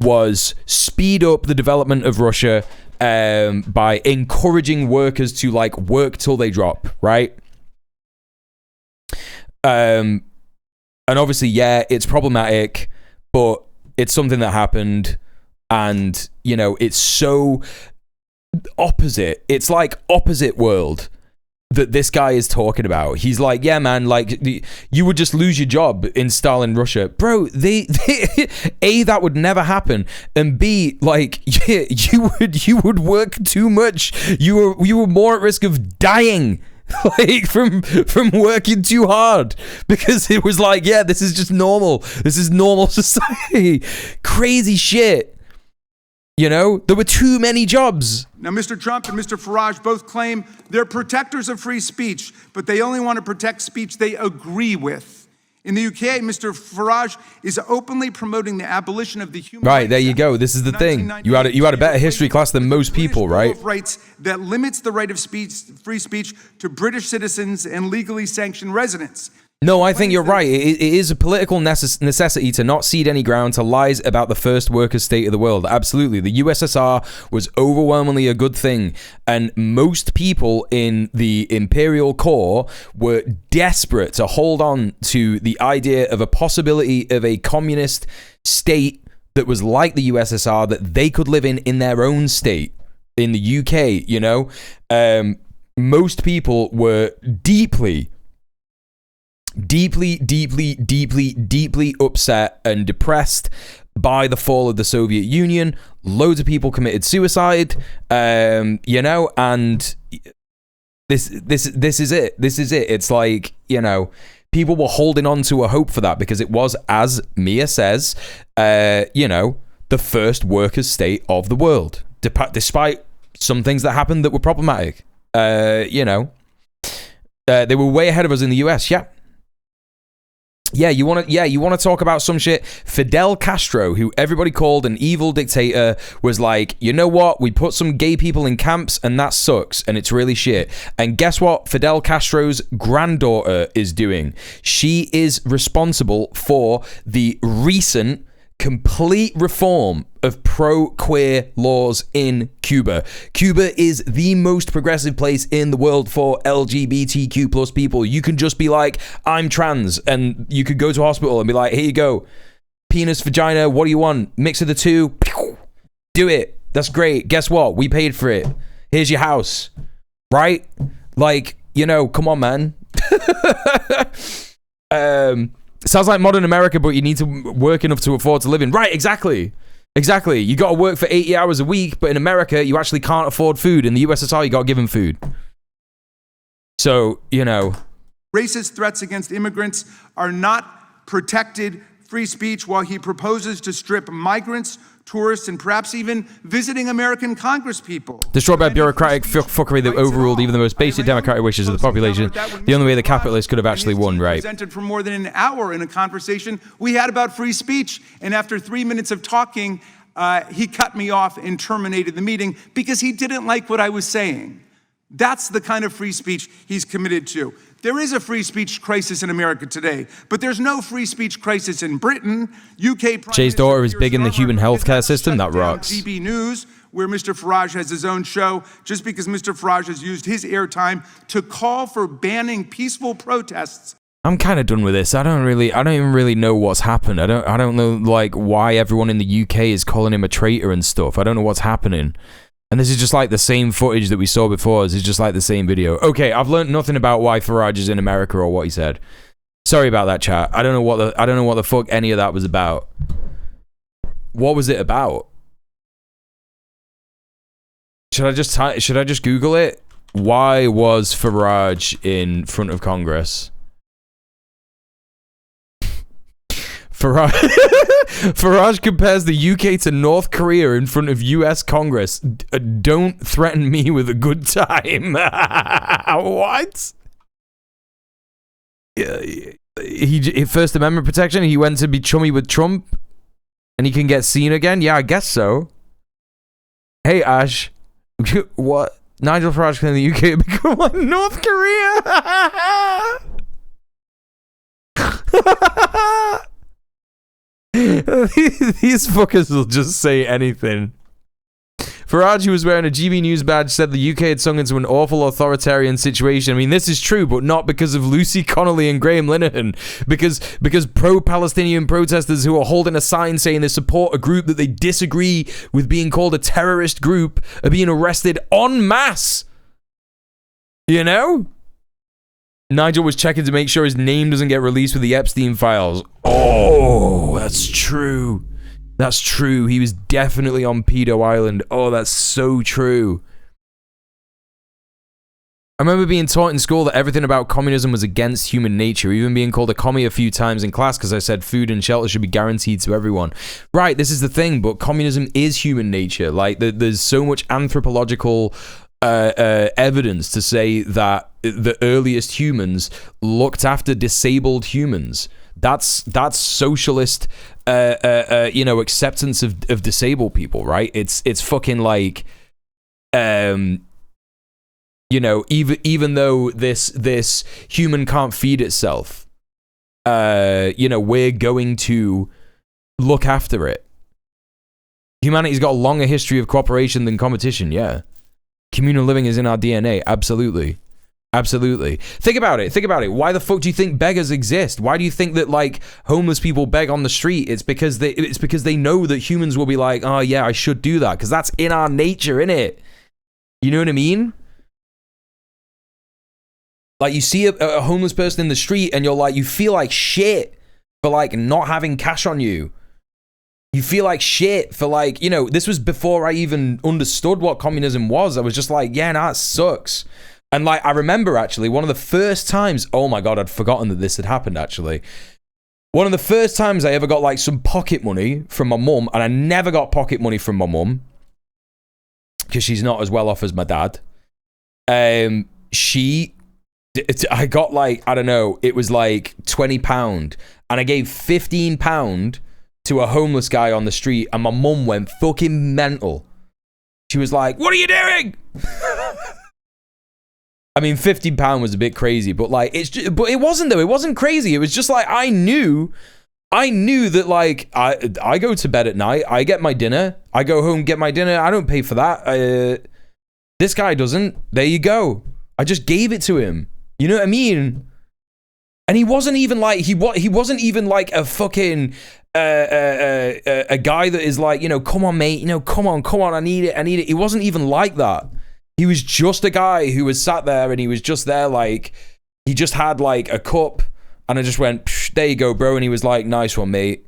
was speed up the development of Russia by encouraging workers to, like, work till they drop, right? And obviously, yeah, it's problematic, but it's something that happened. And, you know, it's so opposite. It's like opposite world that this guy is talking about. He's like, yeah, man, like, you would just lose your job in Stalin Russia. Bro, A, that would never happen. And B, like, yeah, you would work too much. You were more at risk of dying, like, from working too hard, because it was like, yeah, this is just normal. This is normal society. Crazy shit. You know, there were too many jobs. Now, Mr. Trump and Mr. Farage both claim they're protectors of free speech, but they only want to protect speech they agree with. In the UK, Mr. Farage is openly promoting the abolition of the human right, there you go. This is the thing. You had a better history class than most people, right? Rights that limits the right of free speech to British citizens and legally sanctioned residents. No, I think you're right. It is a political necessity to not cede any ground to lies about the first workers' state of the world. Absolutely. The USSR was overwhelmingly a good thing. And most people in the imperial core were desperate to hold on to the idea of a possibility of a communist state that was like the USSR that they could live in their own state. In the UK, you know? Most people were deeply upset and depressed by the fall of the Soviet Union. Loads of people committed suicide, you know, and this is it. This is it. It's like, you know, people were holding on to a hope for that because it was, as Mia says, you know, the first workers' state of the world, despite some things that happened that were problematic. You know, they were way ahead of us in the US. Yeah, you want to talk about some shit? Fidel Castro, who everybody called an evil dictator, was like, you know what? We put some gay people in camps and that sucks and it's really shit. And guess what Fidel Castro's granddaughter is doing? She is responsible for the recent complete reform of pro-queer laws in Cuba. Cuba is the most progressive place in the world for LGBTQ plus people. You can just be like, I'm trans, and you could go to a hospital and be like, here you go, penis, vagina, what do you want? Mix of the two, do it. That's great. Guess what? We paid for it. Here's your house. Right? Like, you know, come on, man. Sounds like modern America, but you need to work enough to afford to live in. Right, exactly. Exactly. You got to work for 80 hours a week, but in America, you actually can't afford food. In the USSR, you got to give them food. So, you know. Racist threats against immigrants are not protected free speech while he proposes to strip migrants, tourists, and perhaps even visiting American congresspeople. Destroyed by bureaucratic fuckery that overruled even the most basic democratic wishes of the population. The only way the capitalists could have actually won, right? Presented for more than an hour in a conversation we had about free speech. And after 3 minutes of talking, he cut me off and terminated the meeting because he didn't like what I was saying. That's the kind of free speech he's committed to. There is a free speech crisis in America today, but there's no free speech crisis in Britain. UK Jay's daughter is big in the human healthcare system. That rocks. GB News, where Mr. Farage has his own show, just because Mr. Farage has used his airtime to call for banning peaceful protests. I'm kind of done with this. I don't even really know what's happened. I don't know like why everyone in the UK is calling him a traitor and stuff. I don't know what's happening. And this is just like the same footage that we saw before. This is just like the same video. Okay, I've learned nothing about why Farage is in America or what he said. Sorry about that, chat. I don't know what the fuck any of that was about. What was it about? Should I just Google it? Why was Farage in front of Congress? Farage compares the UK to North Korea in front of US Congress. Don't threaten me with a good time. What? He First Amendment protection. He went to be chummy with Trump, and he can get seen again. Yeah, I guess so. Hey Ash, what? Nigel Farage can in the UK become like North Korea? These fuckers will just say anything. Farage, who was wearing a GB News badge, said the UK had sunk into an awful authoritarian situation. I mean, this is true, but not because of Lucy Connolly and Graham Linehan. Because pro-Palestinian protesters who are holding a sign saying they support a group that they disagree with being called a terrorist group are being arrested en masse. You know? Nigel was checking to make sure his name doesn't get released with the Epstein files. Oh, that's true. That's true. He was definitely on Pedo Island. Oh, that's so true. I remember being taught in school that everything about communism was against human nature, even being called a commie a few times in class because I said food and shelter should be guaranteed to everyone. Right, this is the thing, but communism is human nature. Like, there's so much anthropological evidence to say that the earliest humans looked after disabled humans. That's socialist, acceptance of disabled people, right? It's fucking like, even though this human can't feed itself, we're going to look after it. Humanity's got a longer history of cooperation than competition, yeah. Communal living is in our DNA, absolutely. Absolutely. Think about it. Why the fuck do you think beggars exist? Why do you think that like homeless people beg on the street? It's because they know that humans will be like, oh yeah, I should do that, because that's in our nature, innit? You know what I mean? Like, you see a homeless person in the street and you're like, you feel like shit for like not having cash on you. You feel like shit for like, this was before I even understood what communism was. I was just like, yeah, nah, it sucks. And like, I remember actually one of the first times, oh my God, I'd forgotten that this had happened actually. One of the first times I ever got like some pocket money from my mum, and I never got pocket money from my mum because she's not as well off as my dad. I got like, I don't know, it was like £20, and I gave £15 to a homeless guy on the street, and my mum went fucking mental. She was like, what are you doing? I mean, £15 was a bit crazy, but like, but it wasn't though. It wasn't crazy. It was just like, I knew that like, I go to bed at night, I get my dinner, I go home, get my dinner, I don't pay for that. This guy doesn't. There you go. I just gave it to him. You know what I mean? And he wasn't even like, he wasn't even like a fucking, a guy that is like, come on, mate, come on, I need it. He wasn't even like that. He was just a guy who was sat there, and he was just there, like, he just had like a cup, and I just went, there you go, bro. And he was like, nice one, mate.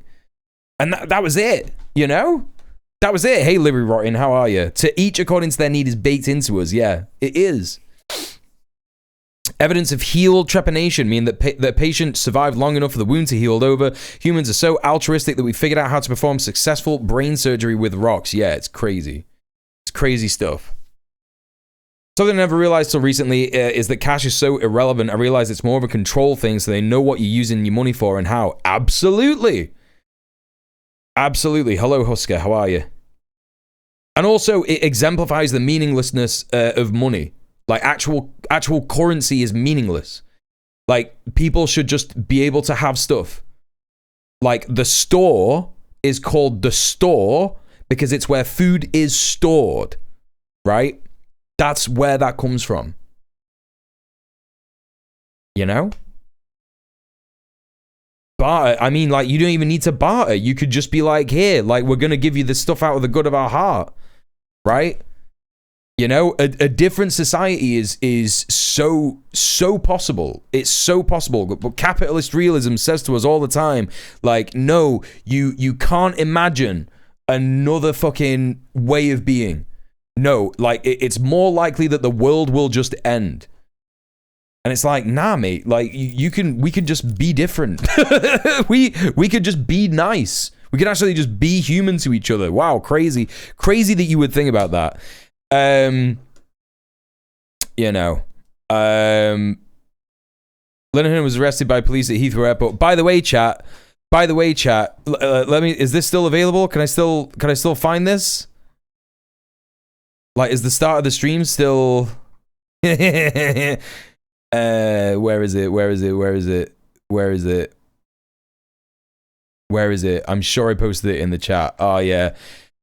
And that was it, That was it. Hey, Libby Rotten, how are you? To each according to their need is baked into us. Yeah, it is. Evidence of healed trepanation, meaning that the patient survived long enough for the wound to heal over. Humans are so altruistic that we figured out how to perform successful brain surgery with rocks. Yeah, it's crazy. It's crazy stuff. Something I never realized till recently is that cash is so irrelevant. I realize it's more of a control thing, so they know what you're using your money for and how. Absolutely. Absolutely. Hello, Husker. How are you? And also, it exemplifies the meaninglessness of money. Like, actual currency is meaningless. Like, people should just be able to have stuff. Like, the store is called the store because it's where food is stored, right? That's where that comes from. You know? Barter, I mean, like, you don't even need to barter. You could just be like, here, like, we're going to give you this stuff out of the good of our heart, right? You know, a different society is so possible. It's so possible. But capitalist realism says to us all the time, like, no, you can't imagine another fucking way of being. No, like, it's more likely that the world will just end. And it's like, nah, mate, like, we could just be different. we could just be nice. We could actually just be human to each other. Wow, crazy. Crazy that you would think about that. You know, Linehan was arrested by police at Heathrow Airport. By the way, chat, is this still available? Can I still find this? Like, is the start of the stream still? Where is it? I'm sure I posted it in the chat. Oh yeah.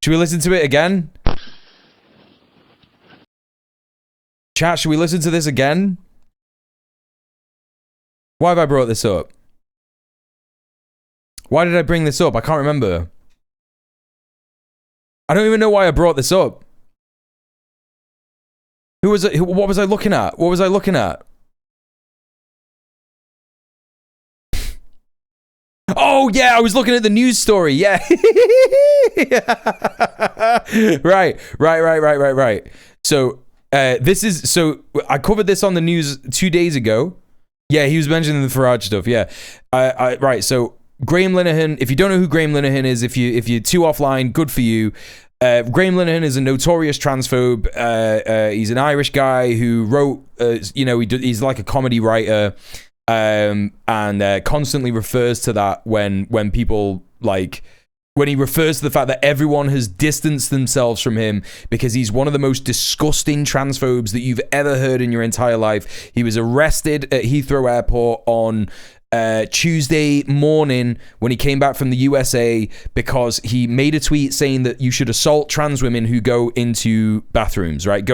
Should we listen to it again? Chat, should we listen to this again? Why have I brought this up? Why did I bring this up? I can't remember. I don't even know why I brought this up. Who was it? What was I looking at? What was I looking at? Oh yeah, I was looking at the news story. Yeah. Right. So so I covered this on the news 2 days ago. Yeah, he was mentioning the Farage stuff. Yeah. Right. So Graham Linehan, if you don't know who Graham Linehan is, if you're too offline, good for you. Graham Linehan is a notorious transphobe. He's an Irish guy who wrote, he's like a comedy writer, and constantly refers to that when people when he refers to the fact that everyone has distanced themselves from him because he's one of the most disgusting transphobes that you've ever heard in your entire life. He was arrested at Heathrow Airport on Tuesday morning when he came back from the USA because he made a tweet saying that you should assault trans women who go into bathrooms, right?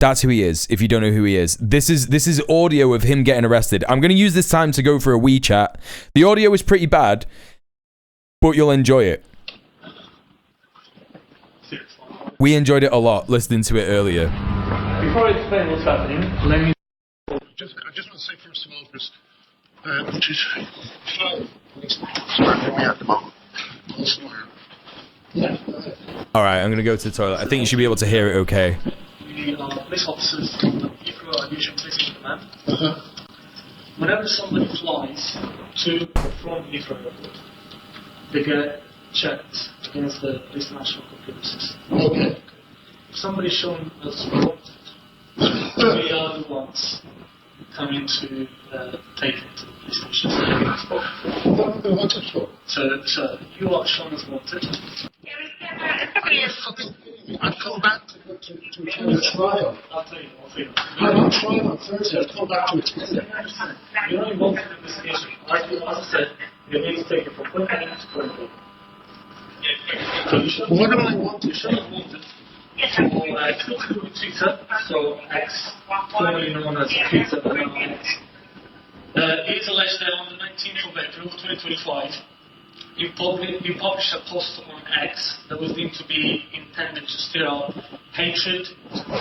That's who he is, if you don't know who he is. This is audio of him getting arrested. I'm going to use this time to go for a wee chat. The audio is pretty bad, but you'll enjoy it. We enjoyed it a lot listening to it earlier. Before I explain what's happening, let me... I just want to say, first of all, Chris, which is threatening me at the moment. All right, I'm going to go to the toilet. I think you should be able to hear it okay. The police officers from the Heathrow are usually placing command. Whenever somebody flies to or from Heathrow Airport, they get checked against the police national computer system. Okay. If somebody's shown as wanted, we are the ones coming to take him to the police station. What are they wanted for? So you are shown as wanted. I'd come back to attend a trial. I'll tell you. I'm on trial on Thursday. I'd come back to attend it. You're only wanted in this case. As I said, you need to take it from point A to point B. What am I wanted? You should have wanted for Twitter, so X, formerly known as Twitter, it is alleged that on the 19th of April 2025, you published a post on X that was deemed to be intended to stir up hatred,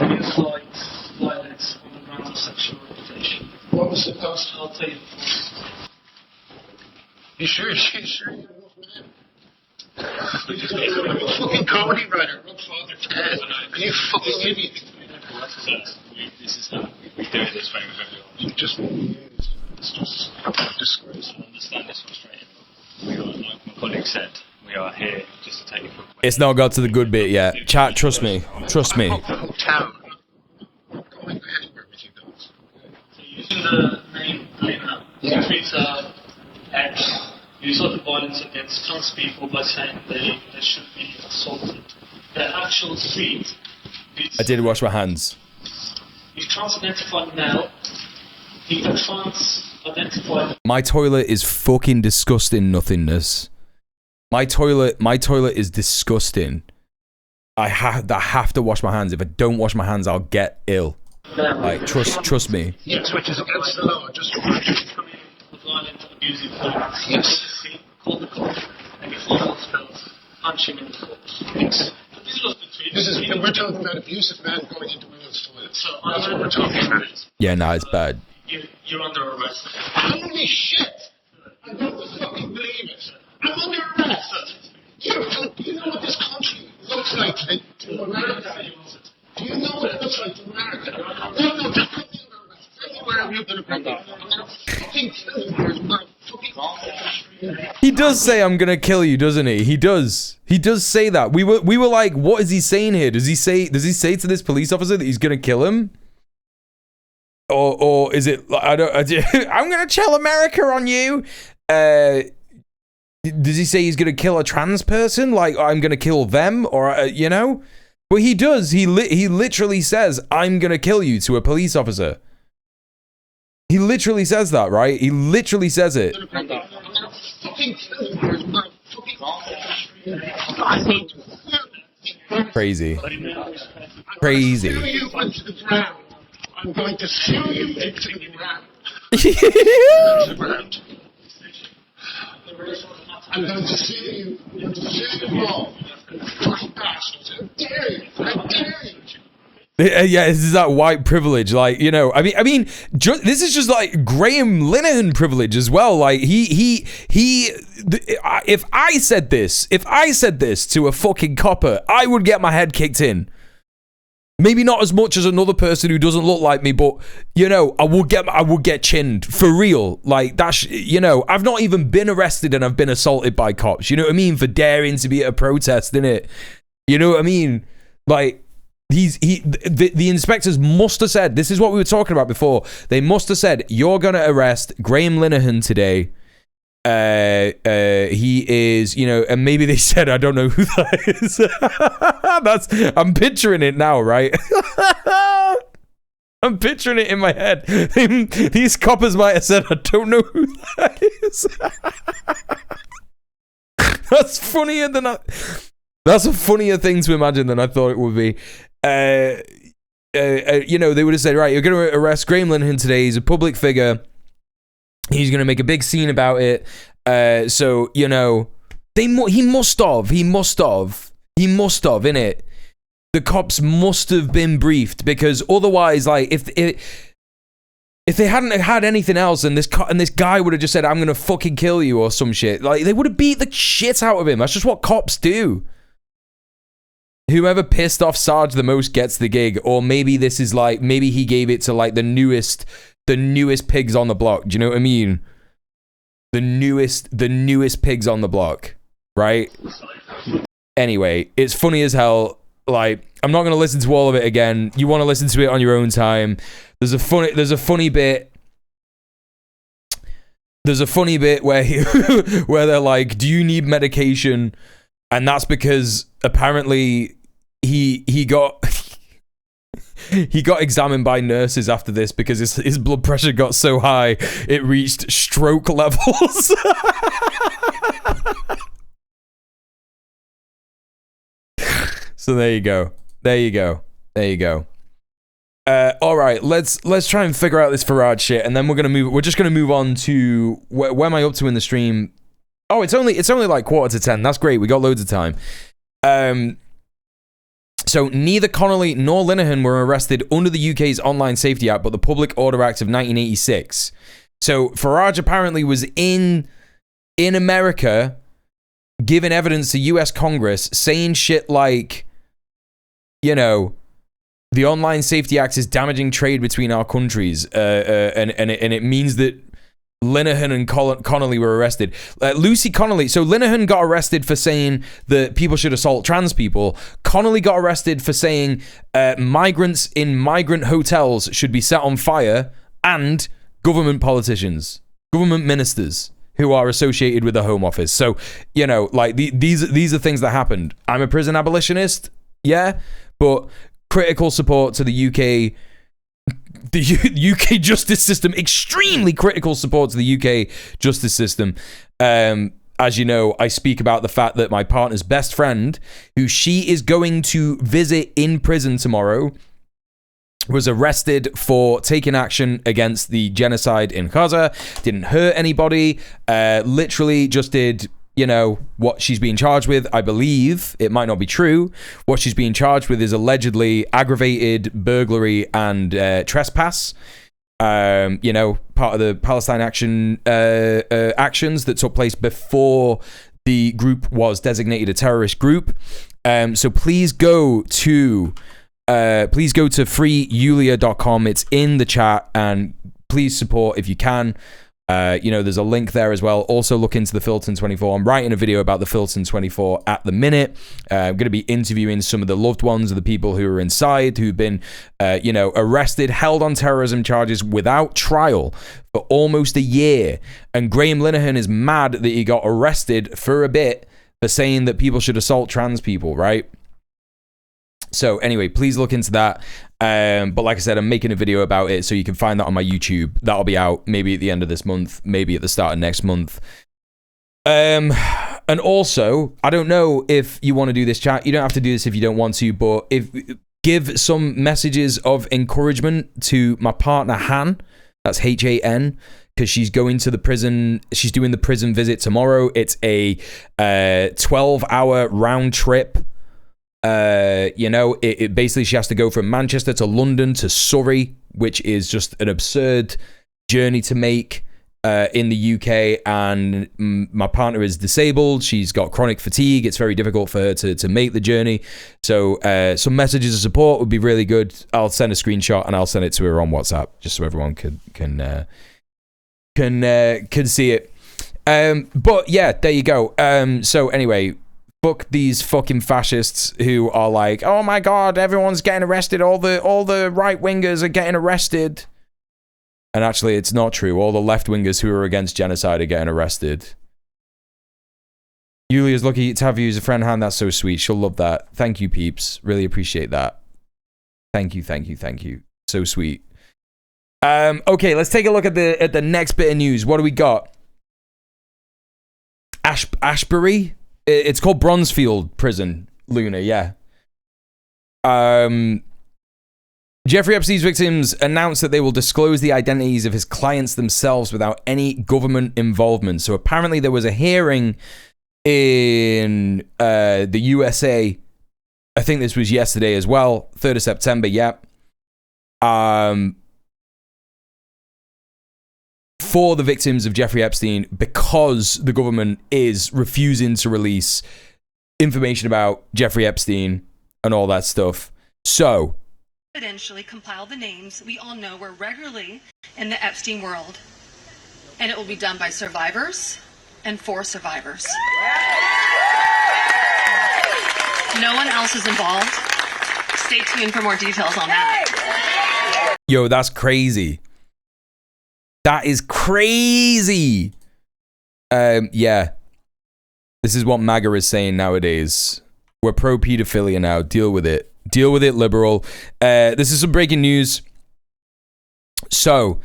insults, violence on the grounds of sexual orientation. What was the post? I'll tell you. You sure you're enough man? fucking comedy writer, Rob Father's head. Are you fucking idiot? This is how we do it this way with everyone. You just it's just a disgrace. I understand it's frustrating. We are, like my colleague said, we are here just to take it from. It's not got to the good bit yet. Chat, trust me. Trust me. Town. I'm going anywhere with you guys. So using the name Linehan, Twitter, X, use of the violence against trans people by saying they should be assaulted. The actual tweet. I did wash my hands. You trans-identified male. You trans-identified. My toilet is fucking disgusting nothingness. My toilet is disgusting. I have to wash my hands. If I don't wash my hands, I'll get ill. Like, trust me. Yes, which is against the law. Just violent, abusive violence. Yes. Call the cops. And if all spells, punch him in the face. Yes. We're talking about abusive men going into women's toilets. So that's what we're talking about. Yeah, nah, it's bad. You're under arrest. Holy shit! I don't fucking believe it. I'm under arrest. You know what this country looks like to America? Do you know what it looks like to America? No, just put me under arrest. Anywhere I'm going to bring up. I'm going to fucking kill you. I'm going to fucking... He does say I'm gonna kill you, doesn't he? He does. He does say that. We were like, what is he saying here? Does he say to this police officer that he's gonna kill him? Or is it I'm gonna tell America on you? Does he say he's gonna kill a trans person? Like, I'm gonna kill them? Or you know? But he does. He literally says, I'm gonna kill you to a police officer. He literally says that, right? He literally says it. Crazy. Crazy. You went to the ground. I'm going to see you into the ground. The ground. I'm going to see you all. Fucking bastards. How dare you? How dare you? Yeah, this is that white privilege, like, you know. I mean, this is just like Graham Linehan privilege as well. Like, if I said this to a fucking copper, I would get my head kicked in. Maybe not as much as another person who doesn't look like me, but you know, I would get chinned for real. Like, that's, you know, I've not even been arrested and I've been assaulted by cops. You know what I mean? For daring to be at a protest, innit? You know what I mean? Like. The inspectors must have said, this is what we were talking about before. They must have said, you're going to arrest Graham Linehan today. He is, you know, and maybe they said, I don't know who that is. I'm picturing it now, right? I'm picturing it in my head. These coppers might have said, I don't know who that is. That's funnier than that's a funnier thing to imagine than I thought it would be. You know, they would have said, right, you're going to arrest Graham Linehan today. He's a public figure. He's going to make a big scene about it. So, you know, he must have, innit? The cops must have been briefed, because otherwise, like, if they hadn't had anything else and this guy would have just said, I'm going to fucking kill you or some shit, like, they would have beat the shit out of him. That's just what cops do. Whoever pissed off Sarge the most gets the gig. Or maybe this is like, maybe he gave it to like the newest pigs on the block. Do you know what I mean? The newest pigs on the block, right? Anyway, it's funny as hell. Like, I'm not gonna listen to all of it again. You want to listen to it on your own time. There's a funny bit. There's a funny bit where where they're like, "Do you need medication?" And that's because apparently he got examined by nurses after this, because his blood pressure got so high it reached stroke levels. So there you go. All right, let's try and figure out this Farage shit, and then we're just gonna move on to where am I up to in the stream? Oh, it's only like 9:45. That's great. We got loads of time. So neither Connolly nor Linehan were arrested under the UK's Online Safety Act, but the Public Order Act of 1986. So Farage apparently was in America giving evidence to US Congress saying shit like, you know, the Online Safety Act is damaging trade between our countries, and it means that Linehan and Connolly were arrested. Lucy Connolly, so Linehan got arrested for saying that people should assault trans people. Connolly got arrested for saying migrants in migrant hotels should be set on fire, and government politicians, government ministers who are associated with the Home Office. So, you know, like these are things that happened. I'm a prison abolitionist, yeah, but critical support to the UK. The UK justice system, extremely critical support to the UK justice system. As you know, I speak about the fact that my partner's best friend, who she is going to visit in prison tomorrow, was arrested for taking action against the genocide in Gaza, didn't hurt anybody, literally just did, you know, what she's being charged with. I believe, it might not be true, what she's being charged with is allegedly aggravated burglary and trespass. You know, part of the Palestine actions that took place before the group was designated a terrorist group. So please go to freeyulia.com. It's in the chat, and please support if you can. You know, there's a link there as well. Also look into the Filton 24. I'm writing a video about the Filton 24 at the minute. I'm going to be interviewing some of the loved ones of the people who are inside, who've been, you know, arrested, held on terrorism charges without trial for almost a year. And Graham Linehan is mad that he got arrested for a bit for saying that people should assault trans people, right? So anyway, please look into that. But like I said, I'm making a video about it, so you can find that on my YouTube. That'll be out maybe at the end of this month, maybe at the start of next month. And also, I don't know if you want to do this, chat. You don't have to do this if you don't want to, but give some messages of encouragement to my partner Han. That's H-A-N. Because she's going to the prison. She's doing the prison visit tomorrow. It's a 12-hour round trip. You know, it basically, she has to go from Manchester to London to Surrey, which is just an absurd journey to make in the UK. And my partner is disabled. She's got chronic fatigue. It's very difficult for her to make the journey. So some messages of support would be really good. I'll send a screenshot and I'll send it to her on WhatsApp, just so everyone can see it. But yeah, there you go. So anyway, fuck these fucking fascists who are like, oh my god, everyone's getting arrested, all the right wingers are getting arrested. And actually, it's not true. All the left wingers who are against genocide are getting arrested. Yulia's lucky to have you as a friend, Han. That's so sweet. She'll love that. Thank you, peeps. Really appreciate that. Thank you. So sweet. Okay, let's take a look at the next bit of news. What do we got? Ashbury? It's called Bronzefield Prison, Luna, yeah. Jeffrey Epstein's victims announced that they will disclose the identities of his clients themselves without any government involvement. So apparently there was a hearing in the USA. I think this was yesterday as well, 3rd of September, yeah. For the victims of Jeffrey Epstein, because the government is refusing to release information about Jeffrey Epstein and all that stuff. So, confidentially compile the names we all know were regularly in the Epstein world, and it will be done by survivors and for survivors. No one else is involved. Stay tuned for more details on that. Yo, that's crazy. That is crazy. Yeah. This is what MAGA is saying nowadays. We're pro-pedophilia now. Deal with it. Deal with it, liberal. This is some breaking news. So,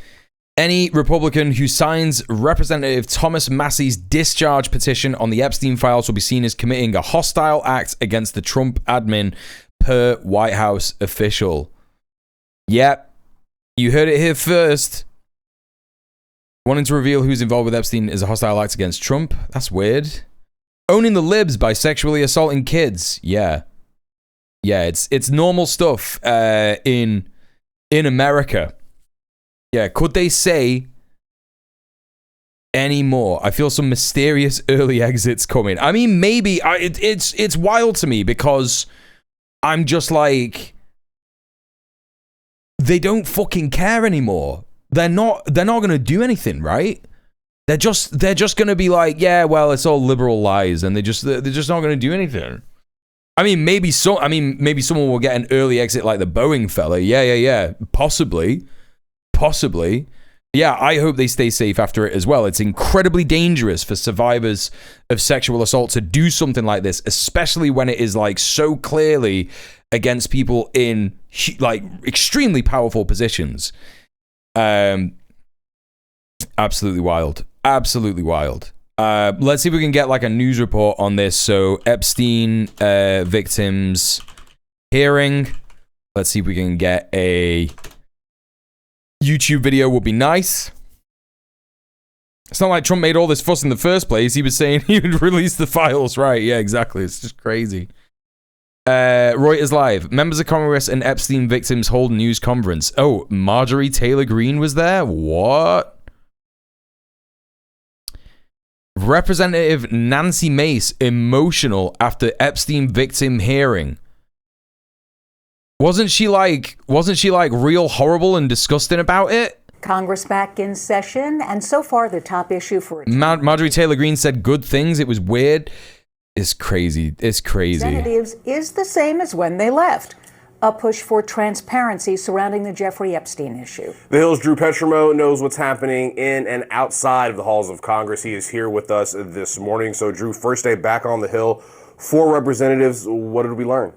any Republican who signs Representative Thomas Massey's discharge petition on the Epstein files will be seen as committing a hostile act against the Trump admin, per White House official. Yep. You heard it here first. Wanting to reveal who's involved with Epstein is a hostile act against Trump. That's weird. Owning the libs by sexually assaulting kids. Yeah. Yeah, it's normal stuff in America. Yeah, could they say anymore. I feel some mysterious early exits coming. I mean, maybe it's wild to me because I'm just like, they don't fucking care anymore. They're not going to do anything, right? They're just going to be like, yeah, well, it's all liberal lies, and they're just not going to do anything. I mean, maybe someone will get an early exit like the Boeing fella. Yeah. Possibly. Yeah, I hope they stay safe after it as well. It's incredibly dangerous for survivors of sexual assault to do something like this, especially when it is like so clearly against people in like extremely powerful positions. Absolutely wild. Let's see if we can get like a news report on this. So Epstein victims hearing. Let's see if we can get a YouTube video. Would be nice. It's not like Trump made all this fuss in the first place. He was saying he would release the files, right? Yeah, exactly. It's just crazy. Reuters Live. Members of Congress and Epstein victims hold news conference. Oh, Marjorie Taylor Greene was there? What? Representative Nancy Mace emotional after Epstein victim hearing. Wasn't she like real horrible and disgusting about it? Congress back in session, and so far the top issue for Marjorie Taylor Greene said good things. It was weird. It's crazy. Representatives is the same as when they left. A push for transparency surrounding the Jeffrey Epstein issue. The Hill's Drew Petromo knows what's happening in and outside of the halls of Congress. He is here with us this morning. So, Drew, first day back on the Hill. 4 representatives. What did we learn?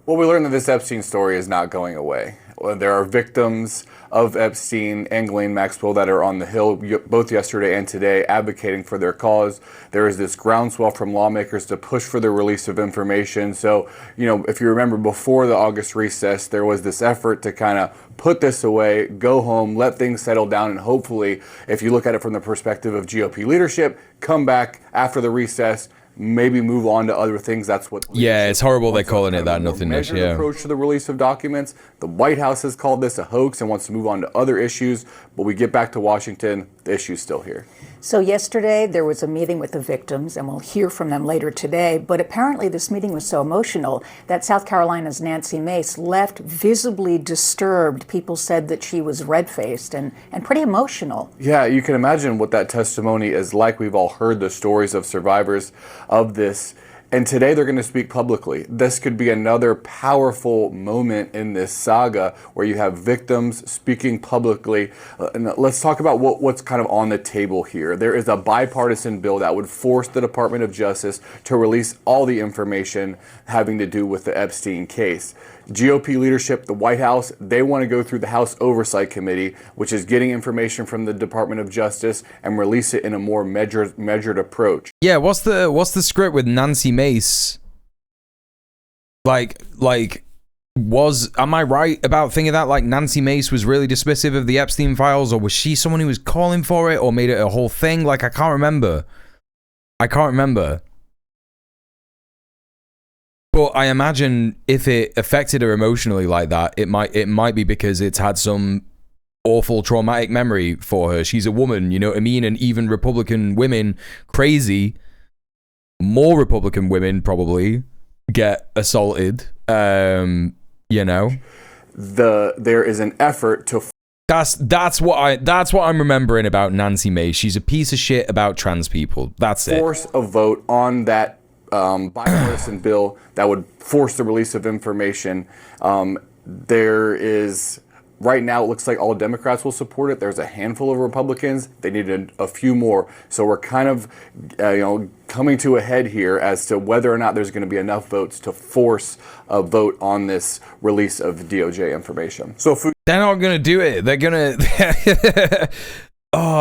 Well, we learned that this Epstein story is not going away. There are victims of Epstein and Ghislaine Maxwell that are on the Hill, both yesterday and today, advocating for their cause. There is this groundswell from lawmakers to push for the release of information. So, if you remember before the August recess, there was this effort to kind of put this away, go home, let things settle down, and hopefully, if you look at it from the perspective of GOP leadership, come back after the recess, maybe move on to other things. That's what. Yeah, it's horrible they're calling it that nothingness. Yeah. Approach to the release of documents. The White House has called this a hoax and wants to move on to other issues. But we get back to Washington, the issue's still here. So yesterday there was a meeting with the victims, and we'll hear from them later today. But apparently this meeting was so emotional that South Carolina's Nancy Mace left visibly disturbed. People said that she was red-faced and pretty emotional. Yeah, you can imagine what that testimony is like. We've all heard the stories of survivors of this. And today they're going to speak publicly. This could be another powerful moment in this saga where you have victims speaking publicly. And let's talk about what's kind of on the table here. There is a bipartisan bill that would force the Department of Justice to release all the information having to do with the Epstein case. GOP leadership, the White House, they want to go through the House Oversight Committee, which is getting information from the Department of Justice and release it in a more measured approach. Yeah, what's the script with Nancy Mace? Am I right about thinking that like Nancy Mace was really dismissive of the Epstein files, or was she someone who was calling for it or made it a whole thing? Like I can't remember. But I imagine if it affected her emotionally like that, it might be because it's had some awful traumatic memory for her. She's a woman, you know what I mean? And even Republican women, more Republican women probably get assaulted. There is an effort to. That's what I'm remembering about Nancy Mace. She's a piece of shit about trans people. That's it. Force a vote on that bipartisan bill that would force the release of information. There is, right now, it looks like all Democrats will support it. There's a handful of Republicans. They need a few more. So we're kind of, coming to a head here as to whether or not there's going to be enough votes to force a vote on this release of DOJ information. So they're not going to do it. They're going to,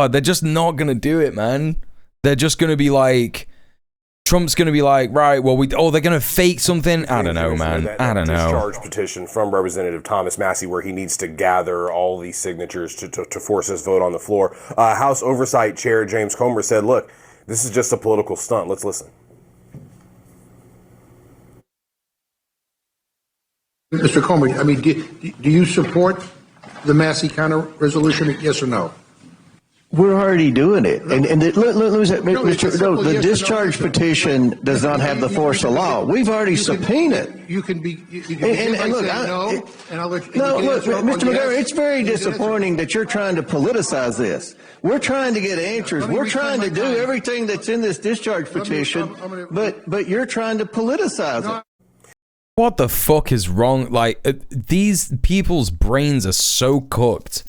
they're just not going to do it, man. They're just going to be like, Trump's going to be like, right, well, they're going to fake something. I don't know, man. I don't know. Discharge petition from Representative Thomas Massie where he needs to gather all these signatures to force this vote on the floor. House Oversight Chair James Comer said, look, this is just a political stunt. Let's listen. Mr. Comer, I mean, do you support the Massey counter resolution? Yes or no? We're already doing it. And the discharge petition does not have the force of law. We've already subpoenaed. You can look, and I'll let you. No, look, Mr. McGarry, it's very disappointing that you're trying to politicize this. We're trying to get answers. We're trying to do everything that's in this discharge petition, but you're trying to politicize it. What the fuck is wrong? Like, these people's brains are so cooked.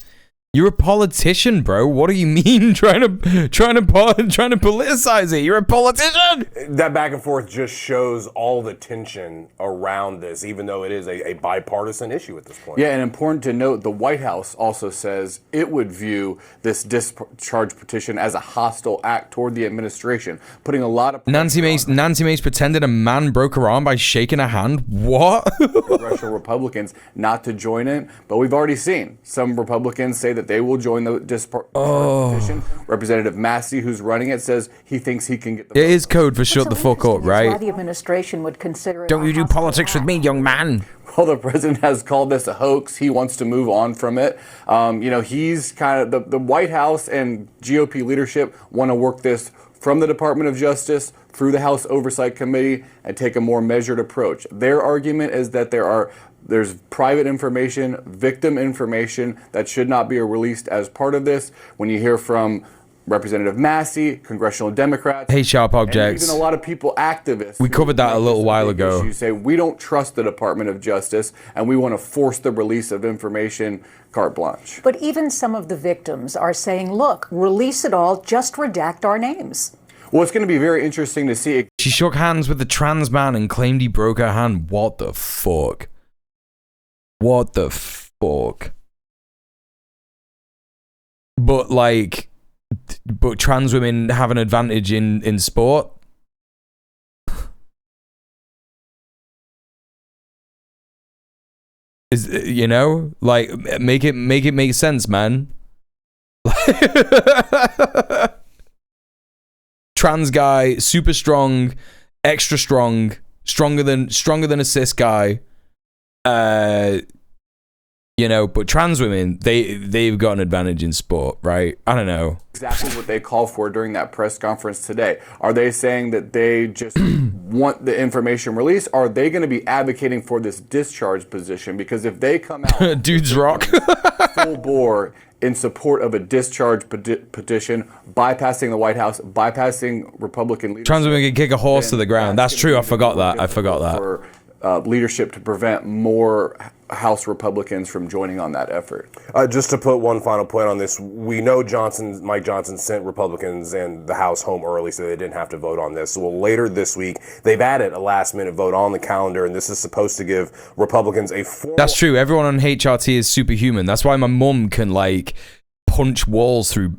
You're a politician, bro. What do you mean trying to politicize it? You're a politician. That back and forth just shows all the tension around this, even though it is a bipartisan issue at this point. Yeah, and important to note, the White House also says it would view this discharge petition as a hostile act toward the administration, putting a lot of Nancy Mace pretended a man broke her arm by shaking a hand. What? congressional Republicans not to join in, but we've already seen some Republicans say that they will join the discharge petition. Representative Massey, who's running it, says he thinks he can get the It is code for shut the fuck up, Why right? the administration would consider it Don't you do politics with me, young man? Well, the president has called this a hoax. He wants to move on from it. He's kind of the White House and GOP leadership want to work this from the Department of Justice through the House Oversight Committee and take a more measured approach. Their argument is that there's private information, victim information that should not be released as part of this. When you hear from Representative Massey, congressional Democrats, Hey, sharp objects. and even a lot of people, activists. We covered that a little while ago. You say we don't trust the Department of Justice and we want to force the release of information carte blanche. But even some of the victims are saying, look, release it all, just redact our names. Well, it's going to be very interesting to see. She shook hands with the trans man and claimed he broke her hand. What the fuck? What the fuck? But trans women have an advantage in sport? Make it make sense, man. Trans guy, super strong, extra strong, stronger than a cis guy. But trans women, they've got an advantage in sport, right? I don't know. Exactly what they call for during that press conference today. Are they saying that they just want the information released? Or are they going to be advocating for this discharge position? Because if they come out dudes rock full bore in support of a discharge petition, bypassing the White House, bypassing Republican leadership, trans women can kick a horse to the ground. That's true. I forgot that. For leadership to prevent more House Republicans from joining on that effort. Just to put one final point on this, we know Mike Johnson sent Republicans and the House home early so they didn't have to vote on this. So later this week, they've added a last-minute vote on the calendar, and this is supposed to give Republicans a formal... That's true. Everyone on HRT is superhuman. That's why my mum can, punch holes through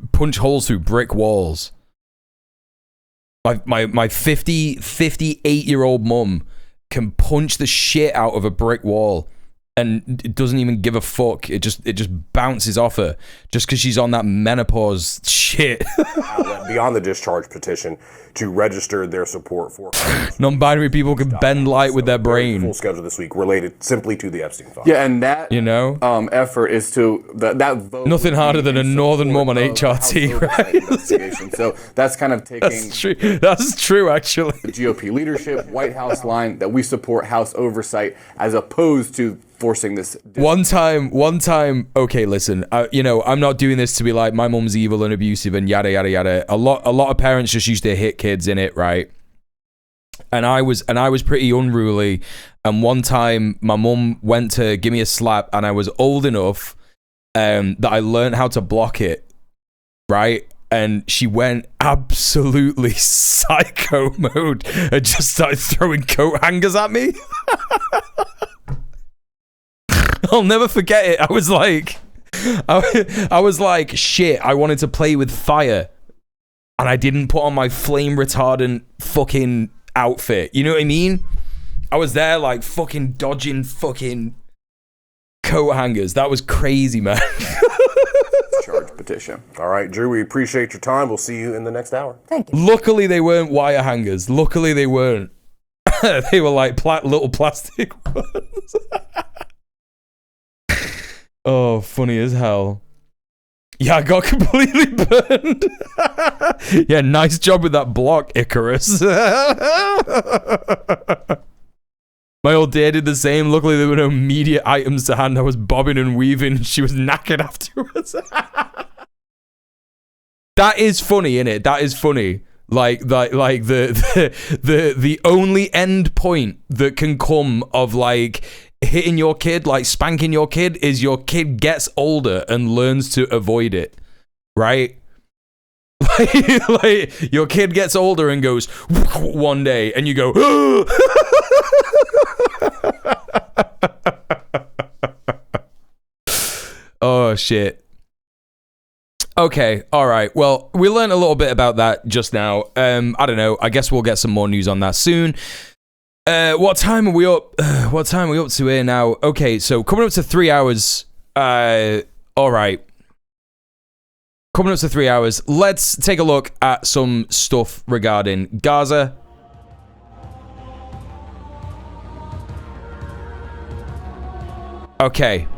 brick walls. My 58-year-old mum can punch the shit out of a brick wall and it doesn't even give a fuck. It just bounces off her just because she's on that menopause shit. Beyond the discharge petition to register their support for non-binary people can bend light with their brain. Full schedule this week related simply to the Epstein file. Yeah, and that effort is to that vote. Nothing harder than a northern mum on HRT, right? So that's kind of taking. That's true. That's true, actually. The GOP leadership, White House line that we support House oversight as opposed to forcing this. One time. Okay, listen. I'm not doing this to be like my mum's evil and abusive and yada yada yada. A lot of parents just used to hit kids in it, right? And I was pretty unruly. And one time, my mum went to give me a slap, and I was old enough that I learned how to block it, right? And she went absolutely psycho mode and just started throwing coat hangers at me. I'll never forget it. I was like, shit, I wanted to play with fire. And I didn't put on my flame retardant fucking outfit. You know what I mean? I was there fucking dodging fucking coat hangers. That was crazy, man. Charge petition. All right, Drew, we appreciate your time. We'll see you in the next hour. Thank you. Luckily, they weren't wire hangers. Luckily, they weren't. They were little plastic ones. Oh, funny as hell. Yeah, I got completely burned. Yeah, nice job with that block, Icarus. My old dear did the same. Luckily, there were no media items to hand. I was bobbing and weaving. She was knackered afterwards. That is funny, innit? That is funny. Like the only end point that can come of like hitting your kid, like spanking your kid, is your kid gets older and learns to avoid it, right? Like your kid gets older and goes one day, and you go. Oh shit. Okay, all right. Well, we learned a little bit about that just now. I don't know. I guess we'll get some more news on that soon. What time are we up? What time are we up to here now? Okay, so coming up to 3 hours. All right. Coming up to 3 hours. Let's take a look at some stuff regarding Gaza. Okay.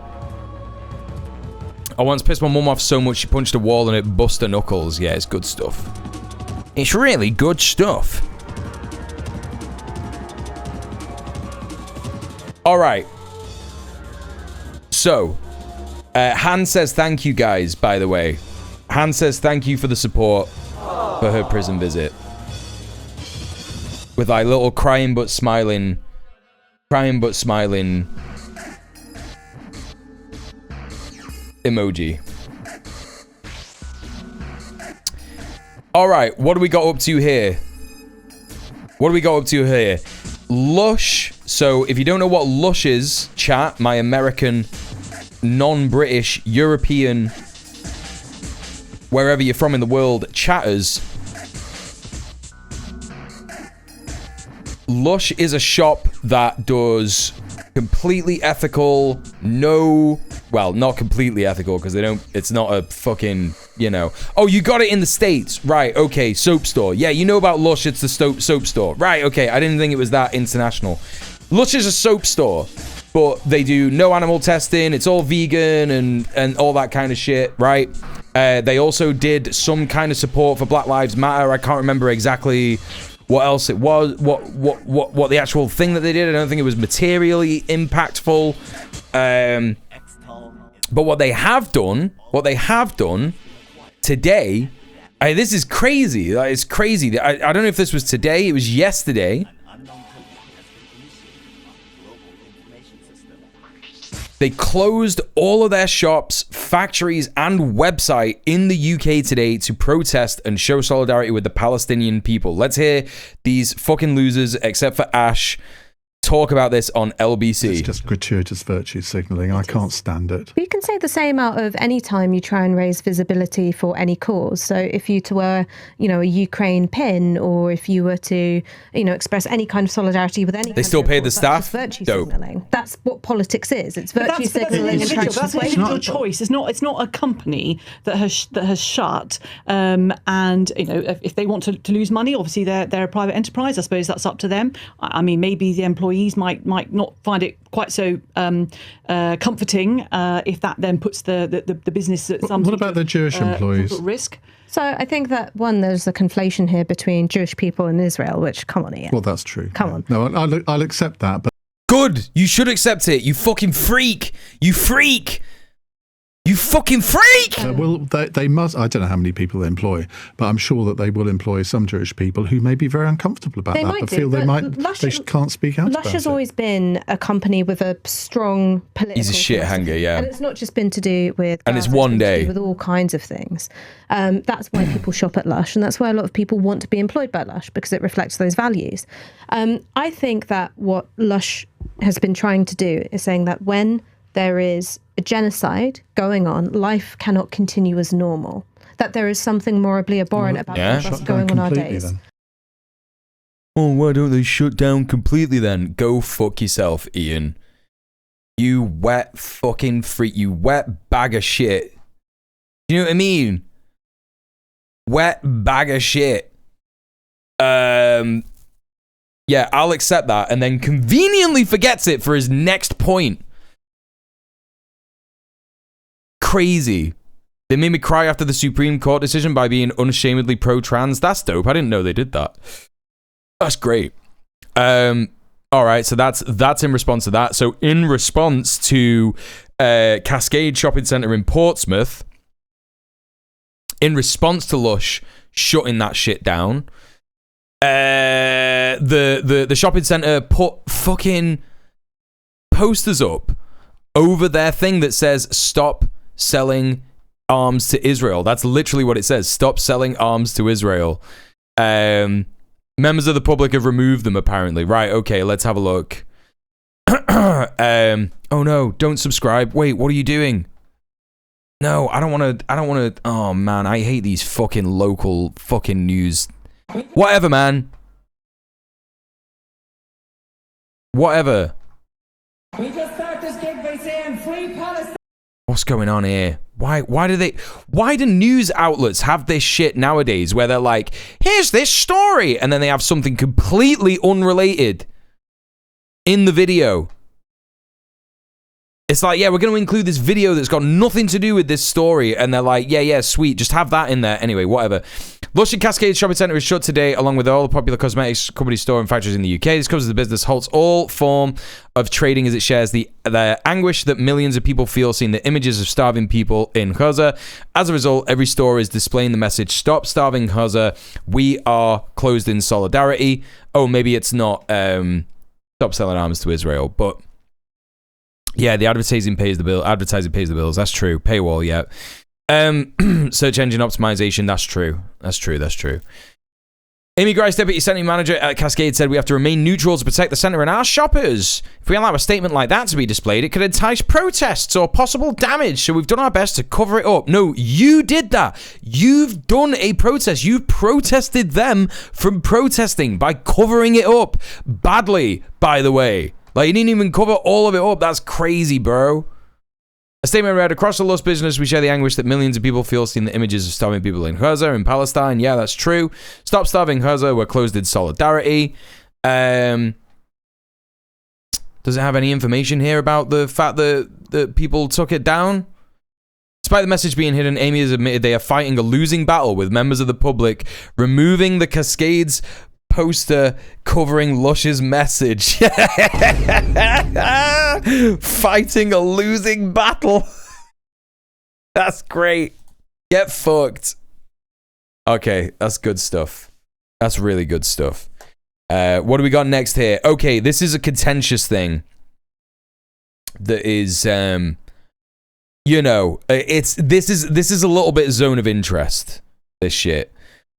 I once pissed my mum off so much she punched a wall and it bust her knuckles. Yeah, it's good stuff. It's really good stuff. All right. So, Han says thank you guys, by the way. Han says thank you for the support for her prison visit. With like little crying but smiling emoji. All right, what do we got up to here? Lush. So if you don't know what Lush is, chat, my American, non-British, European, wherever you're from in the world, chatters. Lush is a shop that does completely ethical, well, not completely ethical because it's not a fucking, you know. Oh, you got it in the States. Right, okay, soap store. Yeah, you know about Lush, it's the soap store. Right, okay, I didn't think it was that international. Lush is a soap store, but they do no animal testing, it's all vegan and all that kind of shit, right? They also did some kind of support for Black Lives Matter. I can't remember exactly what else it was, what the actual thing that they did. I don't think it was materially impactful. But what they have done today, this is crazy. It's crazy. I don't know if this was today. It was yesterday. They closed all of their shops, factories, and website in the UK today to protest and show solidarity with the Palestinian people. Let's hear these fucking losers, except for Ash, talk about this on LBC. It's just gratuitous virtue signaling. I can't stand it. You can say the same out of any time you try and raise visibility for any cause. So if you to wear, a Ukraine pin, or if you were to, express any kind of solidarity with any. They still pay the staff. Virtue signaling. That's what politics is. It's virtue signaling. That's an individual choice. It's not a company that has shut. And if they want to lose money, obviously they're a private enterprise. I suppose that's up to them. I mean, maybe the employees might not find it quite so comforting if that then puts the business at some. What about the Jewish employees? Risk. So I think that there's a conflation here between Jewish people and Israel, which come on, Ian. Well, that's true. Come on. No, I'll accept that. But good. You should accept it. You fucking freak. You freak. You fucking freak! Well, they must. I don't know how many people they employ, but I'm sure that they will employ some Jewish people who may be very uncomfortable about that, but feel they can't speak out about it. Lush has always been a company with a strong political. He's a shit hanger, yeah. And it's not just been to do with. And it's one day. With all kinds of things. That's why people shop at Lush, and that's why a lot of people want to be employed by Lush, because it reflects those values. I think that what Lush has been trying to do is saying that when there is a genocide going on, life cannot continue as normal. That there is something morally abhorrent about what's going on our days. Then. Oh, why don't they shut down completely then? Go fuck yourself, Ian. You wet fucking freak. You wet bag of shit. You know what I mean? Wet bag of shit. Yeah, I'll accept that, and then conveniently forgets it for his next point. Crazy. They made me cry after the Supreme Court decision by being unashamedly pro-trans. That's dope. I didn't know they did that. That's great. All right, so that's in response to that. So in response to Cascade Shopping Centre in Portsmouth, in response to Lush shutting that shit down, the shopping centre put fucking posters up over their thing that says "Stop selling arms to Israel." That's literally what it says. Stop selling arms to Israel. Members of the public have removed them, apparently. Right, okay, let's have a look. Oh no, don't subscribe. Wait, what are you doing? No, I don't want to. Oh man, I hate these fucking local fucking news. Whatever, man. Whatever. We just start this gig by saying free Palestine. What's going on here? Why do news outlets have this shit nowadays where they're like, here's this story, and then they have something completely unrelated in the video? It's like, yeah, we're going to include this video that's got nothing to do with this story, and they're like, yeah, sweet, just have that in there. Anyway, whatever. Lush and Cascade Shopping Centre is shut today, along with all the popular cosmetics company store and factories in the UK. This covers the business, halts all form of trading as it shares the anguish that millions of people feel seeing the images of starving people in Gaza. As a result, every store is displaying the message, "Stop starving Gaza. We are closed in solidarity." Oh, maybe it's not stop selling arms to Israel, but yeah, the advertising pays the bill. Advertising pays the bills. That's true. Paywall, yeah. Search engine optimization. That's true. That's true. Amy Grice, Deputy Centre Manager at Cascade, said we have to remain neutral to protect the centre and our shoppers. If we allow a statement like that to be displayed, it could entice protests or possible damage. So we've done our best to cover it up. No, you did that. You've done a protest. You've protested them from protesting by covering it up badly, by the way. Like, you didn't even cover all of it up. That's crazy, bro. A statement read, across the Lush business, we share the anguish that millions of people feel seeing the images of starving people in Gaza, in Palestine. Yeah, that's true. Stop starving Gaza. We're closed in solidarity. Does it have any information here about the fact that people took it down? Despite the message being hidden, Amy has admitted they are fighting a losing battle with members of the public removing the Cascades poster covering Lush's message. Fighting a losing battle. That's great. Get fucked. Okay, that's good stuff. That's really good stuff. What do we got next here? Okay, this is a contentious thing that is you know, this is a little bit zone of interest, this shit.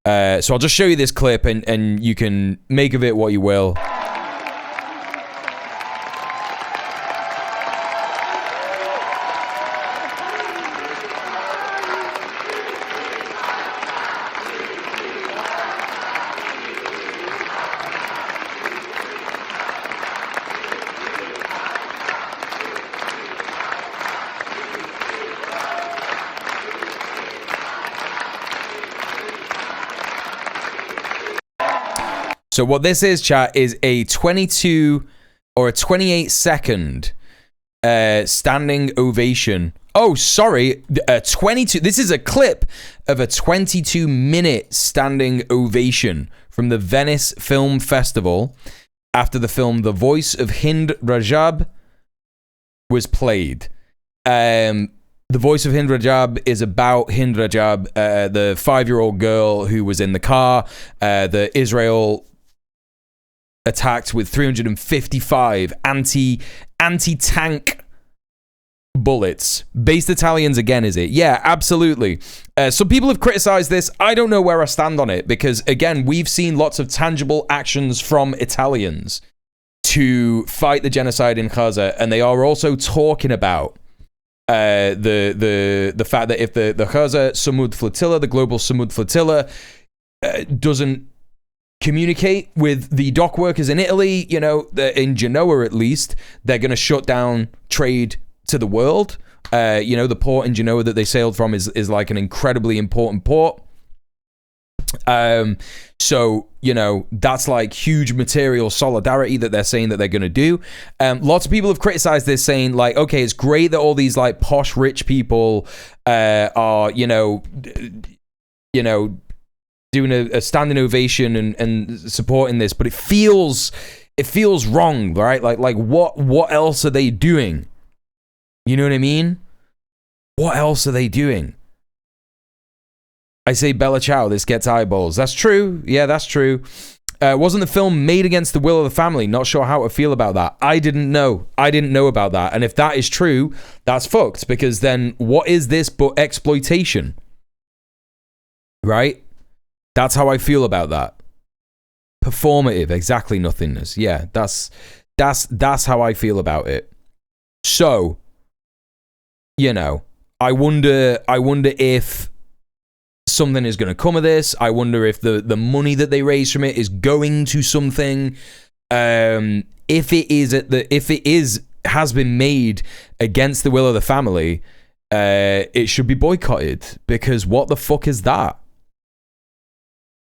So I'll just show you this clip and you can make of it what you will. So what this is, chat, is a 22 or a 28 second standing ovation. Oh, sorry, 22. This is a clip of a 22-minute standing ovation from the Venice Film Festival after the film The Voice of Hind Rajab was played. The Voice of Hind Rajab is about Hind Rajab, the 5-year-old girl who was in the car that Israel attacked with 355 anti-tank bullets. Based Italians again, is it? Yeah, absolutely. Some people have criticized this. I don't know where I stand on it because, again, we've seen lots of tangible actions from Italians to fight the genocide in Gaza, and they are also talking about the fact that if the Gaza Samud Flotilla, the global Samud Flotilla, doesn't communicate with the dock workers in Italy, you know, in Genoa at least, they're going to shut down trade to the world. You know, the port in Genoa that they sailed from is like an incredibly important port. So, you know, that's like huge material solidarity that they're saying that they're going to do. Lots of people have criticized this, saying like, okay, it's great that all these like posh rich people are, you know, doing a standing ovation and supporting this, but it feels wrong, right? Like what else are they doing? You know what I mean? What else are they doing? I say Bella Ciao, this gets eyeballs. That's true. Yeah, that's true. Wasn't the film made against the will of the family? Not sure how to feel about that. I didn't know about that. And if that is true, that's fucked, because then what is this but exploitation? Right? That's how I feel about that. Performative, exactly, nothingness. Yeah, that's how I feel about it. So, you know, I wonder if something is going to come of this. I wonder if the money that they raise from it is going to something. If it has been made against the will of the family, it should be boycotted, because what the fuck is that?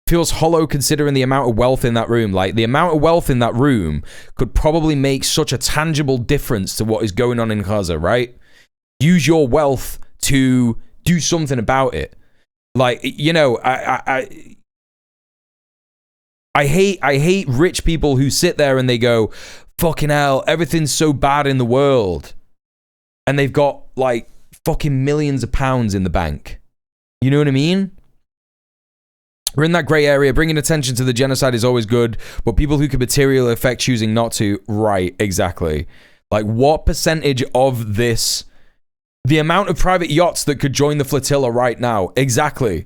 Feels hollow considering the amount of wealth in that room. Like, the amount of wealth in that room could probably make such a tangible difference to what is going on in Gaza, right? Use your wealth to do something about it. Like, you know, I hate rich people who sit there and they go, fucking hell, everything's so bad in the world. And they've got like fucking millions of pounds in the bank. You know what I mean? We're in that grey area. Bringing attention to the genocide is always good, but people who could materially affect choosing not to, right, exactly. Like, what percentage of this, the amount of private yachts that could join the flotilla right now, exactly.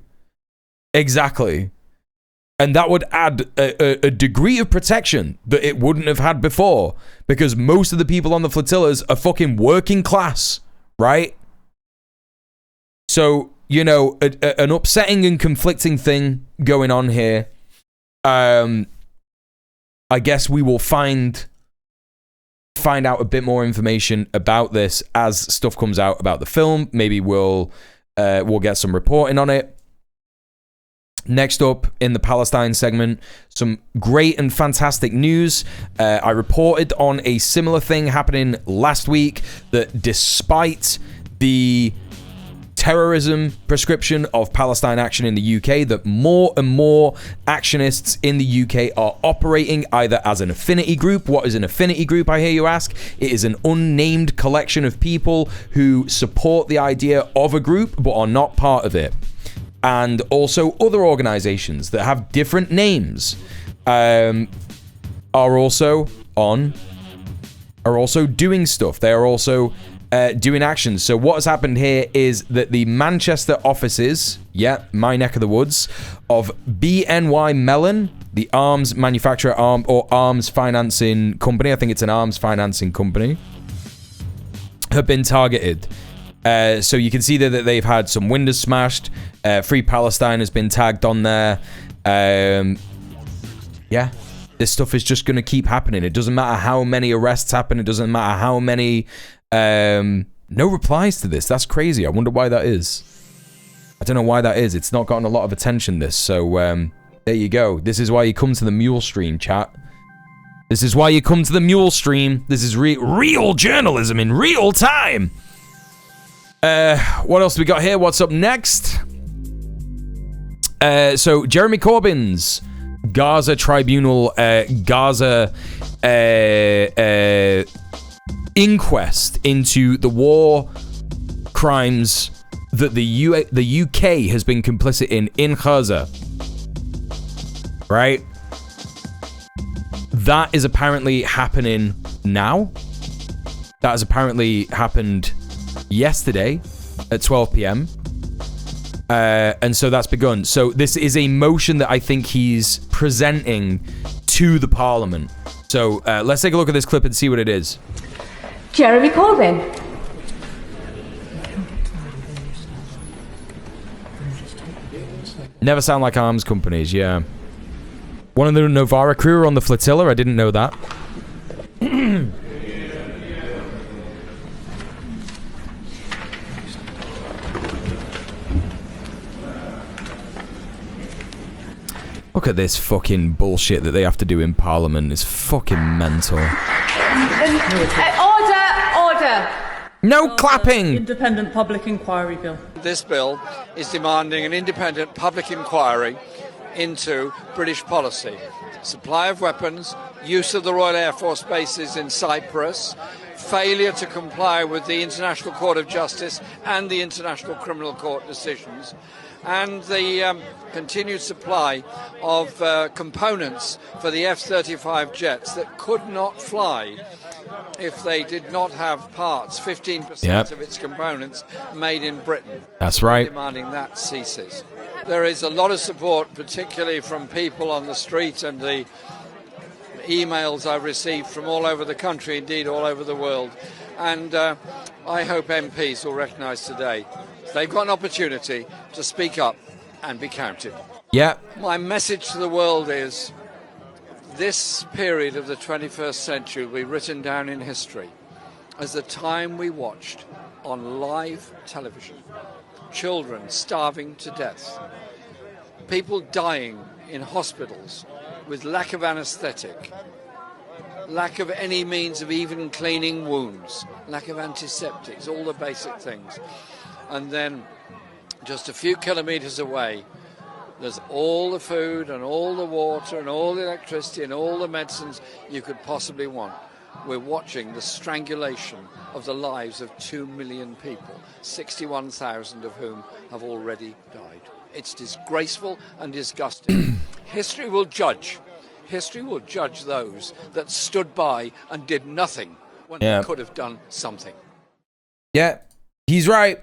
And that would add a degree of protection that it wouldn't have had before, because most of the people on the flotillas are fucking working class, right? So, you know, an upsetting and conflicting thing going on here. I guess we will find out a bit more information about this as stuff comes out about the film. Maybe we'll get some reporting on it. Next up in the Palestine segment, some great and fantastic news. I reported on a similar thing happening last week, that despite the terrorism prescription of Palestine Action in the UK, that more and more actionists in the UK are operating either as an affinity group. What is an affinity group, I hear you ask? It is an unnamed collection of people who support the idea of a group but are not part of it. And also other organizations that have different names are also doing stuff. They are also doing actions. So what has happened here is that the Manchester offices, my neck of the woods, of BNY Mellon, the arms manufacturer or arms financing company, I think it's an arms financing company, have been targeted. So you can see that they've had some windows smashed. Free Palestine has been tagged on there. This stuff is just going to keep happening. It doesn't matter how many arrests happen. It doesn't matter how many... no replies to this. That's crazy. I wonder why that is. I don't know why that is. It's not gotten a lot of attention, this. So, there you go. This is why you come to the Mule Stream, chat. This is why you come to the Mule Stream. This is real journalism in real time. What else we got here? What's up next? So Jeremy Corbyn's Gaza Tribunal, Gaza inquest into the war crimes that the UK has been complicit in Gaza. Right? That is apparently happening now. That has apparently happened yesterday at 12 p.m. And so that's begun. So this is a motion that I think he's presenting to the Parliament. So let's take a look at this clip and see what it is. Jeremy Corbyn. Never sound like arms companies, yeah. One of the Novara crew are on the flotilla. I didn't know that. at this fucking bullshit that they have to do in Parliament. It's fucking mental. Order! No clapping! Independent public inquiry bill. This bill is demanding an independent public inquiry into British policy. Supply of weapons, use of the Royal Air Force bases in Cyprus, failure to comply with the International Court of Justice and the International Criminal Court decisions, and the continued supply of components for the F-35 jets that could not fly if they did not have parts, 15% of its components, made in Britain. That's right. Demanding that ceases. There is a lot of support, particularly from people on the street, and the emails I've received from all over the country, indeed all over the world. And I hope MPs will recognise today they've got an opportunity to speak up and be counted. Yeah. My message to the world is this period of the 21st century will be written down in history as the time we watched on live television children starving to death, people dying in hospitals with lack of anaesthetic, lack of any means of even cleaning wounds, lack of antiseptics, all the basic things. And then just a few kilometres away, there's all the food and all the water and all the electricity and all the medicines you could possibly want. We're watching the strangulation of the lives of 2 million people, 61,000 of whom have already died. It's disgraceful and disgusting. History will judge. History will judge those that stood by and did nothing when they could have done something. Yeah, he's right.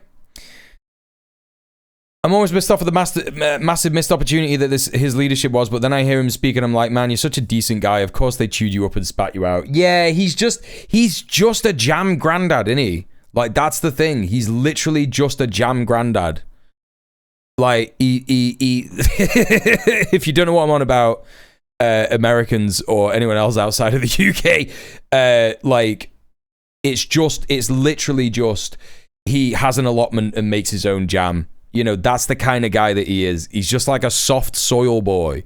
I'm always pissed off at the massive missed opportunity that his leadership was, but then I hear him speak and I'm like, man, you're such a decent guy. Of course they chewed you up and spat you out. Yeah, he's just a jam granddad, isn't he? Like, that's the thing. He's literally just a jam granddad. Like, he if you don't know what I'm on about, Americans or anyone else outside of the UK, like, it's literally just, he has an allotment and makes his own jam. You know, that's the kind of guy that he is. He's just like a soft soil boy.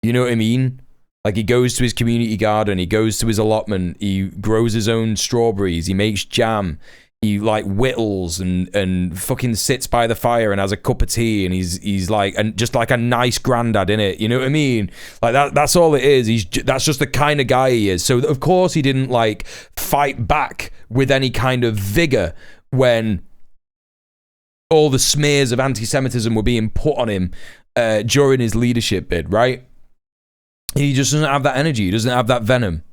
You know what I mean? Like, he goes to his community garden, he goes to his allotment, he grows his own strawberries, he makes jam, he like whittles and fucking sits by the fire and has a cup of tea, and he's like, and just like a nice granddad, innit? You know what I mean? Like, that's all it is. That's just the kind of guy he is. So of course he didn't like fight back with any kind of vigor when all the smears of anti-Semitism were being put on him during his leadership bid, right? He just doesn't have that energy. He doesn't have that venom.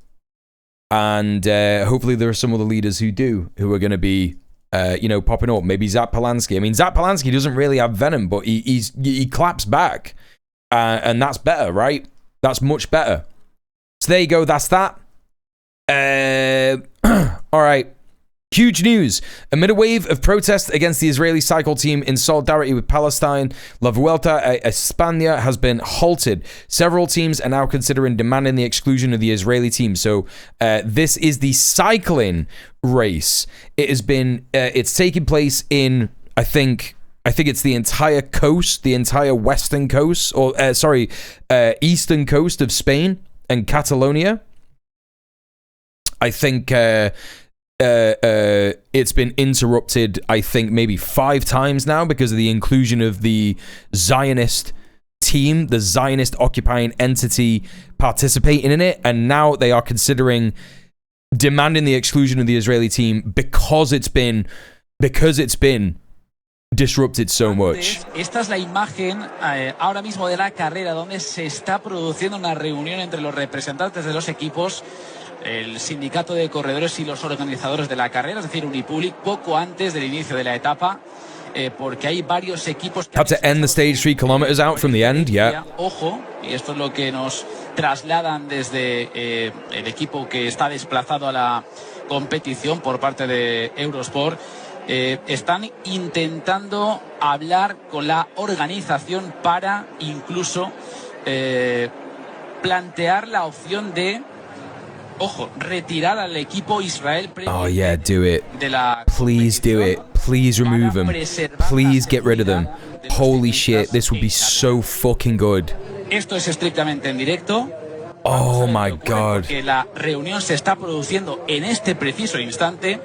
And hopefully there are some other leaders who do, who are going to be, popping up. Maybe Zack Polanski. I mean, Zack Polanski doesn't really have venom, but he claps back. And that's better, right? That's much better. So there you go. That's that. All right. Huge news. Amid a wave of protest against the Israeli cycle team in solidarity with Palestine, La Vuelta a España has been halted. Several teams are now considering demanding the exclusion of the Israeli team. So this is the cycling race. It has been, it's taking place in, I think it's the entire coast, the entire western coast, or eastern coast of Spain and Catalonia. I think it's been interrupted, I think, maybe 5 times now because of the inclusion of the Zionist team, the Zionist occupying entity participating in it, and now they are considering demanding the exclusion of the Israeli team because it's been disrupted so much. Esta es la imagen ahora mismo de la carrera donde se está produciendo una reunión entre los representantes de los equipos, el sindicato de corredores y los organizadores de la carrera, es decir, Unipublic, poco antes del inicio de la etapa, porque hay varios equipos que had to end the stage 3 kilometers out from the end, yeah. Ojo, y esto es lo que nos trasladan desde el equipo que está desplazado a la competición por parte de Eurosport. Están intentando hablar con la organización para incluso plantear la opción de, ojo, retirar al equipo Israel. Oh yeah, do it. Please do it. Please remove them. Please get rid of them. Holy shit, this would be so fucking good. Esto es estrictamente en directo. Oh my God. Porque la reunión se está produciendo en este preciso instante,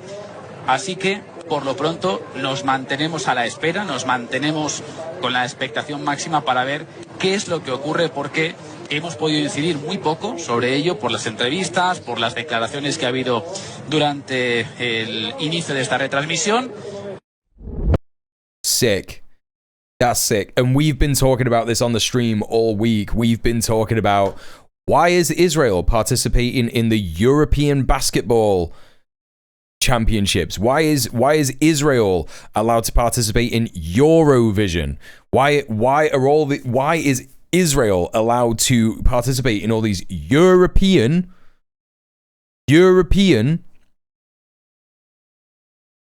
así que por lo pronto nos mantenemos a la espera, nos mantenemos con la expectación máxima para ver qué es lo que ocurre, porque hemos podido incidir muy poco sobre ello por las entrevistas, por las declaraciones que ha habido durante el inicio de esta retransmisión. Sick. That's sick. And we've been talking about this on the stream all week. We've been talking about why is Israel participating in the European basketball championships? Why is Israel allowed to participate in Eurovision? Why is Israel allowed to participate in all these European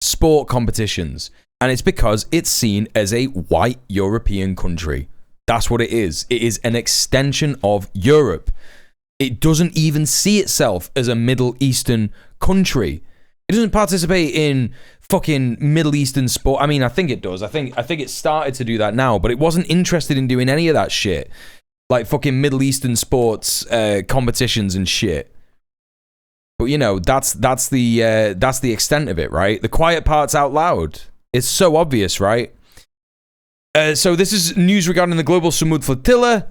sport competitions? And it's because it's seen as a white European country. That's what it is. It is an extension of Europe. It doesn't even see itself as a Middle Eastern country. It doesn't participate in fucking Middle Eastern sport. I mean, I think it does. I think it started to do that now, but it wasn't interested in doing any of that shit. Like fucking Middle Eastern sports competitions and shit. But you know, that's the extent of it, right? The quiet part's out loud. It's so obvious, right? So this is news regarding the global Samud flotilla.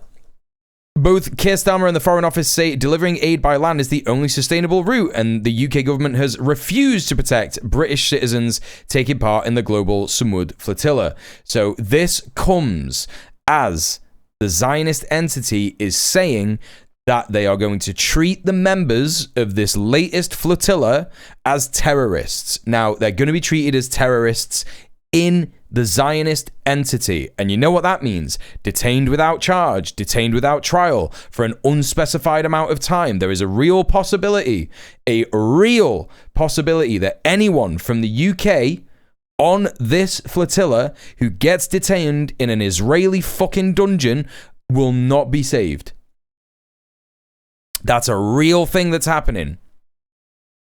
Both Keir Starmer and the Foreign Office say delivering aid by land is the only sustainable route, and the UK government has refused to protect British citizens taking part in the global Samud flotilla. So this comes as the Zionist entity is saying that they are going to treat the members of this latest flotilla as terrorists. Now, they're going to be treated as terrorists in the Zionist entity. And you know what that means? Detained without charge, detained without trial for an unspecified amount of time. There is a real possibility that anyone from the UK on this flotilla who gets detained in an Israeli fucking dungeon will not be saved. That's a real thing that's happening.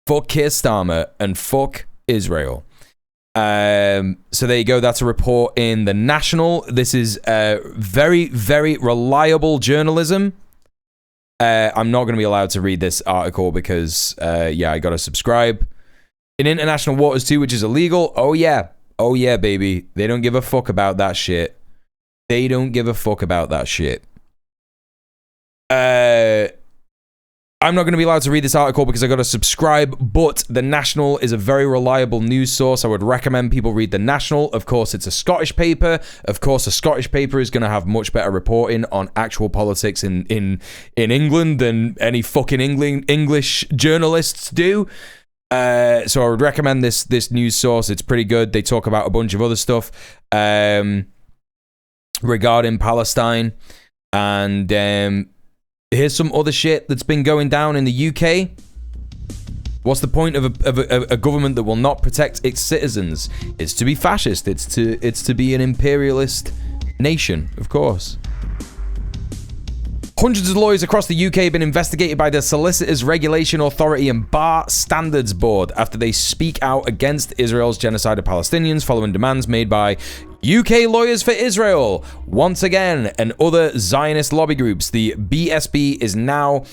Fuck Keir Starmer and fuck Israel. So there you go. That's a report in The National. This is very, very reliable journalism. I'm not going to be allowed to read this article because, I got to subscribe. In international waters too, which is illegal. Oh yeah, baby. They don't give a fuck about that shit. They don't give a fuck about that shit. I'm not going to be allowed to read this article because I got to subscribe, but The National is a very reliable news source. I would recommend people read The National. Of course, it's a Scottish paper. Of course, a Scottish paper is going to have much better reporting on actual politics in England than any fucking English journalists do. So I would recommend this news source. It's pretty good. They talk about a bunch of other stuff regarding Palestine, and here's some other shit that's been going down in the UK. What's the point of a government that will not protect its citizens? It's to be fascist. It's to be an imperialist nation, of course. Hundreds of lawyers across the UK have been investigated by the Solicitors Regulation Authority and Bar Standards Board after they speak out against Israel's genocide of Palestinians following demands made by UK Lawyers for Israel, once again, and other Zionist lobby groups. The BSB is now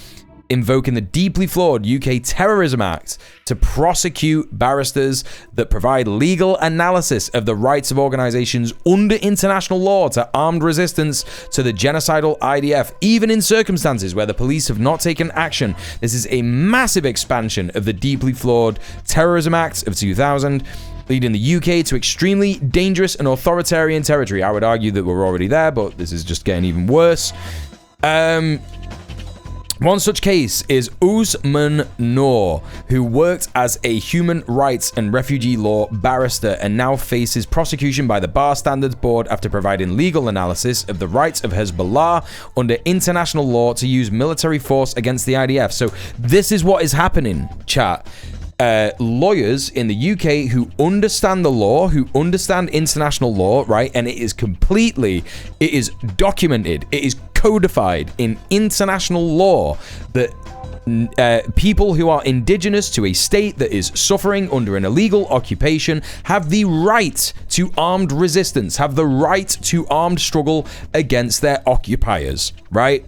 invoking the deeply flawed UK Terrorism Act to prosecute barristers that provide legal analysis of the rights of organizations under international law to armed resistance to the genocidal IDF, even in circumstances where the police have not taken action. This is a massive expansion of the deeply flawed Terrorism Act of 2000, leading the UK to extremely dangerous and authoritarian territory. I would argue that we're already there, but this is just getting even worse. One such case is Usman Noor, who worked as a human rights and refugee law barrister and now faces prosecution by the Bar Standards Board after providing legal analysis of the rights of Hezbollah under international law to use military force against the IDF. So this is what is happening, chat. Lawyers in the UK who understand the law, who understand international law, right? And it is documented, it is codified in international law that People who are indigenous to a state that is suffering under an illegal occupation have the right to armed resistance, have the right to armed struggle against their occupiers, right?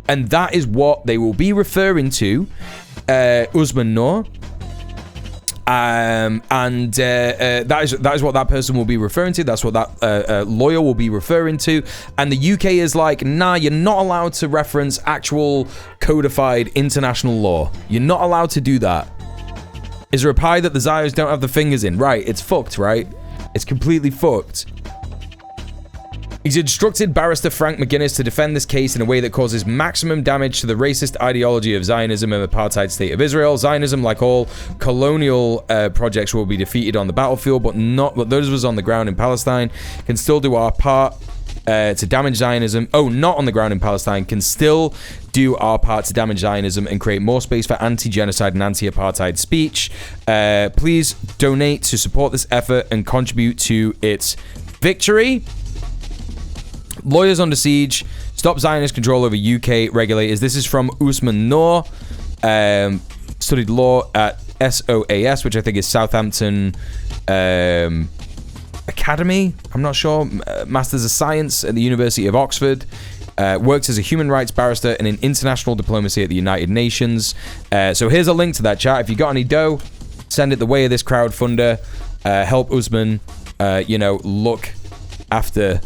And that is what they will be referring to, Usman Noor. That is what that person will be referring to. That's what that lawyer will be referring to. And the UK is like, nah, you're not allowed to reference actual codified international law. You're not allowed to do that. Is there a pie that the Zios don't have the fingers in? Right, it's fucked, right? It's completely fucked. He's instructed barrister Frank McGuinness to defend this case in a way that causes maximum damage to the racist ideology of Zionism and the apartheid state of Israel. Zionism, like all colonial projects, will be defeated on the battlefield, but those of us on the ground in Palestine can still do our part to damage Zionism. Oh, not on the ground in Palestine, can still do our part to damage Zionism and create more space for anti-genocide and anti-apartheid speech. Please donate to support this effort and contribute to its victory. Lawyers under siege. Stop Zionist control over UK regulators. This is from Usman Noor. Studied law at SOAS, which I think is Southampton Academy. I'm not sure. Masters of Science at the University of Oxford. Worked as a human rights barrister and in international diplomacy at the United Nations. So here's a link to that, chat. If you got any dough, send it the way of this crowdfunder. Help Usman, look after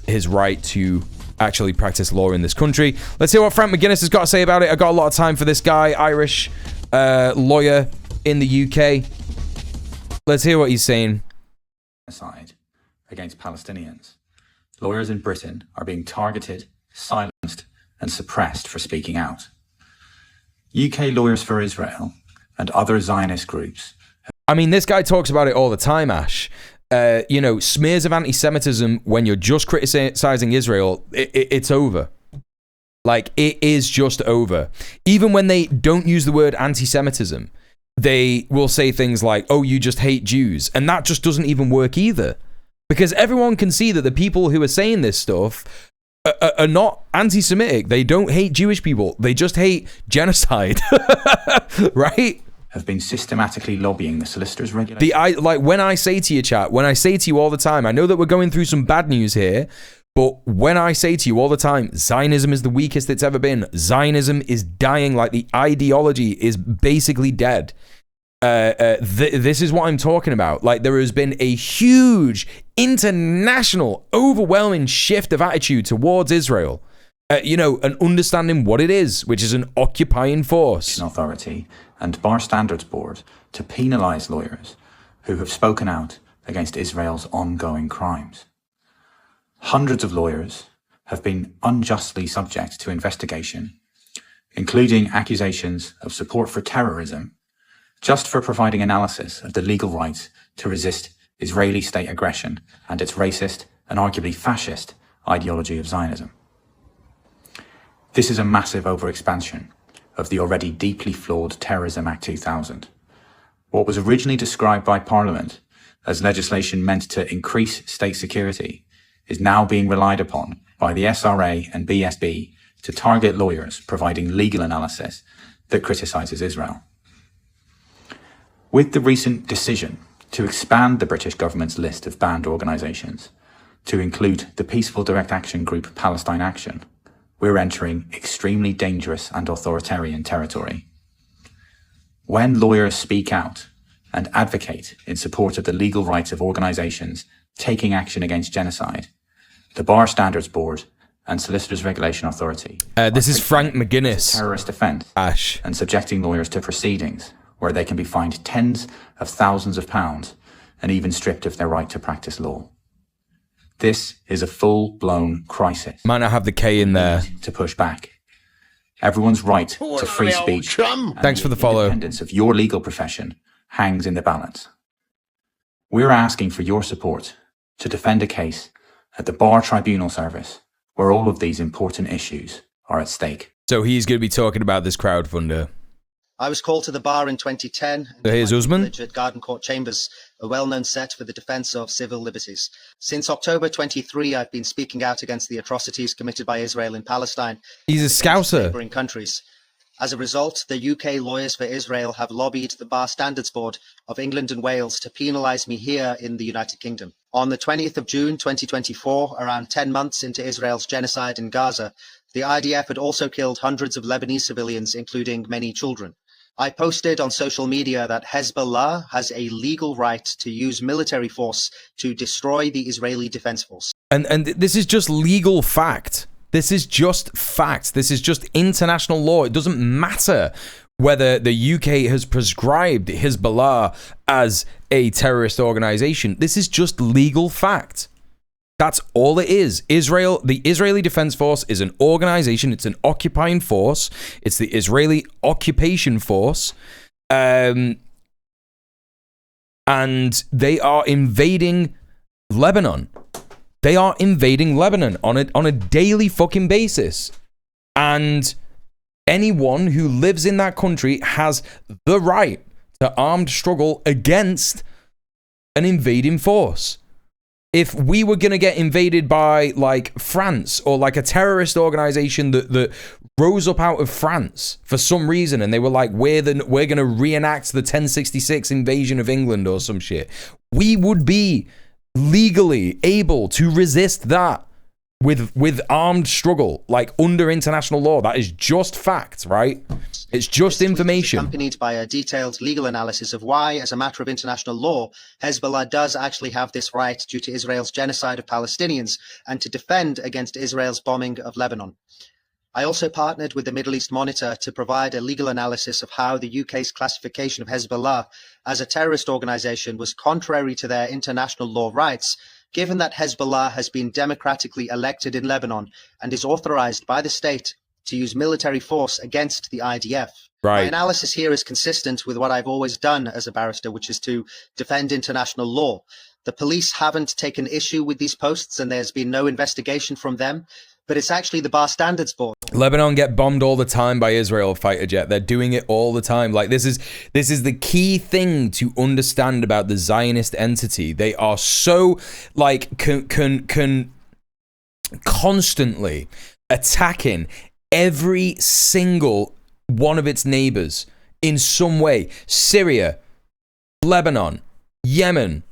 his right to actually practice law in this country. Let's hear what Frank McGuinness has got to say about it. I got a lot of time for this guy, Irish lawyer in the UK. Let's hear what he's saying. Genocide against Palestinians. Lawyers in Britain are being targeted, silenced, and suppressed for speaking out. UK Lawyers for Israel and other Zionist groups. I mean, this guy talks about it all the time, Ash. Smears of anti-Semitism when you're just criticizing Israel, it's over. Like, it is just over. Even when they don't use the word anti-Semitism, they will say things like, oh, you just hate Jews. And that just doesn't even work either. Because everyone can see that the people who are saying this stuff are not anti-Semitic. They don't hate Jewish people. They just hate genocide. Right? Have been systematically lobbying the solicitors regulation. When I say to you, chat, when I say to you all the time, I know that we're going through some bad news here, but when I say to you all the time, Zionism is the weakest it's ever been. Zionism is dying. Like, the ideology is basically dead. This is what I'm talking about. Like, there has been a huge international, overwhelming shift of attitude towards Israel. And understanding what it is, which is an occupying force. Authority and Bar Standards Board to penalise lawyers who have spoken out against Israel's ongoing crimes. Hundreds of lawyers have been unjustly subject to investigation, including accusations of support for terrorism, just for providing analysis of the legal right to resist Israeli state aggression and its racist and arguably fascist ideology of Zionism. This is a massive overexpansion of the already deeply flawed Terrorism Act 2000. What was originally described by Parliament as legislation meant to increase state security is now being relied upon by the SRA and BSB to target lawyers providing legal analysis that criticises Israel. With the recent decision to expand the British government's list of banned organisations to include the peaceful direct action group Palestine Action, we're entering extremely dangerous and authoritarian territory. When lawyers speak out and advocate in support of the legal rights of organisations taking action against genocide, the Bar Standards Board and Solicitors Regulation Authority. This is Frank McGuinness. Terrorist offence. Ash. And subjecting lawyers to proceedings where they can be fined tens of thousands of pounds and even stripped of their right to practice law. This is a full-blown crisis. Might not have the K in there. To push back. Everyone's right to free speech. Thanks for the follow. The independence of your legal profession hangs in the balance. We're asking for your support to defend a case at the Bar Tribunal Service where all of these important issues are at stake. So he's going to be talking about this crowdfunder. I was called to the bar in 2010 Here's Usman at Garden Court Chambers, a well-known set for the defense of civil liberties. Since October 23, I've been speaking out against the atrocities committed by Israel in Palestine. He's a scouser. Neighboring countries. As a result, the UK Lawyers for Israel have lobbied the Bar Standards Board of England and Wales to penalise me here in the United Kingdom. On the 20th of June 2024, around 10 months into Israel's genocide in Gaza, the IDF had also killed hundreds of Lebanese civilians, including many children. I posted on social media that Hezbollah has a legal right to use military force to destroy the Israeli Defense Force. And this is just legal fact. This is just fact. This is just international law. It doesn't matter whether the UK has prescribed Hezbollah as a terrorist organization. This is just legal fact. That's all it is. The Israeli Defense Force is an organization. It's an occupying force. It's the Israeli occupation force. And they are invading Lebanon. They are invading Lebanon on a daily fucking basis. And anyone who lives in that country has the right to armed struggle against an invading force. If we were going to get invaded by like France or like a terrorist organization that rose up out of France for some reason and they were like, we're going to reenact the 1066 invasion of England or some shit, we would be legally able to resist that with armed struggle, like under international law. That is just fact, right? It's just information. Accompanied by a detailed legal analysis of why, as a matter of international law, Hezbollah does actually have this right due to Israel's genocide of Palestinians and to defend against Israel's bombing of Lebanon. I also partnered with the Middle East Monitor to provide a legal analysis of how the UK's classification of Hezbollah as a terrorist organization was contrary to their international law rights, given that Hezbollah has been democratically elected in Lebanon and is authorized by the state to use military force against the IDF. Right. My analysis here is consistent with what I've always done as a barrister, which is to defend international law. The police haven't taken issue with these posts and there's been no investigation from them, but it's actually the Bar Standards Board. Lebanon get bombed all the time by Israel fighter jet. They're doing it all the time. Like this is the key thing to understand about the Zionist entity. They are so like constantly attacking every single one of its neighbors in some way. Syria, Lebanon, Yemen,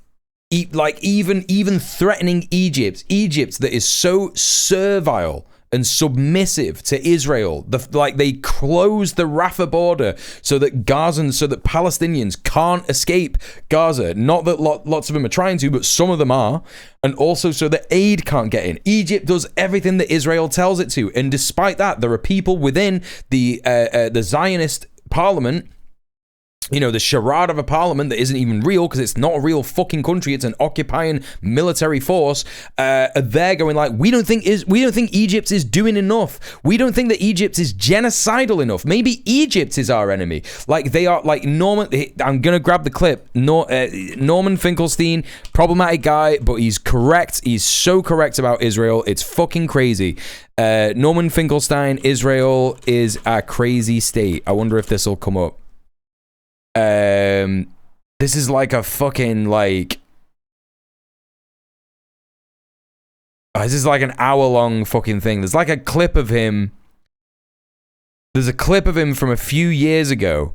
like even threatening Egypt that is so servile and submissive to Israel. They closed the Rafah border so that Palestinians can't escape Gaza. Not that lots of them are trying to, but some of them are. And also so that aid can't get in. Egypt does everything that Israel tells it to. And despite that, there are people within the Zionist parliament, you know, the charade of a parliament that isn't even real because it's not a real fucking country. It's an occupying military force. They're going like, we don't think Egypt is doing enough. We don't think that Egypt is genocidal enough. Maybe Egypt is our enemy. Like they are like Norman. I'm gonna grab the clip. Norman Finkelstein, problematic guy, but he's correct. He's so correct about Israel. It's fucking crazy. Norman Finkelstein, Israel is a crazy state. I wonder if this will come up. This is like a fucking like this is like an hour-long fucking thing. There's like a clip of him. There's a clip of him from a few years ago.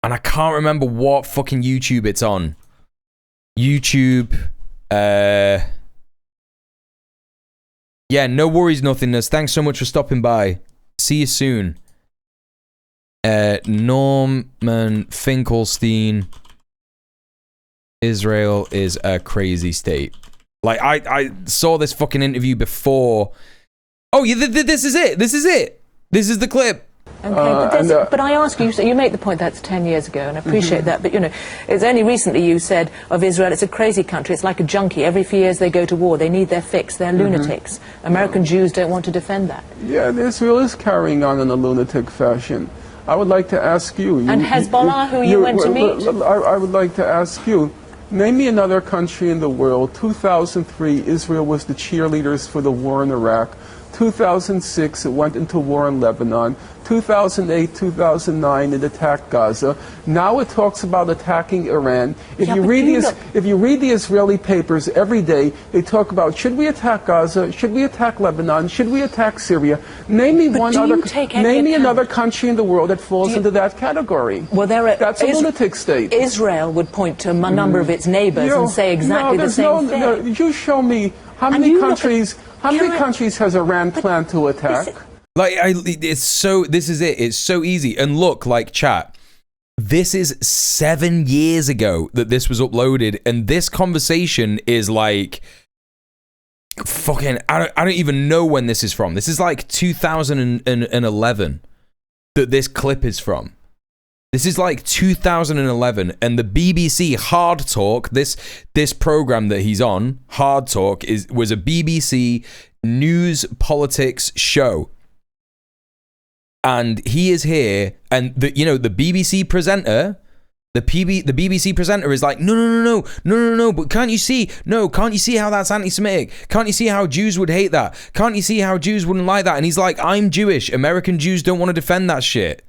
And I can't remember what fucking YouTube it's on. YouTube. Yeah, no worries, nothingness. Thanks so much for stopping by. See you soon. Norman Finkelstein, Israel is a crazy state. Like I saw this fucking interview before. Oh yeah, this is it. This is the clip. Okay, but I ask you, so you make the point that's 10 years ago, and I appreciate that, but you know, it's only recently you said of Israel, it's a crazy country, it's like a junkie. Every few years they go to war, they need their fix, they're lunatics. American Jews don't want to defend that. Yeah, Israel is carrying on in a lunatic fashion. I would like to ask you... And Hezbollah, who you went to meet? I would like to ask you, name me another country in the world. 2003, Israel was the cheerleaders for the war in Iraq. 2006, it went into war in Lebanon. 2008, 2009, it attacked Gaza. Now it talks about attacking Iran. If you read the Israeli papers every day, they talk about, should we attack Gaza? Should we attack Lebanon? Should we attack Syria? Name me another country in the world that falls into that category. Well, that's a lunatic state. Israel would point to a number of its neighbors and say exactly the same thing. No, you show me how many countries has Iran planned to attack? Like, this is it. It's so easy. And look, like, chat, this is 7 years ago that this was uploaded, and this conversation is like, fucking, I don't even know when this is from. This is like 2011 that this clip is from. This is like 2011, and the BBC Hard Talk, this program that he's on, Hard Talk, was a BBC news politics show. And he is here, and the BBC presenter, the BBC presenter is like, no, but can't you see how that's anti-Semitic? Can't you see how Jews would hate that? Can't you see how Jews wouldn't like that? And he's like, I'm Jewish. American Jews don't want to defend that shit.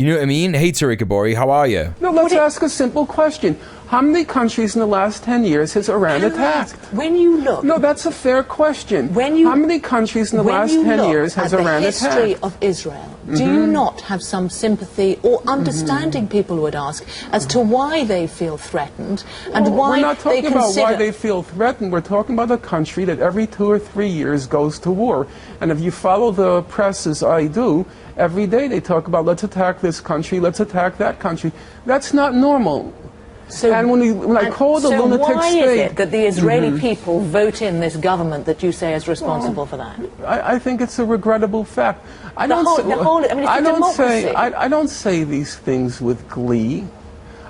You know what I mean? Hey, Tarikabori, how are you? No, let's ask a simple question. How many countries in the last 10 years has Iran attacked? When you look... No, that's a fair question. How many countries in the last 10 years has Iran attacked? When you look at the history of Israel, do you not have some sympathy or understanding, people would ask, as to why they feel threatened and why we're not talking they about why they feel threatened. We're talking about a country that every 2 or 3 years goes to war. And if you follow the press as I do, every day they talk about, let's attack this country, let's attack that country. That's not normal. And when I call the lunatic why state... is it that the Israeli people vote in this government that you say is responsible for that? I think it's a regrettable fact. I don't say these things with glee.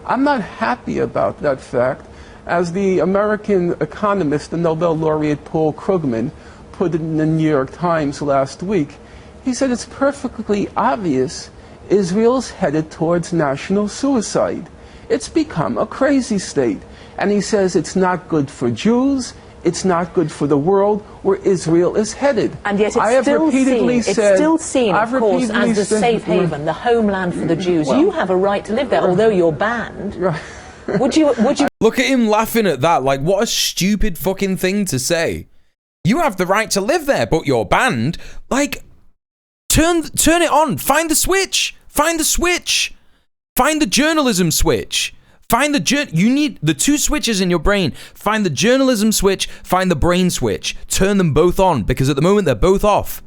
I'm not happy about that fact. As the American economist, the Nobel laureate Paul Krugman, put it in the New York Times last week, he said it's perfectly obvious Israel's headed towards national suicide. It's become a crazy state. And he says it's not good for Jews, it's not good for the world where Israel is headed. And yet it's still seen, of course, as the safe haven, the homeland for the Jews. You have a right to live there, although you're banned. Would you... Look at him laughing at that. Like, what a stupid fucking thing to say. You have the right to live there, but you're banned. Like, turn it on. Find the switch. Find the switch. Find the journalism switch. You need the two switches in your brain. Find the journalism switch, find the brain switch. Turn them both on, because at the moment they're both off.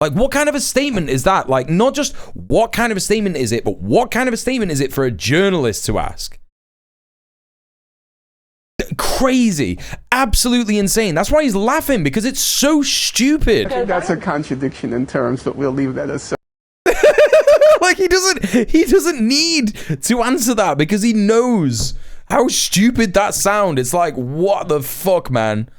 Like, what kind of a statement is that? Like, not just what kind of a statement is it, but what kind of a statement is it for a journalist to ask? Crazy. Absolutely insane. That's why he's laughing, because it's so stupid. I think that's a contradiction in terms, but we'll leave that aside. Like, he doesn't need to answer that, because he knows how stupid that sound. It's like, what the fuck, man?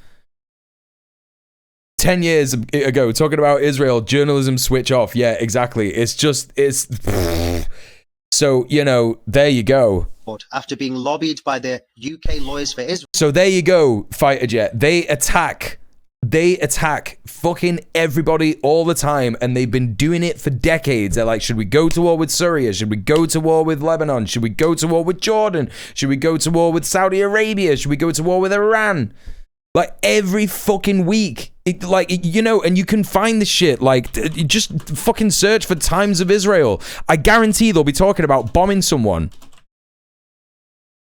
10 years ago, talking about Israel, journalism switch off. Yeah, exactly. It's so, you know, there you go. After being lobbied by the UK lawyers for Israel. So there you go, Fighter Jet. They attack fucking everybody all the time, and they've been doing it for decades. They're like, should we go to war with Syria? Should we go to war with Lebanon? Should we go to war with Jordan? Should we go to war with Saudi Arabia? Should we go to war with Iran? Like, every fucking week. You know, and you can find the shit. Like, just fucking search for Times of Israel. I guarantee they'll be talking about bombing someone.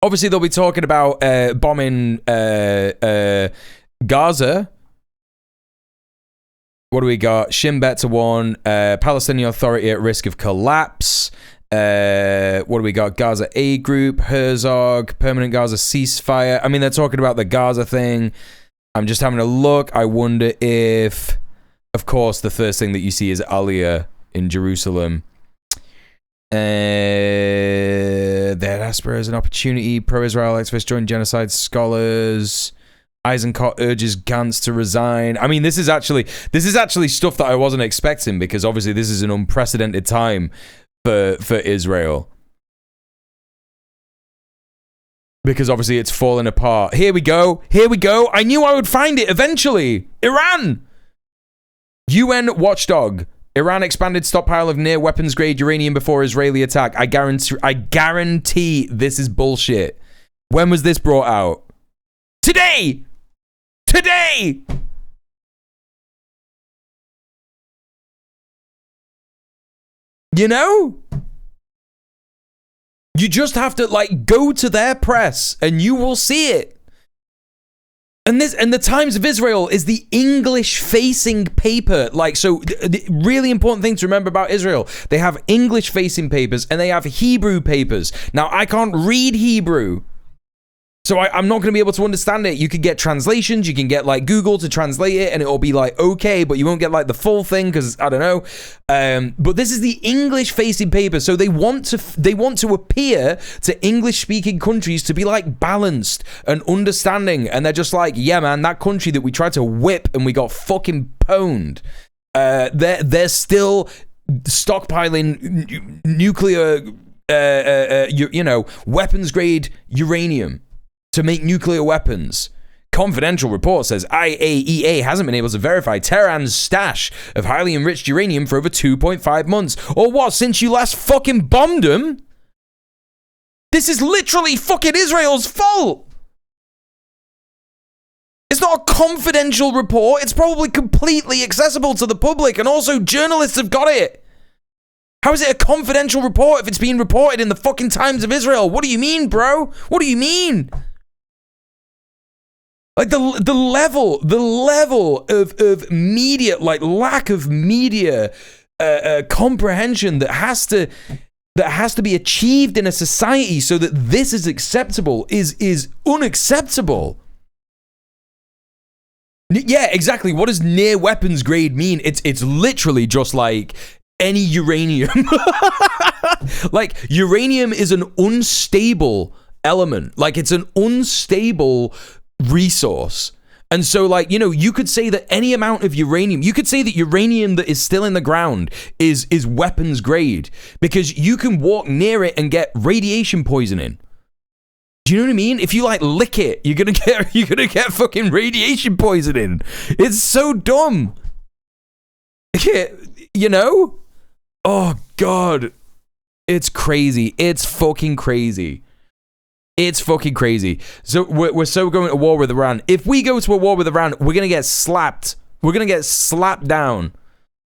Obviously, they'll be talking about bombing Gaza. What do we got? Shin Bet to 1. Palestinian Authority at risk of collapse. What do we got? Gaza A Group. Herzog. Permanent Gaza ceasefire. I mean, they're talking about the Gaza thing. I'm just having a look. I wonder if... Of course, the first thing that you see is Aliyah in Jerusalem. Their diaspora is an opportunity. Pro-Israel activists join genocide scholars. Eisenkot urges Gantz to resign. I mean, this is actually stuff that I wasn't expecting, because obviously this is an unprecedented time for Israel. Because obviously it's falling apart. Here we go. I knew I would find it eventually. Iran. UN watchdog. Iran expanded stockpile of near weapons grade uranium before Israeli attack. I guarantee this is bullshit. When was this brought out? Today! Today! You know? You just have to like go to their press and you will see it. And the Times of Israel is the English-facing paper. Like, so the really important thing to remember about Israel, they have English-facing papers and they have Hebrew papers. Now, I can't read Hebrew, so I'm not going to be able to understand it. You can get translations, you can get like Google to translate it, and it'll be like okay, but you won't get like the full thing because I don't know. But this is the English-facing paper, so they want to appear to English-speaking countries to be like balanced and understanding, and they're just like, yeah, man, that country that we tried to whip and we got fucking pwned. They're still stockpiling nuclear, weapons grade uranium to make nuclear weapons. Confidential report says IAEA hasn't been able to verify Tehran's stash of highly enriched uranium for over 2.5 months. Or what, since you last fucking bombed them? This is literally fucking Israel's fault. It's not a confidential report. It's probably completely accessible to the public, and also journalists have got it. How is it a confidential report if it's being reported in the fucking Times of Israel? What do you mean, bro? What do you mean? Like the level of media, like lack of media comprehension that has to be achieved in a society so that this is acceptable is unacceptable. Yeah, exactly. What does near weapons grade mean? It's literally just like any uranium. Like uranium is an unstable element. Like it's an unstable resource. And so like, you could say that any amount of uranium, you could say that uranium that is still in the ground is weapons grade, because you can walk near it and get radiation poisoning. Do you know what I mean? If you like lick it, you're gonna get fucking radiation poisoning. It's so dumb. Oh god. It's crazy. It's fucking crazy. It's fucking crazy. So we're so going to war with Iran. If we go to a war with Iran, we're going to get slapped. We're going to get slapped down.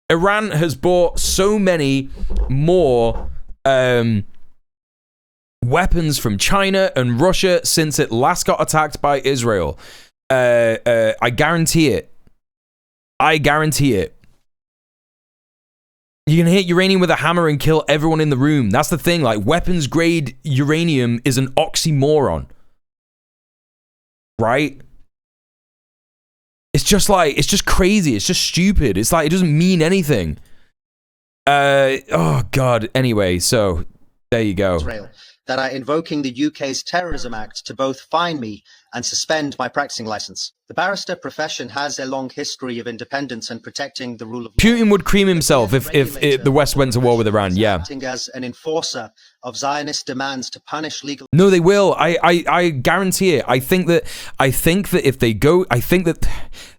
Iran has bought so many more weapons from China and Russia since it last got attacked by Israel. I guarantee it. I guarantee it. You can hit uranium with a hammer and kill everyone in the room. That's the thing. Like, weapons grade uranium is an oxymoron. Right? It's just crazy. It's just stupid. It's like, it doesn't mean anything. Oh, God. Anyway, so there you go. Israel, that are invoking the UK's Terrorism Act to both fine me and suspend my practicing license. The barrister profession has a long history of independence and protecting the rule of law. Putin would cream himself if the West went to war with Iran, yeah. Acting as an enforcer of Zionist demands to punish legal... No, they will. I guarantee it. I think that if they go... I think that...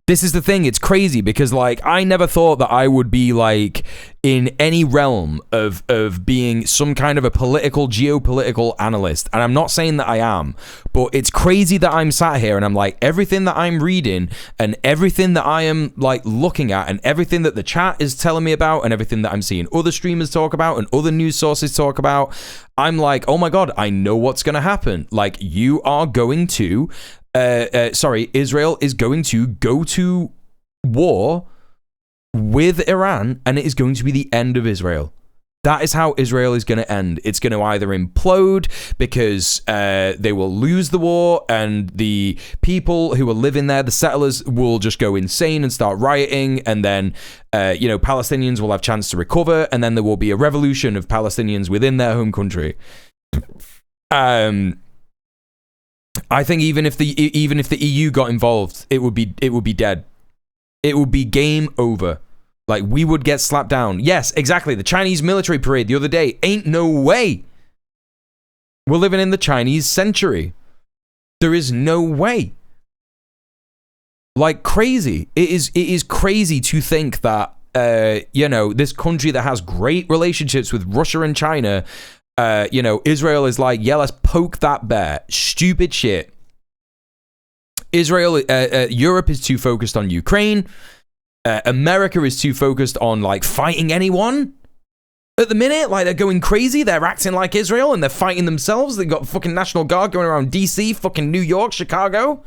This is the thing, it's crazy because, like, I never thought that I would be, like, in any realm of being some kind of a geopolitical analyst. And I'm not saying that I am, but it's crazy that I'm sat here and I'm like, everything that I'm reading and everything that I am, like, looking at and everything that the chat is telling me about and everything that I'm seeing other streamers talk about and other news sources talk about, I'm like, oh my God, I know what's going to happen. Like, you are going to... Israel is going to go to war with Iran, and it is going to be the end of Israel. That is how Israel is going to end. It's going to either implode because they will lose the war, and the people who are living there, the settlers, will just go insane and start rioting, and then Palestinians will have a chance to recover, and then there will be a revolution of Palestinians within their home country. I think even if the EU got involved, it would be dead. It would be game over. Like, we would get slapped down. Yes, exactly. The Chinese military parade the other day. Ain't no way. We're living in the Chinese century. There is no way. Like crazy. It is crazy to think that, you know, this country that has great relationships with Russia and China, you know, Israel is like, yeah, let's poke that bear. Stupid shit. Israel, Europe is too focused on Ukraine. America is too focused on like fighting anyone at the minute. Like they're going crazy. They're acting like Israel and they're fighting themselves. They've got fucking National Guard going around DC, fucking New York, Chicago.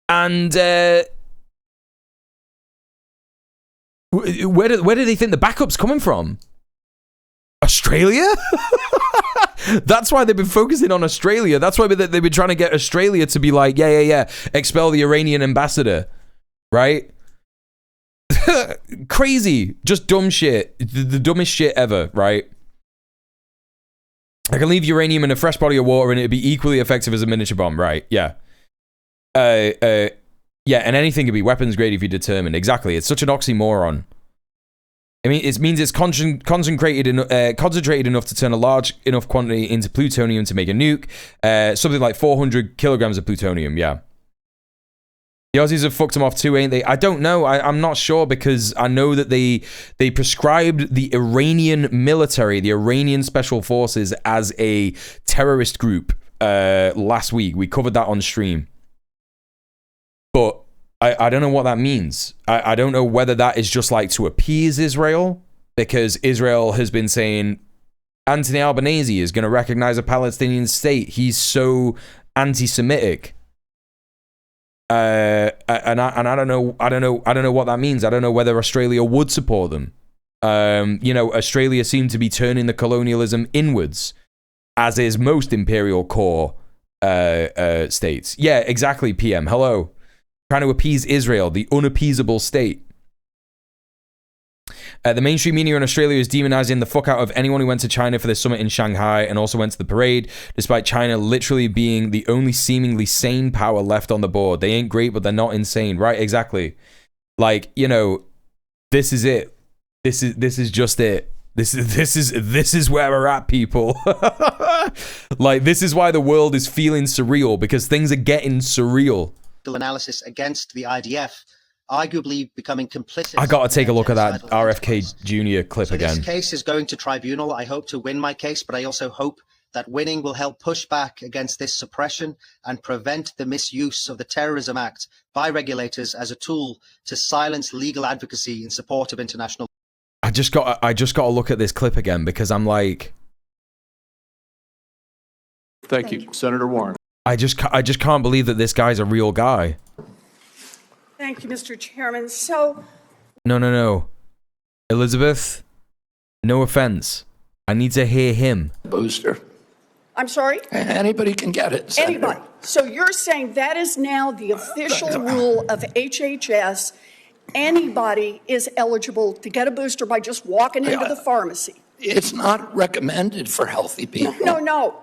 And where do they think the backup's coming from? Australia? That's why they've been focusing on Australia. That's why they've been trying to get Australia to be like, yeah, expel the Iranian ambassador. Right? Crazy. Just dumb shit. The dumbest shit ever, right? I can leave uranium in a fresh body of water and it'd be equally effective as a miniature bomb, right? Yeah. Yeah, and anything can be weapons grade if you're determined. Exactly. It's such an oxymoron. I mean, it means it's concentrated enough to turn a large enough quantity into plutonium to make a nuke. Something like 400 kilograms of plutonium, yeah. The Aussies have fucked them off too, ain't they? I don't know. I'm not sure because I know that they prescribed the Iranian military, the Iranian special forces, as a terrorist group last week. We covered that on stream. But I don't know what that means. I don't know whether that is just like to appease Israel, because Israel has been saying Anthony Albanese is going to recognize a Palestinian state. He's so anti-Semitic. And I don't know what that means. I don't know whether Australia would support them. You know, Australia seemed to be turning the colonialism inwards, as is most imperial core states. Yeah, exactly, PM. Hello. Trying to appease Israel, the unappeasable state. The mainstream media in Australia is demonizing the fuck out of anyone who went to China for this summit in Shanghai and also went to the parade, despite China literally being the only seemingly sane power left on the board. They ain't great, but they're not insane. Right, exactly. Like, you know, this is it. This is just it. This is where we're at, people. Like, this is why the world is feeling surreal, because things are getting surreal. Analysis against the IDF, arguably becoming complicit. I gotta take a look at that RFK Jr clip again. This case is going to tribunal. I hope to win my case, but I also hope that winning will help push back against this suppression and prevent the misuse of the Terrorism Act by regulators as a tool to silence legal advocacy in support of international. I just got to look at this clip again because I'm like, Thank you, Senator Warren. I just can't believe that this guy's a real guy. Thank you, Mr. Chairman. So... No. Elizabeth, no offense. I need to hear him. Booster. I'm sorry? Anybody can get it, Senator. Anybody. So you're saying that is now the official rule of HHS. Anybody is eligible to get a booster by just walking into the pharmacy. It's not recommended for healthy people. No.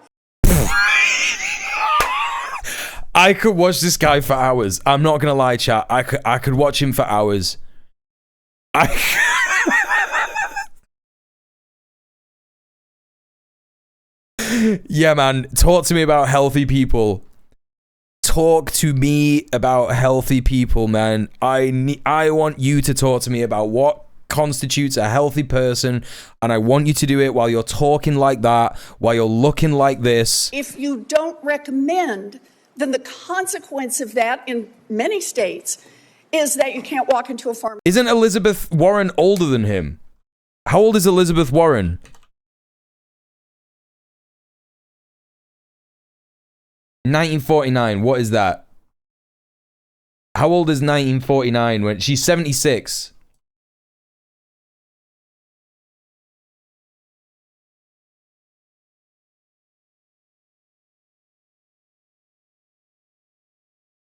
I could watch this guy for hours. I'm not gonna lie, chat. I could watch him for hours. Yeah, man. Talk to me about healthy people. Talk to me about healthy people, man. I want you to talk to me about what constitutes a healthy person, and I want you to do it while you're talking like that, while you're looking like this. If you don't recommend, then the consequence of that in many states is that you can't walk into a pharmacy. Isn't Elizabeth Warren older than him? How old is Elizabeth Warren? 1949. What is that? How old is 1949 when she's 76?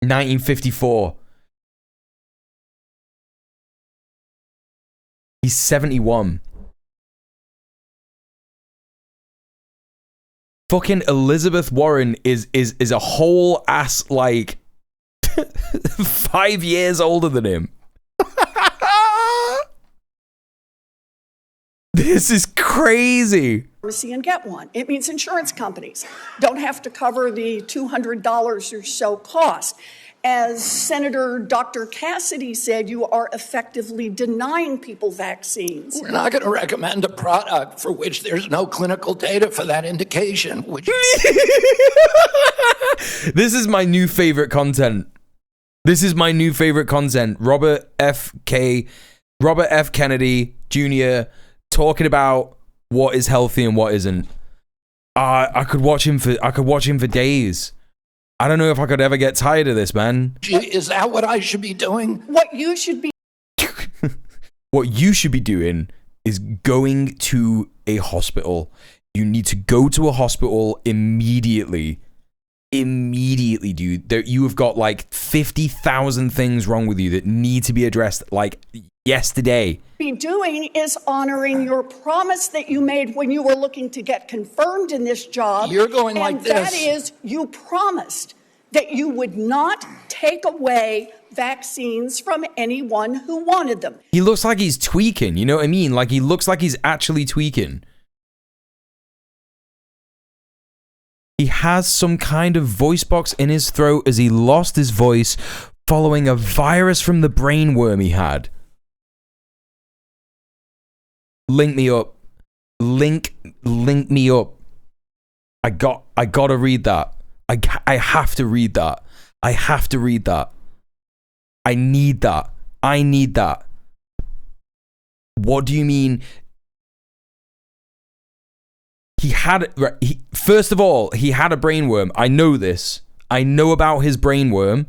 $1954. He's 71. Fucking Elizabeth Warren is a whole ass like 5 years older than him. This is crazy. Pharmacy and get one. It means insurance companies don't have to cover the $200 or so cost. As Senator Dr. Cassidy said, you are effectively denying people vaccines. We're not going to recommend a product for which there's no clinical data for that indication. This is my new favorite content. Robert F. Kennedy Jr. talking about what is healthy and what isn't. I could watch him for days. I don't know if I could ever get tired of this, man. Is that what I should be doing? What you should be doing is going to a hospital. You need to go to a hospital immediately. Immediately, dude. You have got like 50,000 things wrong with you that need to be addressed like yesterday. Be doing is honoring your promise that you made when you were looking to get confirmed in this job. You're going like this. That is, you promised that you would not take away vaccines from anyone who wanted them. He looks like he's tweaking, you know what I mean? Like he looks like he's actually tweaking. He has some kind of voice box in his throat as he lost his voice following a virus from the brainworm he had. Link me up. Link me up. I gotta read that. I have to read that. I have to read that. I need that. I need that. What do you mean? First of all, he had a brainworm. I know this. I know about his brainworm,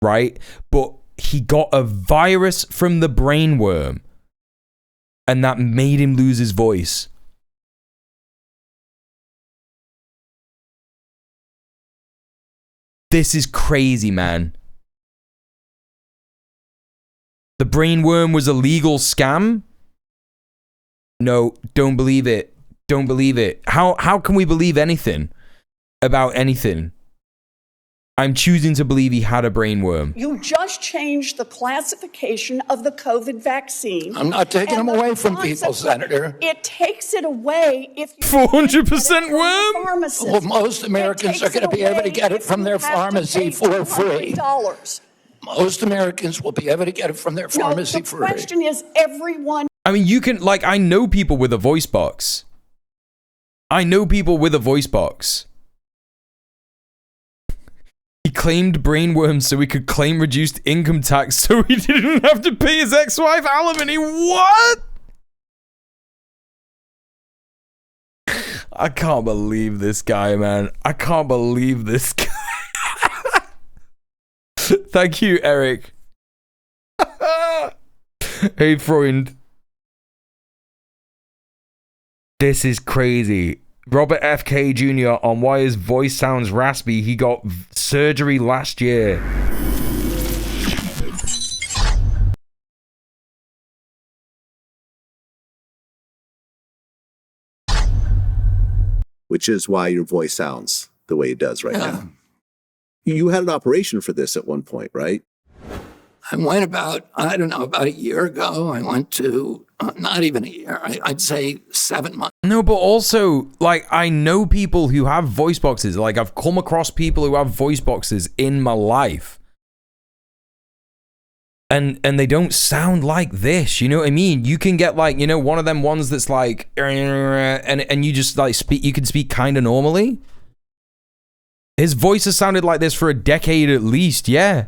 right? But he got a virus from the brainworm, and that made him lose his voice. This is crazy, man. The brainworm was a legal scam? No, don't believe it. Don't believe it. How can we believe anything about anything? I'm choosing to believe he had a brainworm. You just changed the classification of the COVID vaccine. I'm not taking them away from people, Senator. It takes it away if you 400% worm? Well, most Americans are going to be able to get it from their pharmacy for free. Most Americans will be able to get it from their pharmacy for free. The question is, everyone. I mean, you can, like, I know people with a voice box. I know people with a voice box. He claimed brainworms so he could claim reduced income tax so he didn't have to pay his ex-wife alimony. What? I can't believe this guy, man. I can't believe this guy. Thank you, Eric. Hey, Freund. This is crazy. Robert FK Jr. on why his voice sounds raspy. He got surgery last year. Which is why your voice sounds the way it does right now. You had an operation for this at one point, right? I went about a year ago. I went to, not even a year, I'd say 7 months. No, but also, like, I know people who have voice boxes. Like, I've come across people who have voice boxes in my life. And they don't sound like this, you know what I mean? You can get, like, you know, one of them ones that's like, and you just, like, you can speak kind of normally. His voice has sounded like this for a decade at least, yeah.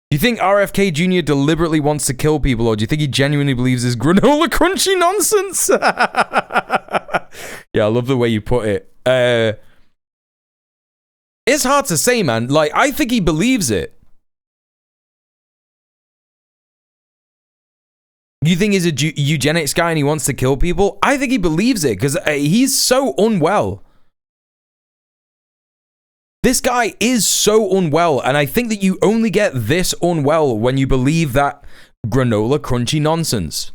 Do you think RFK Jr. deliberately wants to kill people, or do you think he genuinely believes this granola crunchy nonsense? Yeah, I love the way you put it. It's hard to say, man. Like, I think he believes it. You think he's a eugenics guy and he wants to kill people? I think he believes it, because he's so unwell. This guy is so unwell, and I think that you only get this unwell when you believe that granola crunchy nonsense.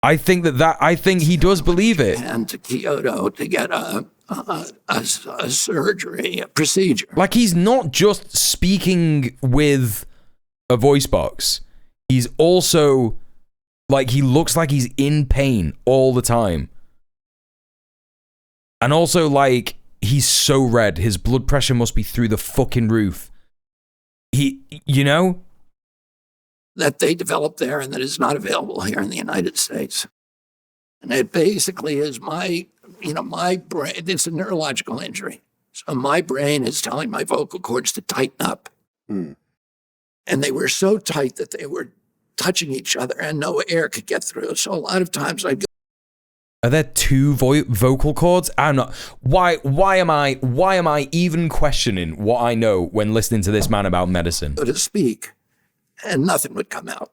I think I think he does believe it. And to Kyoto to get a surgery, a procedure. Like, he's not just speaking with a voice box. He's also, like, he looks like he's in pain all the time. And also, like, he's so red. His blood pressure must be through the fucking roof. that they developed there and that is not available here in the United States. And it basically is my brain, it's a neurological injury. So my brain is telling my vocal cords to tighten up. And they were so tight that they were touching each other and no air could get through. So a lot of times I'd go. Are there two vocal cords? I'm not. Why am I even questioning what I know when listening to this man about medicine? To speak, and nothing would come out.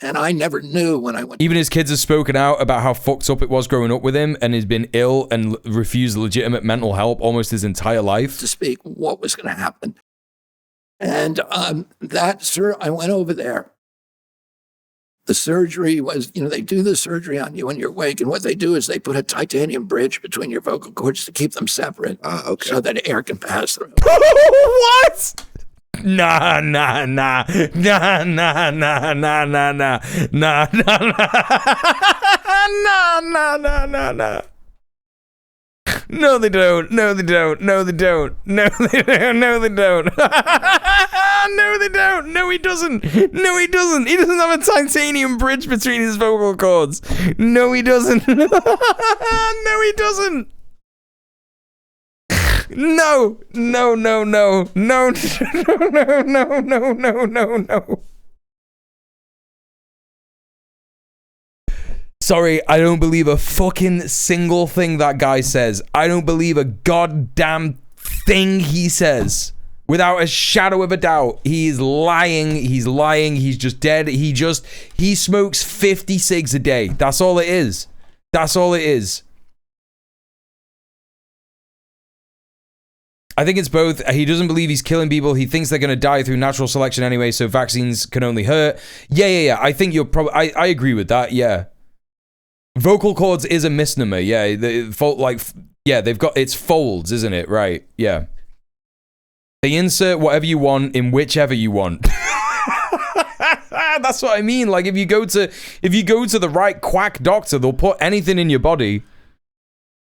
And I never knew when I went. Even his kids have spoken out about how fucked up it was growing up with him, and he's been ill and refused legitimate mental help almost his entire life. To speak what was going to happen. And I went over there. The surgery was, they do the surgery on you when you're awake, and what they do is they put a titanium bridge between your vocal cords to keep them separate, so that air can pass through. What? Nah. No, they don't. No, they don't. No, they don't. No, they don't. No, they don't. No, they don't. No, he doesn't. No, he doesn't. He doesn't have a titanium bridge between his vocal cords. No, he doesn't. No, he doesn't. No. Sorry, I don't believe a fucking single thing that guy says. I don't believe a goddamn thing he says. Without a shadow of a doubt. He's lying. He's just dead. He smokes 50 cigs a day. That's all it is. I think it's both. He doesn't believe he's killing people. He thinks they're going to die through natural selection anyway, so vaccines can only hurt. Yeah. I think you're probably... I agree with that, yeah. Vocal cords is a misnomer, yeah. They've got... It's folds, isn't it? Right, yeah. They insert whatever you want in whichever you want. That's what I mean. Like, if you go to the right quack doctor, they'll put anything in your body.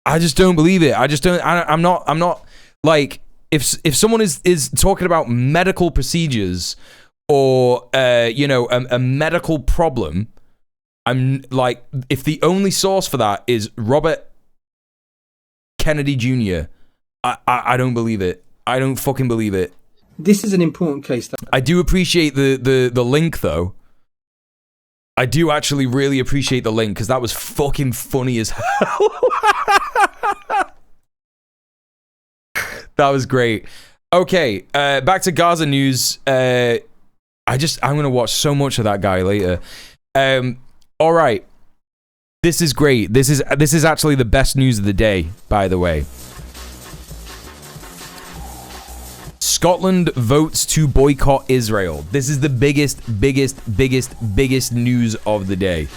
I just don't believe it. I'm not like... If someone is talking about medical procedures or a medical problem, I'm like, if the only source for that is Robert Kennedy Jr., I don't believe it. I don't fucking believe it. This is an important case. I do appreciate the link though. I do actually really appreciate the link because that was fucking funny as hell. That was great. Okay, back to Gaza news. I'm gonna watch so much of that guy later. All right, this is great. This is actually the best news of the day, by the way. Scotland votes to boycott Israel. This is the biggest news of the day.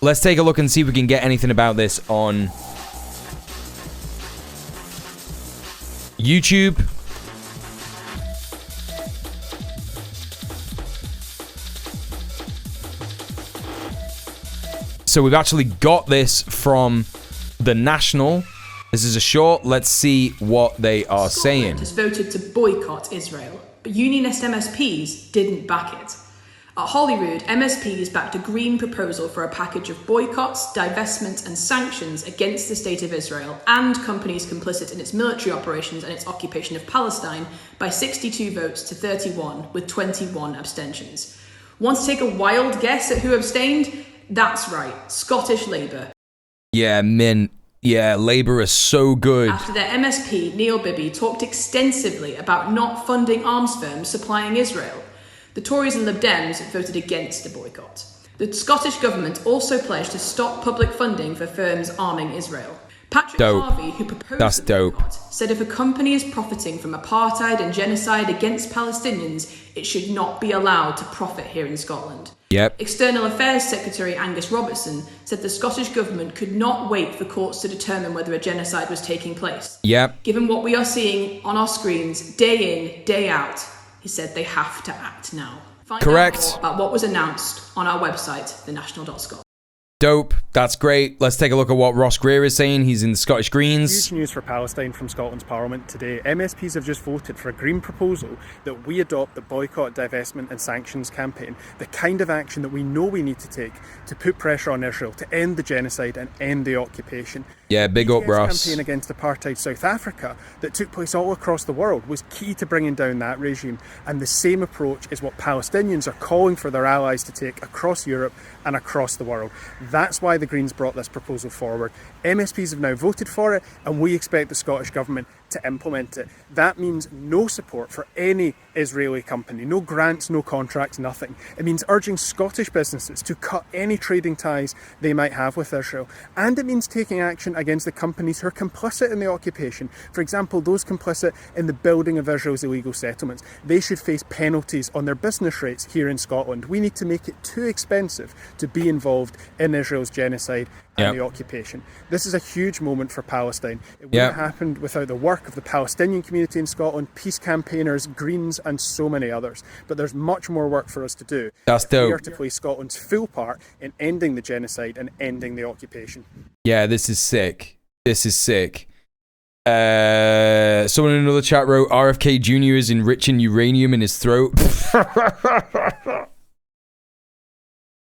Let's take a look and see if we can get anything about this on YouTube. So we've actually got this from The National. This is a short. Let's see what they are saying. Scotland has voted to boycott Israel, but unionist MSPs didn't back it. At Holyrood, MSPs backed a Green proposal for a package of boycotts, divestments and sanctions against the State of Israel and companies complicit in its military operations and its occupation of Palestine by 62 votes to 31, with 21 abstentions. Want to take a wild guess at who abstained? That's right, Scottish Labour. Yeah, Labour is so good. After their MSP, Neil Bibby, talked extensively about not funding arms firms supplying Israel. The Tories and Lib Dems voted against the boycott. The Scottish Government also pledged to stop public funding for firms arming Israel. Patrick Harvey, who proposed the boycott, said if a company is profiting from apartheid and genocide against Palestinians, it should not be allowed to profit here in Scotland. Yep. External Affairs Secretary Angus Robertson said the Scottish Government could not wait for courts to determine whether a genocide was taking place. Yep. Given what we are seeing on our screens day in, day out, he said they have to act now. Find out more about what was announced on our website, thenational.scot. Dope. That's great. Let's take a look at what Ross Greer is saying. He's in the Scottish Greens. Huge news for Palestine from Scotland's Parliament today. MSPs have just voted for a Green proposal that we adopt the boycott, divestment and sanctions campaign, the kind of action that we know we need to take to put pressure on Israel to end the genocide and end the occupation. Yeah, big up, Ross. The campaign against apartheid South Africa that took place all across the world was key to bringing down that regime, and the same approach is what Palestinians are calling for their allies to take across Europe and across the world. That's why the Greens brought this proposal forward. MSPs have now voted for it, and we expect the Scottish Government to implement it. That means no support for any Israeli company, no grants, no contracts, nothing. It means urging Scottish businesses to cut any trading ties they might have with Israel. And it means taking action against the companies who are complicit in the occupation. For example, those complicit in the building of Israel's illegal settlements. They should face penalties on their business rates here in Scotland. We need to make it too expensive to be involved in Israel's genocide and the occupation. This is a huge moment for Palestine. It wouldn't have happened without the work of the Palestinian community in Scotland, peace campaigners, Greens and so many others. But there's much more work for us to do. That's dope. We are to play Scotland's full part in ending the genocide and ending the occupation. Yeah, this is sick. This is sick. Someone in another chat wrote, RFK Jr. is enriching uranium in his throat.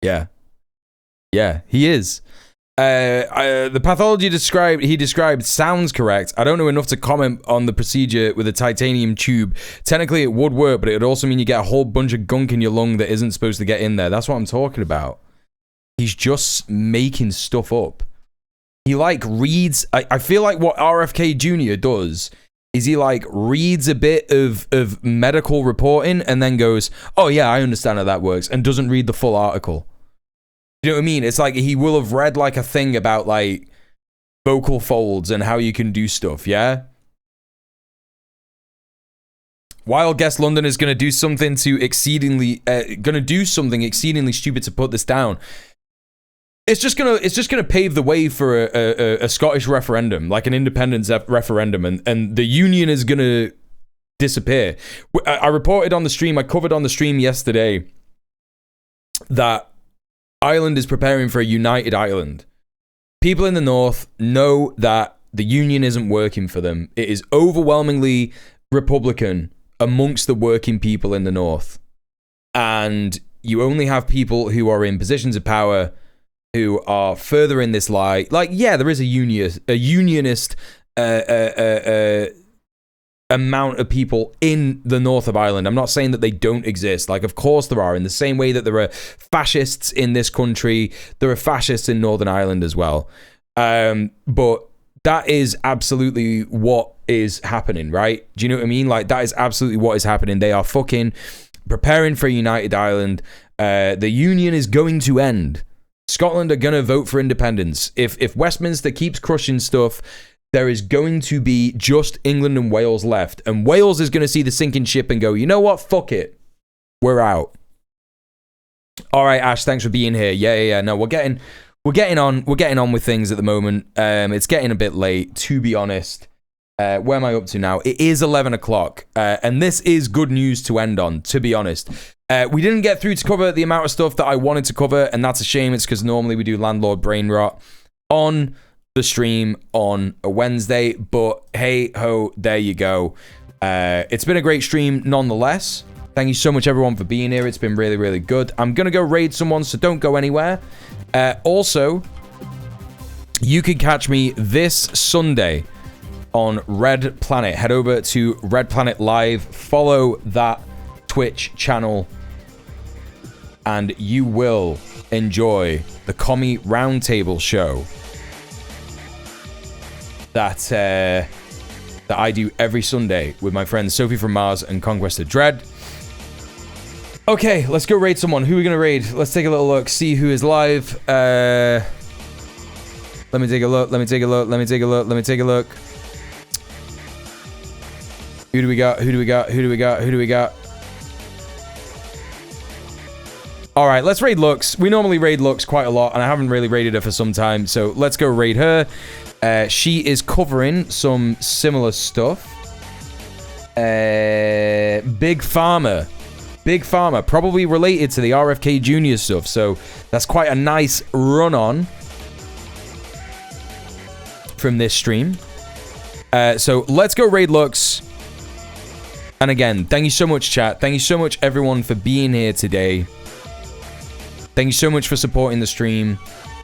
Yeah. Yeah, he is. The pathology he described sounds correct. I don't know enough to comment on the procedure with a titanium tube. Technically, it would work, but it would also mean you get a whole bunch of gunk in your lung that isn't supposed to get in there. That's what I'm talking about. He's just making stuff up. He like reads. I feel like what RFK Jr. does is he like reads a bit of medical reporting and then goes, "Oh yeah, I understand how that works," and doesn't read the full article. You know what I mean? It's like he will have read like a thing about like vocal folds and how you can do stuff, yeah? Wild Guest London is going to do something exceedingly stupid to put this down. It's just gonna pave the way for a Scottish referendum, like an independence referendum, and the union is gonna disappear. I reported on the stream, I covered on the stream yesterday that Ireland is preparing for a united Ireland. People in the north know that the union isn't working for them. It is overwhelmingly Republican amongst the working people in the north. And you only have people who are in positions of power who are further in this lie. Like, yeah, there is a unionist amount of people in the north of Ireland. I'm not saying that they don't exist. Like, of course there are. In the same way that there are fascists in this country, there are fascists in Northern Ireland as well. But that is absolutely what is happening, right? Do you know what I mean? Like, that is absolutely what is happening. They are fucking preparing for a united Ireland. The union is going to end. Scotland are going to vote for independence. If Westminster keeps crushing stuff, there is going to be just England and Wales left. And Wales is going to see the sinking ship and go, you know what? Fuck it. We're out. All right, Ash, thanks for being here. Yeah. No, we're getting on with things at the moment. It's getting a bit late, to be honest. Where am I up to now? It is 11 o'clock. And this is good news to end on, to be honest. We didn't get through to cover the amount of stuff that I wanted to cover, and that's a shame. It's because normally we do Landlord Brain Rot on the stream on a Wednesday, but hey ho, there you go. It's been a great stream nonetheless. Thank you so much everyone for being here. It's been really, really good. I'm gonna go raid someone, so don't go anywhere. Also, you can catch me this Sunday on Red Planet. Head over to Red Planet Live, follow that Twitch channel, and you will enjoy the Commie Roundtable show that I do every Sunday with my friends Sophie from Mars and Conquest of Dread. Okay, let's go raid someone. Who are we gonna raid? Let's take a little look, see who is live. Let me take a look. Who do we got? All right, let's raid Lux. We normally raid Lux quite a lot, and I haven't really raided her for some time, so let's go raid her. She is covering some similar stuff. Big Pharma Big Pharma, probably related to the RFK Jr stuff. So that's quite a nice run on from this stream. So let's go raid Lux. And again, thank you so much, chat. Thank you so much, everyone, for being here today. Thank you so much for supporting the stream.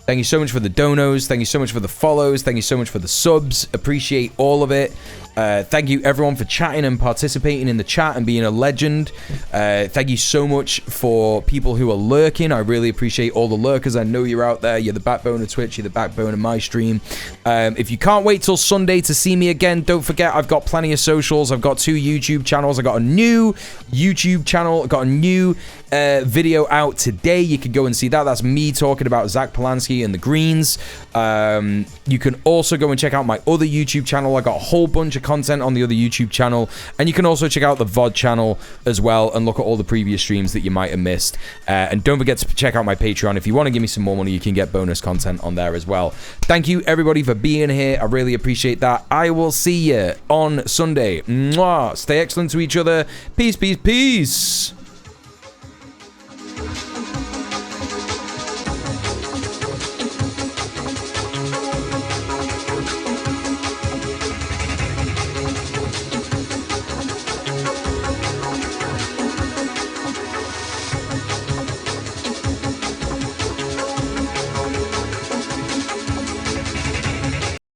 Thank you so much for the donos. Thank you so much for the follows. Thank you so much for the subs. Appreciate all of it. Thank you, everyone, for chatting and participating in the chat and being a legend. Thank you so much for people who are lurking. I really appreciate all the lurkers. I know you're out there. You're the backbone of Twitch. You're the backbone of my stream. If you can't wait till Sunday to see me again, don't forget I've got plenty of socials. I've got 2 YouTube channels. I got a new YouTube channel. I got a new video out today. You can go and see that. That's me talking about Zack Polanski and the Greens. You can also go and check out my other YouTube channel. I got a whole bunch of content on the other YouTube channel, and you can also check out the VOD channel as well and look at all the previous streams that you might have missed. And don't forget to check out my Patreon. If you want to give me some more money, you can get bonus content on there as well. Thank you, everybody, for being here. I really appreciate that. I will see you on Sunday. Mwah. Stay excellent to each other. Peace, peace, peace.